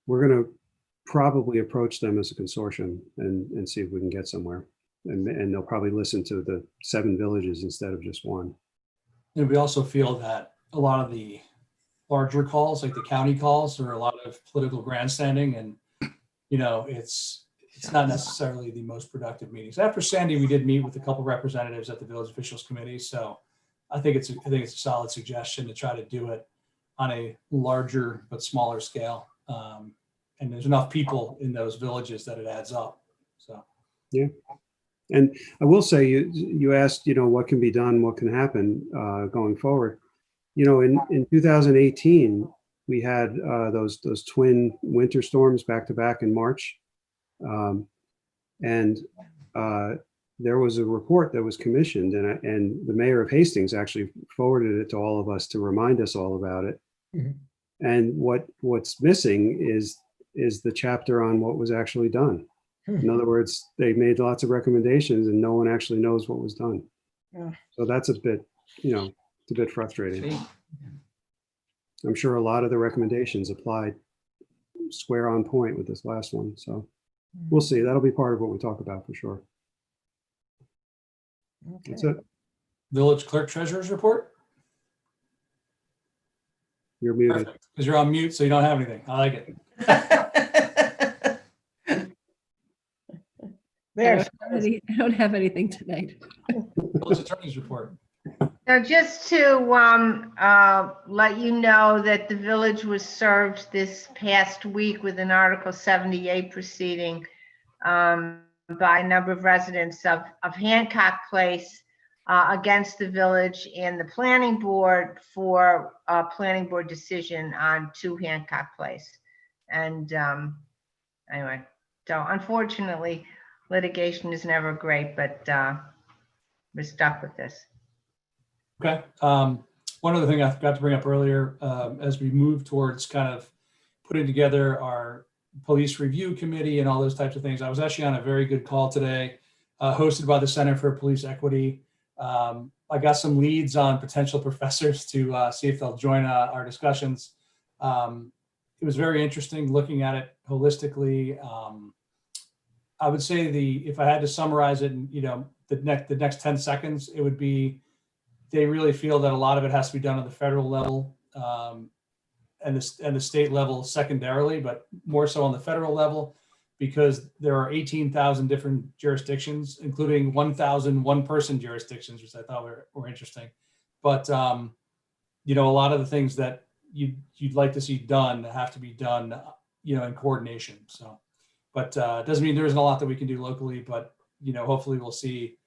we're going to probably approach them as a consortium and see if we can get somewhere. And they'll probably listen to the 7 villages instead of just one. And we also feel that a lot of the larger calls, like the county calls, are a lot of political grandstanding, and it's not necessarily the most productive meetings. After Sandy, we did meet with a couple representatives at the village officials committee. So I think it's a solid suggestion to try to do it on a larger but smaller scale. And there's enough people in those villages that it adds up. So yeah. And I will say, you asked, what can be done, what can happen going forward. In 2018, we had those twin winter storms back to back in March. And there was a report that was commissioned, and the mayor of Hastings actually forwarded it to all of us to remind us all about it. Mm-hmm. And what's missing is is the chapter on what was actually done. In other words, they made lots of recommendations and no one actually knows what was done. Yeah. So that's a bit, it's a bit frustrating. I'm sure a lot of the recommendations applied square on point with this last one. So we'll see. That'll be part of what we talk about for sure. That's it. Village clerk treasurer's report? You're muted. Because you're on mute, so you don't have anything. I like it. There. I don't have anything tonight. Village attorney's report. Now, just to let you know that the village was served this past week with an Article 78 proceeding by a number of residents of Hancock Place against the village and the planning board for a planning board decision on 2 Hancock Place. And anyway, so unfortunately, litigation is never great, but we're stuck with this. Okay. One other thing I forgot to bring up earlier, as we move towards kind of putting together our police review committee and all those types of things, I was actually on a very good call today, hosted by the Center for Police Equity. I got some leads on potential professors to see if they'll join our discussions. It was very interesting looking at it holistically. I would say if I had to summarize it in, the next 10 seconds, it would be, they really feel that a lot of it has to be done on the federal level and the state level secondarily, but more so on the federal level, because there are 18,000 different jurisdictions, including 1,000 one-person jurisdictions, which I thought were interesting. But a lot of the things that you'd like to see done have to be done, in coordination. So, but it doesn't mean there isn't a lot that we can do locally, but hopefully we'll see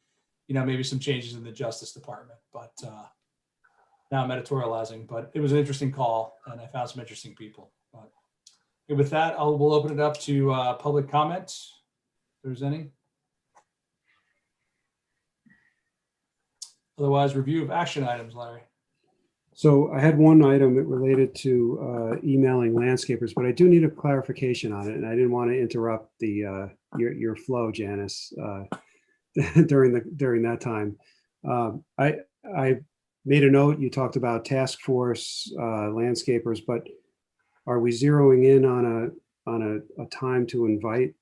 maybe some changes in the Justice Department. But now I'm editorializing, but it was an interesting call and I found some interesting people. But with that, we'll open it up to public comments, if there's any. Otherwise, review of action items, Larry. So I had one item that related to emailing landscapers, but I do need a clarification on it, and I didn't want to interrupt your flow, Janice, during that time. I made a note. You talked about task force landscapers, but are we zeroing in on a time to invite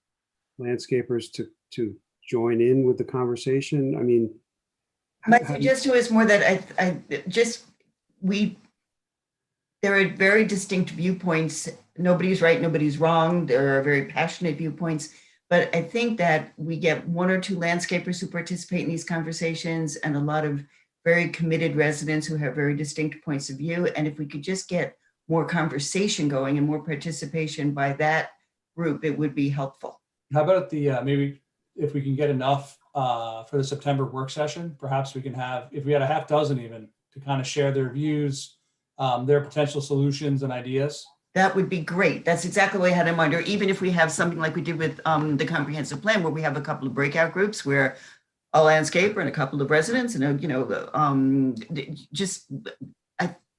landscapers to join in with the conversation? I mean, my suggestion was more that there are very distinct viewpoints. Nobody's right, nobody's wrong. There are very passionate viewpoints, but I think that we get 1 or 2 landscapers who participate in these conversations and a lot of very committed residents who have very distinct points of view. And if we could just get more conversation going and more participation by that group, it would be helpful. How about maybe if we can get enough for the September work session, perhaps we can have, if we had a half dozen even, to kind of share their views, their potential solutions and ideas. That would be great. That's exactly what I had in mind. Or even if we have something like we did with the comprehensive plan, where we have a couple of breakout groups where a landscaper and a couple of residents and I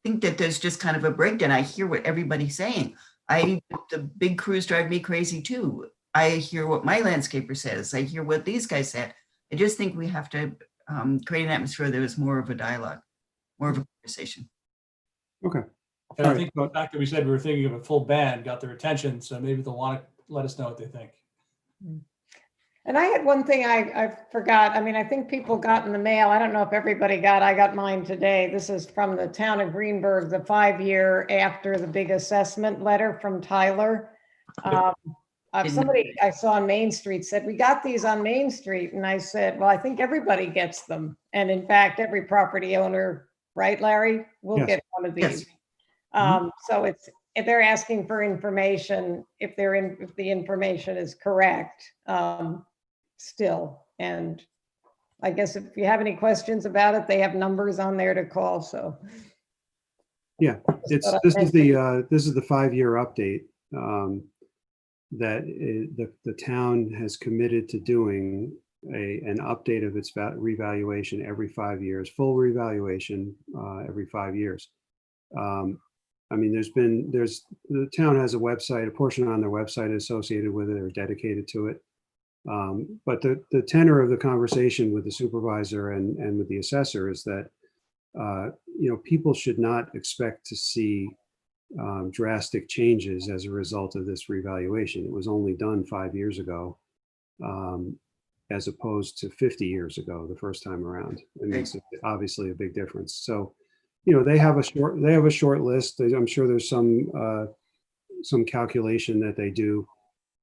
think that there's just kind of a breakdown. I hear what everybody's saying. The big crews drive me crazy too. I hear what my landscaper says. I hear what these guys said. I just think we have to create an atmosphere that is more of a dialogue, more of a conversation. Okay. And I think the fact that we said we were thinking of a full band got their attention, so maybe they'll want to let us know what they think. And I had one thing I forgot. I mean, I think people got in the mail. I don't know if everybody I got mine today. This is from the town of Greenberg, the 5-year after the big assessment letter from Tyler. Somebody I saw on Main Street said, we got these on Main Street. And I said, well, I think everybody gets them. And in fact, every property owner, right, Larry, will Yes. get one of these. Yes. So if they're asking for information, if the information is correct, still. And I guess if you have any questions about it, they have numbers on there to call. So yeah, this is the 5-year update that the town has committed to doing an update of its revaluation every 5 years, full revaluation every 5 years. I mean, the town has a website, a portion on their website associated with it or dedicated to it. But the tenor of the conversation with the supervisor and with the assessor is that, people should not expect to see drastic changes as a result of this revaluation. It was only done 5 years ago, as opposed to 50 years ago, the first time around. It makes obviously a big difference. So, they have a short list. I'm sure there's some calculation that they do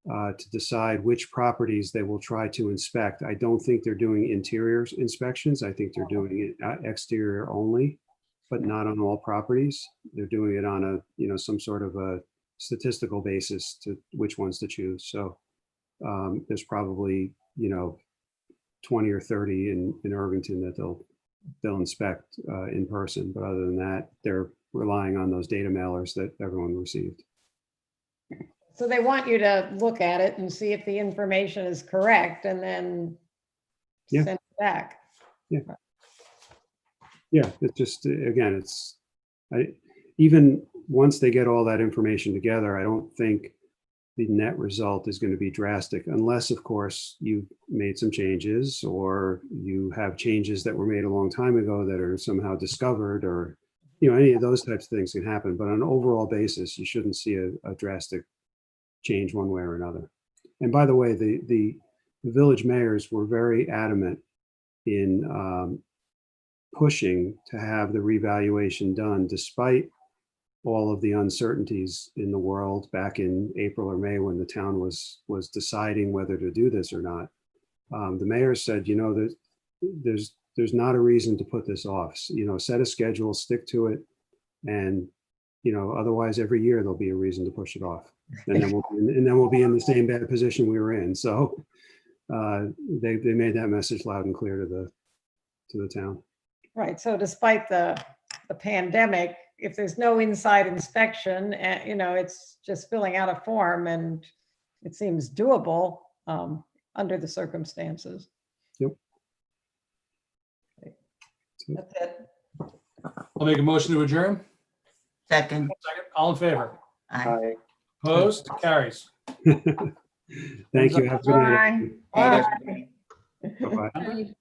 to decide which properties they will try to inspect. I don't think they're doing interior inspections. I think they're doing it exterior only, but not on all properties. They're doing it on some sort of a statistical basis to which ones to choose. So there's probably 20 or 30 in Irvington that they'll inspect in person. But other than that, they're relying on those data mailers that everyone received. So they want you to look at it and see if the information is correct and then Yeah. send it back. Yeah, it's just, again, even once they get all that information together, I don't think the net result is going to be drastic unless, of course, you've made some changes or you have changes that were made a long time ago that are somehow discovered, or, any of those types of things can happen. But on an overall basis, you shouldn't see a drastic change one way or another. And by the way, the village mayors were very adamant in pushing to have the revaluation done despite all of the uncertainties in the world back in April or May when the town was deciding whether to do this or not. The mayor said, there's not a reason to put this off. Set a schedule, stick to it, and otherwise every year there'll be a reason to push it off, and then we'll be in the same bad position we were in. So they made that message loud and clear to the town. Right. So despite the pandemic, if there's no inside inspection, it's just filling out a form, and it seems doable under the circumstances. Yep. That's it. I'll make a motion to adjourn. Second. All in favor? Aye. Opposed? Carries. Thank you. Have a good night. Bye. Bye-bye. Aye.